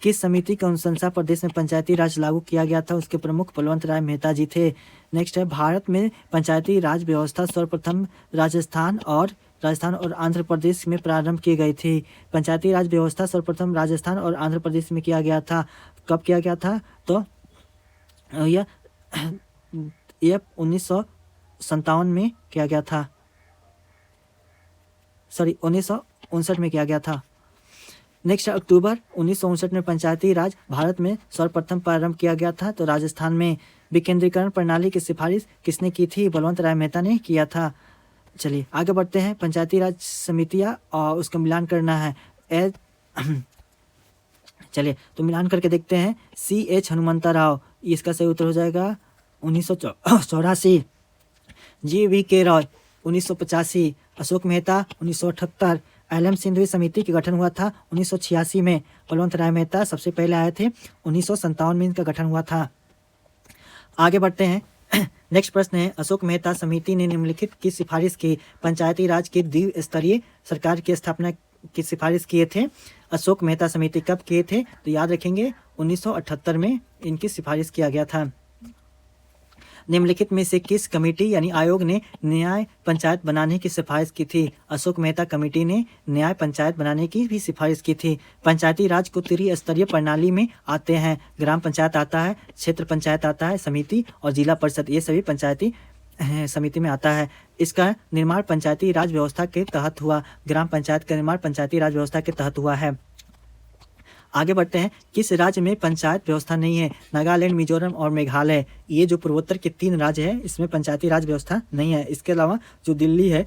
किस समिति की अनुशंसा पर देश में पंचायती राज लागू किया गया था? उसके प्रमुख बलवंत राय मेहता जी थे। नेक्स्ट है, भारत में पंचायती राज व्यवस्था सर्वप्रथम राजस्थान और आंध्र प्रदेश में प्रारंभ की गई थी। पंचायती राज व्यवस्था सर्वप्रथम राजस्थान और आंध्र प्रदेश में किया गया था। कब किया गया था? तो यह 1957 में किया गया था, 1959 में किया गया था। नेक्स्ट, अक्टूबर 1959 में पंचायती राज भारत में सर्वप्रथम प्रारंभ किया गया था। तो राजस्थान में विकेंद्रीकरण प्रणाली की सिफारिश किसने की थी? बलवंत राय मेहता ने किया था। चलिए आगे बढ़ते हैं। पंचायती राज समितियाँ और उसका मिलान करना है। चलिए तो मिलान करके देखते हैं। CH हनुमंता राव, इसका सही उत्तर हो जाएगा 1984। GVK रॉय 1985, अशोक मेहता 1978, LM सिंधवी समिति का गठन हुआ था 1986 में। बलवंत राय मेहता सबसे पहले आए थे, 1957 में इनका गठन हुआ था। आगे बढ़ते हैं। नेक्स्ट प्रश्न है, अशोक मेहता समिति ने निम्नलिखित की सिफारिश की? पंचायती राज की द्विस्तरीय सरकार की स्थापना की सिफारिश किए थे अशोक मेहता समिति। कब किए थे? तो याद रखेंगे 1978 में इनकी सिफारिश किया गया था। निम्नलिखित में से किस कमेटी यानी आयोग ने न्याय पंचायत बनाने की सिफारिश की थी? अशोक मेहता कमेटी ने न्याय पंचायत बनाने की भी सिफारिश की थी। पंचायती राज को त्रिस्तरीय प्रणाली में आते हैं। ग्राम पंचायत आता है, क्षेत्र पंचायत आता है, समिति और जिला परिषद, ये सभी पंचायती समिति में आता है। इसका निर्माण पंचायती राज व्यवस्था के तहत हुआ। ग्राम पंचायत का निर्माण पंचायती राज व्यवस्था के तहत हुआ है। आगे बढ़ते हैं। किस राज्य में पंचायत व्यवस्था नहीं है? नागालैंड, मिजोरम और मेघालय, ये जो पूर्वोत्तर के 3 राज्य हैं इसमें पंचायती राज व्यवस्था नहीं है। इसके अलावा जो दिल्ली है,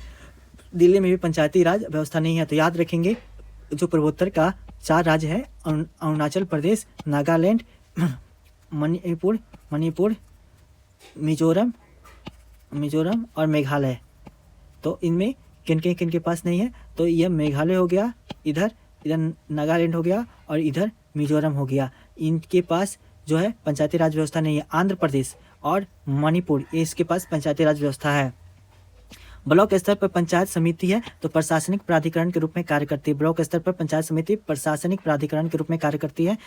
दिल्ली में भी पंचायती राज व्यवस्था नहीं है। तो याद रखेंगे जो पूर्वोत्तर का 4 राज्य है, अरुणाचल प्रदेश, नागालैंड, मणिपुर, मिजोरम और मेघालय, तो इनमें किन के पास नहीं है? तो यह मेघालय हो गया, इधर नागालैंड हो गया और इधर मिजोरम हो गया। इनके पास जो है पंचायती राज व्यवस्था नहीं है। आंध्र प्रदेश और मणिपुर, इसके पास पंचायती राज व्यवस्था है। ब्लॉक स्तर पर पंचायत समिति है तो प्रशासनिक प्राधिकरण के रूप में कार्य करती है। ब्लॉक स्तर पर पंचायत समिति प्रशासनिक प्राधिकरण के रूप में कार्य करती है।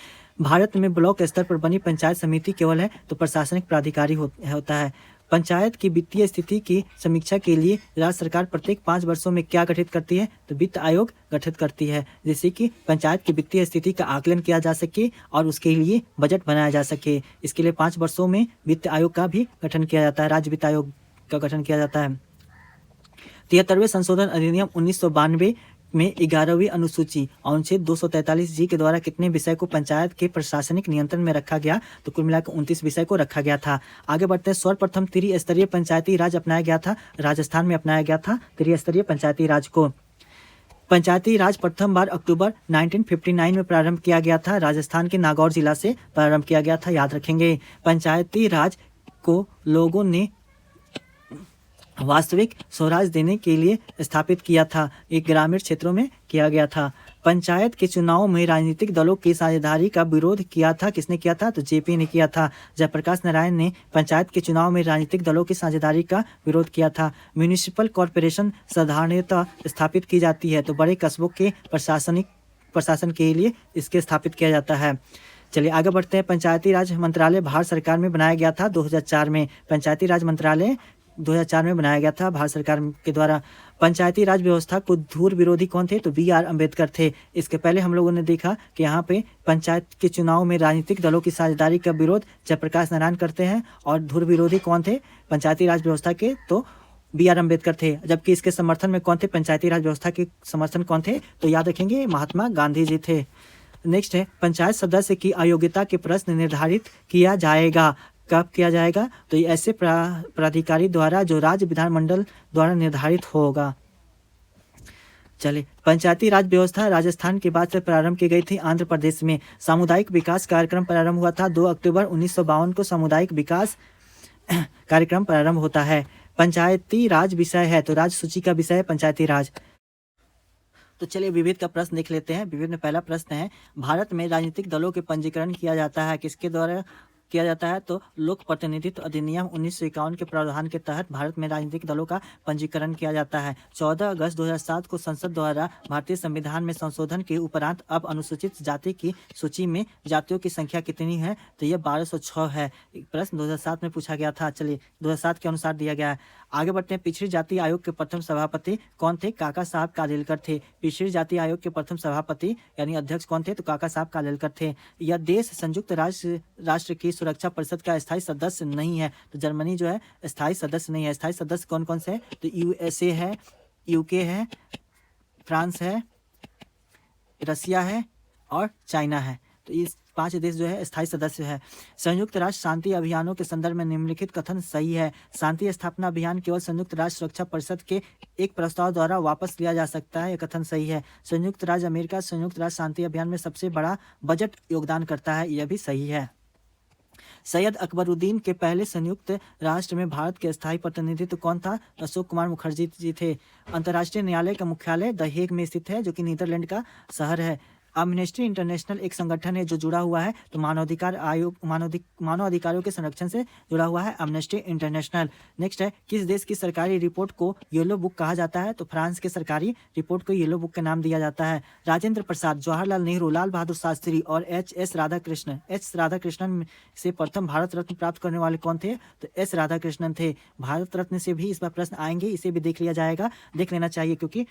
भारत में ब्लॉक स्तर पर बनी पंचायत समिति केवल है तो प्रशासनिक प्राधिकारी होता है। पंचायत की वित्तीय स्थिति की समीक्षा के लिए राज्य सरकार प्रत्येक 5 वर्षों में क्या गठित करती है? तो वित्त आयोग गठित करती है, जिससे कि पंचायत की वित्तीय स्थिति का आकलन किया जा सके और उसके लिए बजट बनाया जा सके। इसके लिए 5 वर्षों में वित्त आयोग का भी गठन किया जाता है, राज्य वित्त आयोग का गठन किया जाता है। 73वें संशोधन अधिनियम 1992 में 11वीं अनुसूची अनुच्छेद 243G के द्वारा कितने विषय को पंचायत के प्रशासनिक नियंत्रण में रखा गया? तो कुल मिलाकर 29 विषय को रखा गया था। आगे बढ़ते हैं। सर्वप्रथम त्रिस्तरीय पंचायती राज अपनाया गया था, राजस्थान में अपनाया गया था त्रिस्तरीय पंचायती राज को। पंचायती राज प्रथम बार अक्टूबर 1959 में प्रारंभ किया गया था। राजस्थान के नागौर जिला से प्रारंभ किया गया था, याद रखेंगे। पंचायती राज को लोगों ने वास्तविक स्वराज देने के लिए स्थापित किया था। एक ग्रामीण क्षेत्रों में किया गया था। पंचायत के चुनाव में राजनीतिक दलों की साझेदारी का विरोध किया था। किसने किया था? तो जेपी ने किया था। जयप्रकाश नारायण ने पंचायत के चुनाव में राजनीतिक दलों की साझेदारी का विरोध किया था। म्यूनिसिपल कॉरपोरेशन साधारणतः स्थापित की जाती है तो बड़े कस्बों के प्रशासन के लिए इसके स्थापित किया जाता है। चलिए आगे बढ़ते हैं। पंचायती राज मंत्रालय भारत सरकार में बनाया गया था 2004 में। पंचायती राज मंत्रालय 2004 में बनाया गया था भारत सरकार के द्वारा। पंचायती राज व्यवस्था को धुर विरोधी कौन थे? तो BR अम्बेडकर थे। इसके पहले हम लोगों ने देखा कि यहाँ पे पंचायत के चुनाव में राजनीतिक दलों की साझेदारी का विरोध जयप्रकाश नारायण करते हैं और धुर विरोधी कौन थे पंचायती राज व्यवस्था के? तो BR अम्बेडकर थे। जबकि इसके समर्थन में कौन थे? पंचायती राज व्यवस्था के समर्थन कौन थे? तो याद रखेंगे महात्मा गांधी जी थे। नेक्स्ट है, पंचायत सदस्य की अयोग्यता के प्रश्न निर्धारित किया जाएगा। कब किया जाएगा? तो ये ऐसे प्राधिकारी द्वारा जो राज्य विधानमंडल द्वारा निर्धारित होगा। चलिए, पंचायती राज व्यवस्था राजस्थान के बाद से प्रारंभ की गई थी। आंध्र प्रदेश में सामुदायिक विकास कार्यक्रम प्रारंभ हुआ था। 2 अक्टूबर 1952 को सामुदायिक विकास कार्यक्रम प्रारंभ होता है। पंचायती राज विषय है, तो राज्य सूची का विषय है पंचायती राज। तो चलिए विविध का प्रश्न देख लेते हैं। विविध में पहला प्रश्न है, भारत में राजनीतिक दलों के पंजीकरण किया जाता है, किसके द्वारा किया जाता है? तो लोक प्रतिनिधित्व अधिनियम 1951 के प्रावधान के तहत भारत में राजनीतिक दलों का पंजीकरण किया जाता है। 14 अगस्त 2007 को संसद द्वारा भारतीय संविधान में संशोधन के उपरांत अब अनुसूचित जाति की सूची में जातियों की संख्या कितनी है? तो यह 1206 है। प्रश्न 2007 में पूछा गया था। चलिए 2007 के अनुसार दिया गया है। आगे बढ़ते हैं। पिछड़ी जाति आयोग के प्रथम सभापति कौन थे? काका साहब कालेलकर थे। पिछड़ी जाति आयोग के प्रथम सभापति यानी अध्यक्ष कौन थे? तो काका साहब कालेलकर थे। यह देश संयुक्त राष्ट्र की सुरक्षा परिषद का स्थायी सदस्य नहीं है। तो जर्मनी जो है स्थायी सदस्य नहीं है। स्थायी सदस्य कौन कौन से है? तो यूएसए है, यूके है, फ्रांस है, रसिया है और चाइना है। तो इस 5 देश जो है स्थायी सदस्य है। संयुक्त राष्ट्र शांति अभियानों के संदर्भ में निम्नलिखित कथन सही है। शांति स्थापना अभियान केवल संयुक्त राष्ट्र सुरक्षा परिषद के एक प्रस्ताव द्वारा वापस लिया जा सकता है। यह कथन सही है। संयुक्त राज्य अमेरिका संयुक्त राष्ट्र शांति अभियान में सबसे बड़ा बजट योगदान करता है। यह भी सही है। सैयद अकबरुद्दीन के पहले संयुक्त राष्ट्र में भारत के स्थायी प्रतिनिधित्व कौन था? अशोक कुमार मुखर्जी जी थे। अंतर्राष्ट्रीय न्यायालय का मुख्यालय द हेग में स्थित है, जो कि नीदरलैंड का शहर है। एमनेस्टी इंटरनेशनल एक संगठन है जो जुड़ा हुआ है, तो मानवाधिकार आयोग मानवाधिकारों के संरक्षण से जुड़ा हुआ है एमनेस्टी इंटरनेशनल। नेक्स्ट है, किस देश की सरकारी रिपोर्ट को येलो बुक कहा जाता है? तो फ्रांस के सरकारी रिपोर्ट को येलो बुक का नाम दिया जाता है। राजेंद्र प्रसाद, जवाहरलाल नेहरू, लाल बहादुर शास्त्री और एच राधाकृष्णन से प्रथम भारत रत्न प्राप्त करने वाले कौन थे? तो एस राधाकृष्णन थे। भारत रत्न से भी इस बार प्रश्न आएंगे, इसे भी देख लिया जाएगा, देख लेना चाहिए, क्योंकि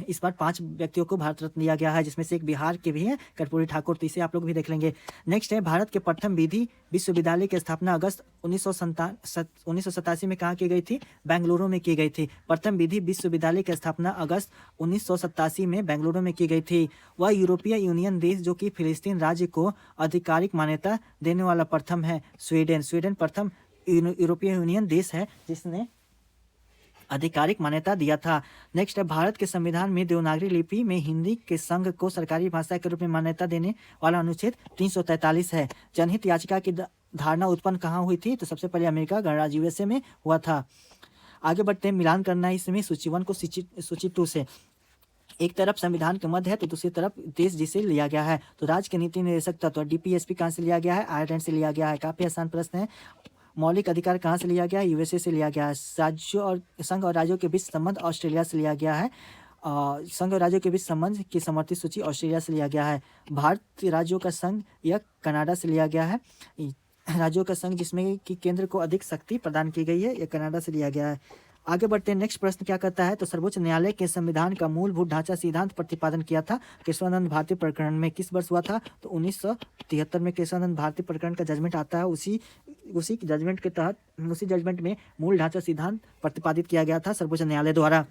इस बार 5 व्यक्तियों को भारत रत्न दिया गया है, जिसमें से एक बिहार के भी है, कर्पूरी ठाकुर। तो इसे आप लोग भी देख लेंगे। नेक्स्ट है, भारत के प्रथम विधि विश्वविद्यालय की स्थापना अगस्त 1987 में कहाँ की गई थी? बेंगलुरु में की गई थी। प्रथम विधि विश्वविद्यालय की स्थापना अगस्त 1987 में बेंगलुरु में की गई थी। वह यूरोपीय यूनियन देश जो कि फिलिस्तीन राज्य को आधिकारिक मान्यता देने वाला प्रथम है स्वीडन। स्वीडन प्रथम यूरोपीय यूनियन देश है जिसने आधिकारिक मान्यता दिया था। नेक्स्ट है, भारत के संविधान में देवनागरी लिपि में हिंदी के संघ को सरकारी भाषा के रूप में मान्यता देने वाला अनुच्छेद 343 है। जनहित याचिका की धारणा उत्पन्न कहाँ हुई थी? तो सबसे पहले अमेरिका गणराज्य यूएसए में हुआ था। आगे बढ़ते हैं, मिलान करना है इसमें सूची 1 को सूची 2 से। एक तरफ संविधान के मध्य है तो दूसरी तरफ देश जिसे लिया गया है। तो राज्य के नीति निर्देशक तत्व डीपीएसपी कहाँ से लिया गया है? आयरलैंड से लिया गया है। काफी आसान प्रश्न है। मौलिक अधिकार कहाँ से लिया गया है? यूएसए से लिया गया है। राज्यों और संघ और राज्यों के बीच संबंध ऑस्ट्रेलिया से लिया गया है। संघ और राज्यों के बीच संबंध की समर्थित सूची ऑस्ट्रेलिया से लिया गया है। भारतीय राज्यों का संघ यह कनाडा से लिया गया है। राज्यों का संघ जिसमें कि केंद्र को अधिक शक्ति प्रदान की गई है, यह कनाडा से लिया गया है। आगे बढ़ते हैं। नेक्स्ट प्रश्न क्या करता है? तो सर्वोच्च न्यायालय के संविधान का मूलभूत ढांचा सिद्धांत प्रतिपादन किया था केशवानंद भारती प्रकरण में किस वर्ष हुआ था? तो 1973 में केशवानंद भारती प्रकरण का जजमेंट आता है। उसी जजमेंट के तहत उसी जजमेंट में मूल ढांचा सिद्धांत प्रतिपादित किया गया था सर्वोच्च न्यायालय द्वारा।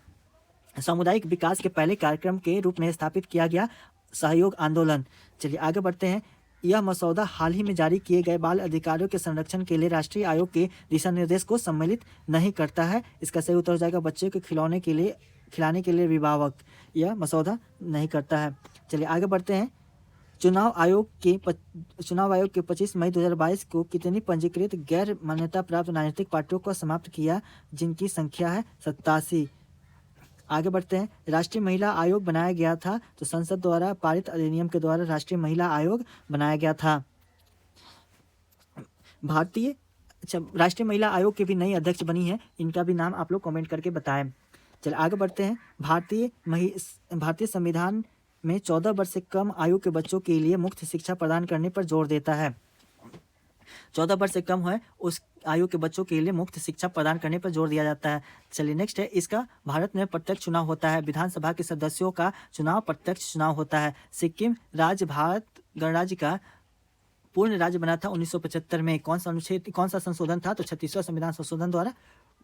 सामुदायिक विकास के पहले कार्यक्रम के रूप में स्थापित किया गया सहयोग आंदोलन। चलिए आगे बढ़ते हैं। यह मसौदा हाल ही में जारी किए गए बाल अधिकारों के संरक्षण के लिए राष्ट्रीय आयोग के दिशा निर्देश को सम्मिलित नहीं करता है। इसका सही उत्तर हो जाएगा बच्चे को खिलाने के लिए अभिभावक। यह मसौदा नहीं करता है। चलिए आगे बढ़ते हैं। चुनाव आयोग के 25 मई 2022 को कितनी पंजीकृत गैर मान्यता प्राप्त राजनीतिक पार्टियों को समाप्त किया, जिनकी संख्या है 87। आगे बढ़ते हैं। राष्ट्रीय महिला आयोग बनाया गया था, तो संसद द्वारा पारित अधिनियम के द्वारा राष्ट्रीय महिला आयोग बनाया गया था। राष्ट्रीय महिला आयोग के भी नई अध्यक्ष बनी है, इनका भी नाम आप लोग कमेंट करके बताएं। चलिए आगे बढ़ते हैं। भारतीय संविधान में 14 वर्ष से कम आयु के बच्चों के लिए मुफ्त शिक्षा प्रदान करने पर जोर देता है। 14 वर्ष से कम है उस आयु के बच्चों के लिए मुफ्त शिक्षा प्रदान करने पर जोर दिया जाता है। चलिए नेक्स्ट है। इसका भारत में प्रत्यक्ष चुनाव होता है। विधानसभा के सदस्यों का चुनाव प्रत्यक्ष चुनाव होता है। सिक्किम राज्य भारत गणराज्य का पूर्ण राज्य बना था 1975 में। कौन सा संशोधन था? तो 36वां संविधान संशोधन द्वारा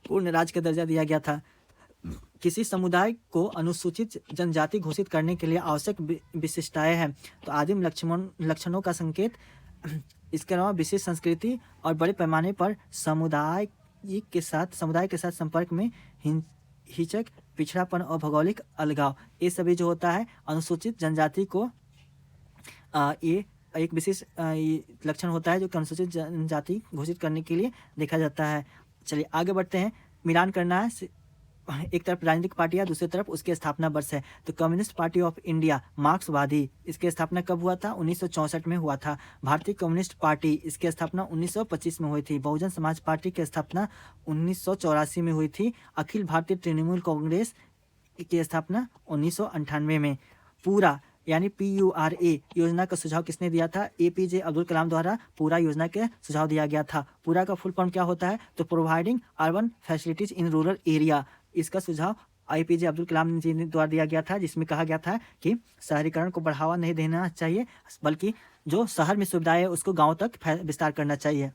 पूर्ण राज्य का दर्जा दिया गया था। किसी समुदाय को अनुसूचित जनजाति घोषित करने के लिए आवश्यक विशिष्टताएं हैं, तो आदिम लक्षणों का संकेत, इसके अलावा विशेष संस्कृति और बड़े पैमाने पर समुदाय के साथ संपर्क में हिचक पिछड़ापन और भौगोलिक अलगाव, ये सभी जो होता है अनुसूचित जनजाति को ये एक विशेष ये लक्षण होता है जो कि अनुसूचित जनजाति घोषित करने के लिए देखा जाता है। चलिए आगे बढ़ते हैं। मिलान करना है, एक तरफ राजनीतिक पार्टियां, दूसरी तरफ उसके स्थापना वर्ष है। तो कम्युनिस्ट पार्टी ऑफ इंडिया मार्क्सवादी, इसकी स्थापना कब हुआ था? 1964 में हुआ था। भारतीय कम्युनिस्ट पार्टी, इसकी स्थापना 1925 में हुई थी। बहुजन समाज पार्टी की स्थापना 1984 में हुई थी। अखिल भारतीय तृणमूल कांग्रेस की स्थापना 1998 में। पूरा यानी PURA योजना का सुझाव किसने दिया था? APJ अब्दुल कलाम द्वारा पूरा योजना के सुझाव दिया गया था। पूरा का फुल फॉर्म क्या होता है? तो providing urban facilities in rural area, इसका सुझाव APJ अब्दुल कलाम जी द्वारा दिया गया था, जिसमें कहा गया था कि शहरीकरण को बढ़ावा नहीं देना चाहिए, बल्कि जो शहर में सुविधाएं है उसको गाँव तक विस्तार करना चाहिए।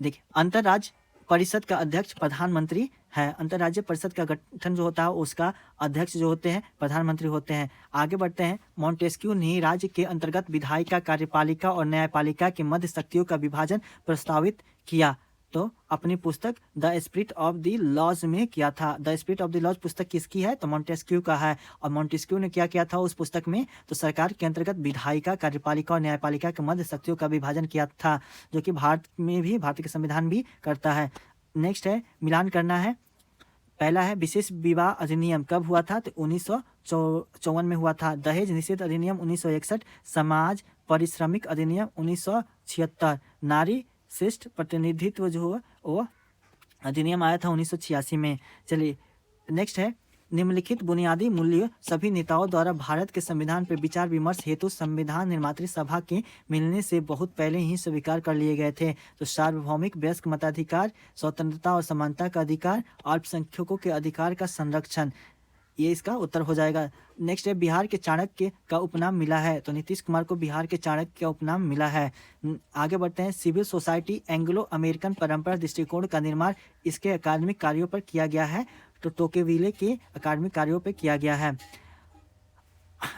देखिए, अंतर्राज्य परिषद का अध्यक्ष प्रधानमंत्री है। अंतर्राज्य परिषद का गठन जो होता है उसका अध्यक्ष जो होते हैं प्रधानमंत्री होते हैं। आगे बढ़ते हैं। मॉन्टेस्क्यू ने राज्य के अंतर्गत विधायिका, कार्यपालिका और न्यायपालिका के मध्य शक्तियों का विभाजन प्रस्तावित किया, तो अपनी पुस्तक the spirit of the laws में किया था। The spirit of the laws पुस्तक किसकी है? तो मॉन्टेस्क्यू का है। और मॉन्टेस्क्यू ने क्या किया था उस पुस्तक में? तो सरकार के अंतर्गत विधायिका, कार्यपालिका और न्यायपालिका के मध्य शक्तियों का विभाजन किया था, जो कि भारत में भी, भारत के संविधान भी करता है। नेक्स्ट है मिलान करना है। पहला है विशेष विवाह अधिनियम कब हुआ था? तो 1954 में हुआ था। दहेज निषेध अधिनियम 1961। समाज परिश्रमिक अधिनियम 1976। नारी श्रेष्ठ प्रतिनिधित्व जो है वो अधिनियम आया था 1986 में। चलिए नेक्स्ट है निम्नलिखित बुनियादी मूल्य सभी नेताओं द्वारा भारत के संविधान पर विचार विमर्श हेतु संविधान निर्मात्री सभा के मिलने से बहुत पहले ही स्वीकार कर लिए गए थे। तो सार्वभौमिक वयस्क मताधिकार, स्वतंत्रता और समानता का अधिकार, अल्पसंख्यकों के अधिकार का संरक्षण, ये इसका उत्तर हो जाएगा। नेक्स्ट है बिहार के चाणक्य का उपनाम मिला है, तो नीतीश कुमार को बिहार के चाणक्य का उपनाम मिला है। आगे बढ़ते हैं। सिविल सोसाइटी एंग्लो अमेरिकन परंपरा दृष्टिकोण का निर्माण इसके अकादमिक कार्यों पर किया गया है, तो टोकेविले के अकादमिक कार्यों पर किया गया है।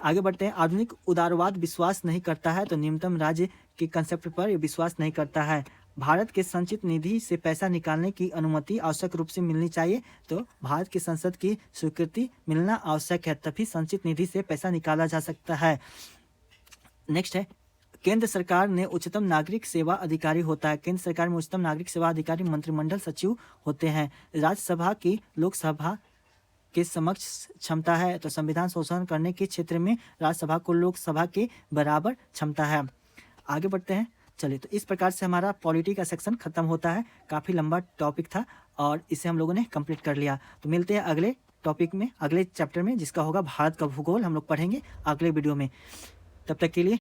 आगे बढ़ते हैं। आधुनिक उदारवाद विश्वास नहीं करता है, तो न्यूनतम राज्य के कंसेप्ट पर विश्वास नहीं करता है। भारत के संचित निधि से पैसा निकालने की अनुमति आवश्यक रूप से मिलनी चाहिए, तो भारत की संसद की स्वीकृति मिलना आवश्यक है, तभी संचित निधि से पैसा निकाला जा सकता है। नेक्स्ट है केंद्र सरकार ने उच्चतम नागरिक सेवा अधिकारी होता है। केंद्र सरकार में उच्चतम नागरिक सेवा अधिकारी मंत्रिमंडल सचिव होते हैं। राज्यसभा की लोकसभा के समक्ष क्षमता है, तो संविधान संशोधन करने के क्षेत्र में राज्यसभा को लोकसभा के बराबर क्षमता है। आगे बढ़ते हैं। चलिए, तो इस प्रकार से हमारा पॉलिटी का सेक्शन खत्म होता है। काफ़ी लंबा टॉपिक था और इसे हम लोगों ने कंप्लीट कर लिया। तो मिलते हैं अगले टॉपिक में, अगले चैप्टर में, जिसका होगा भारत का भूगोल। हम लोग पढ़ेंगे अगले वीडियो में। तब तक के लिए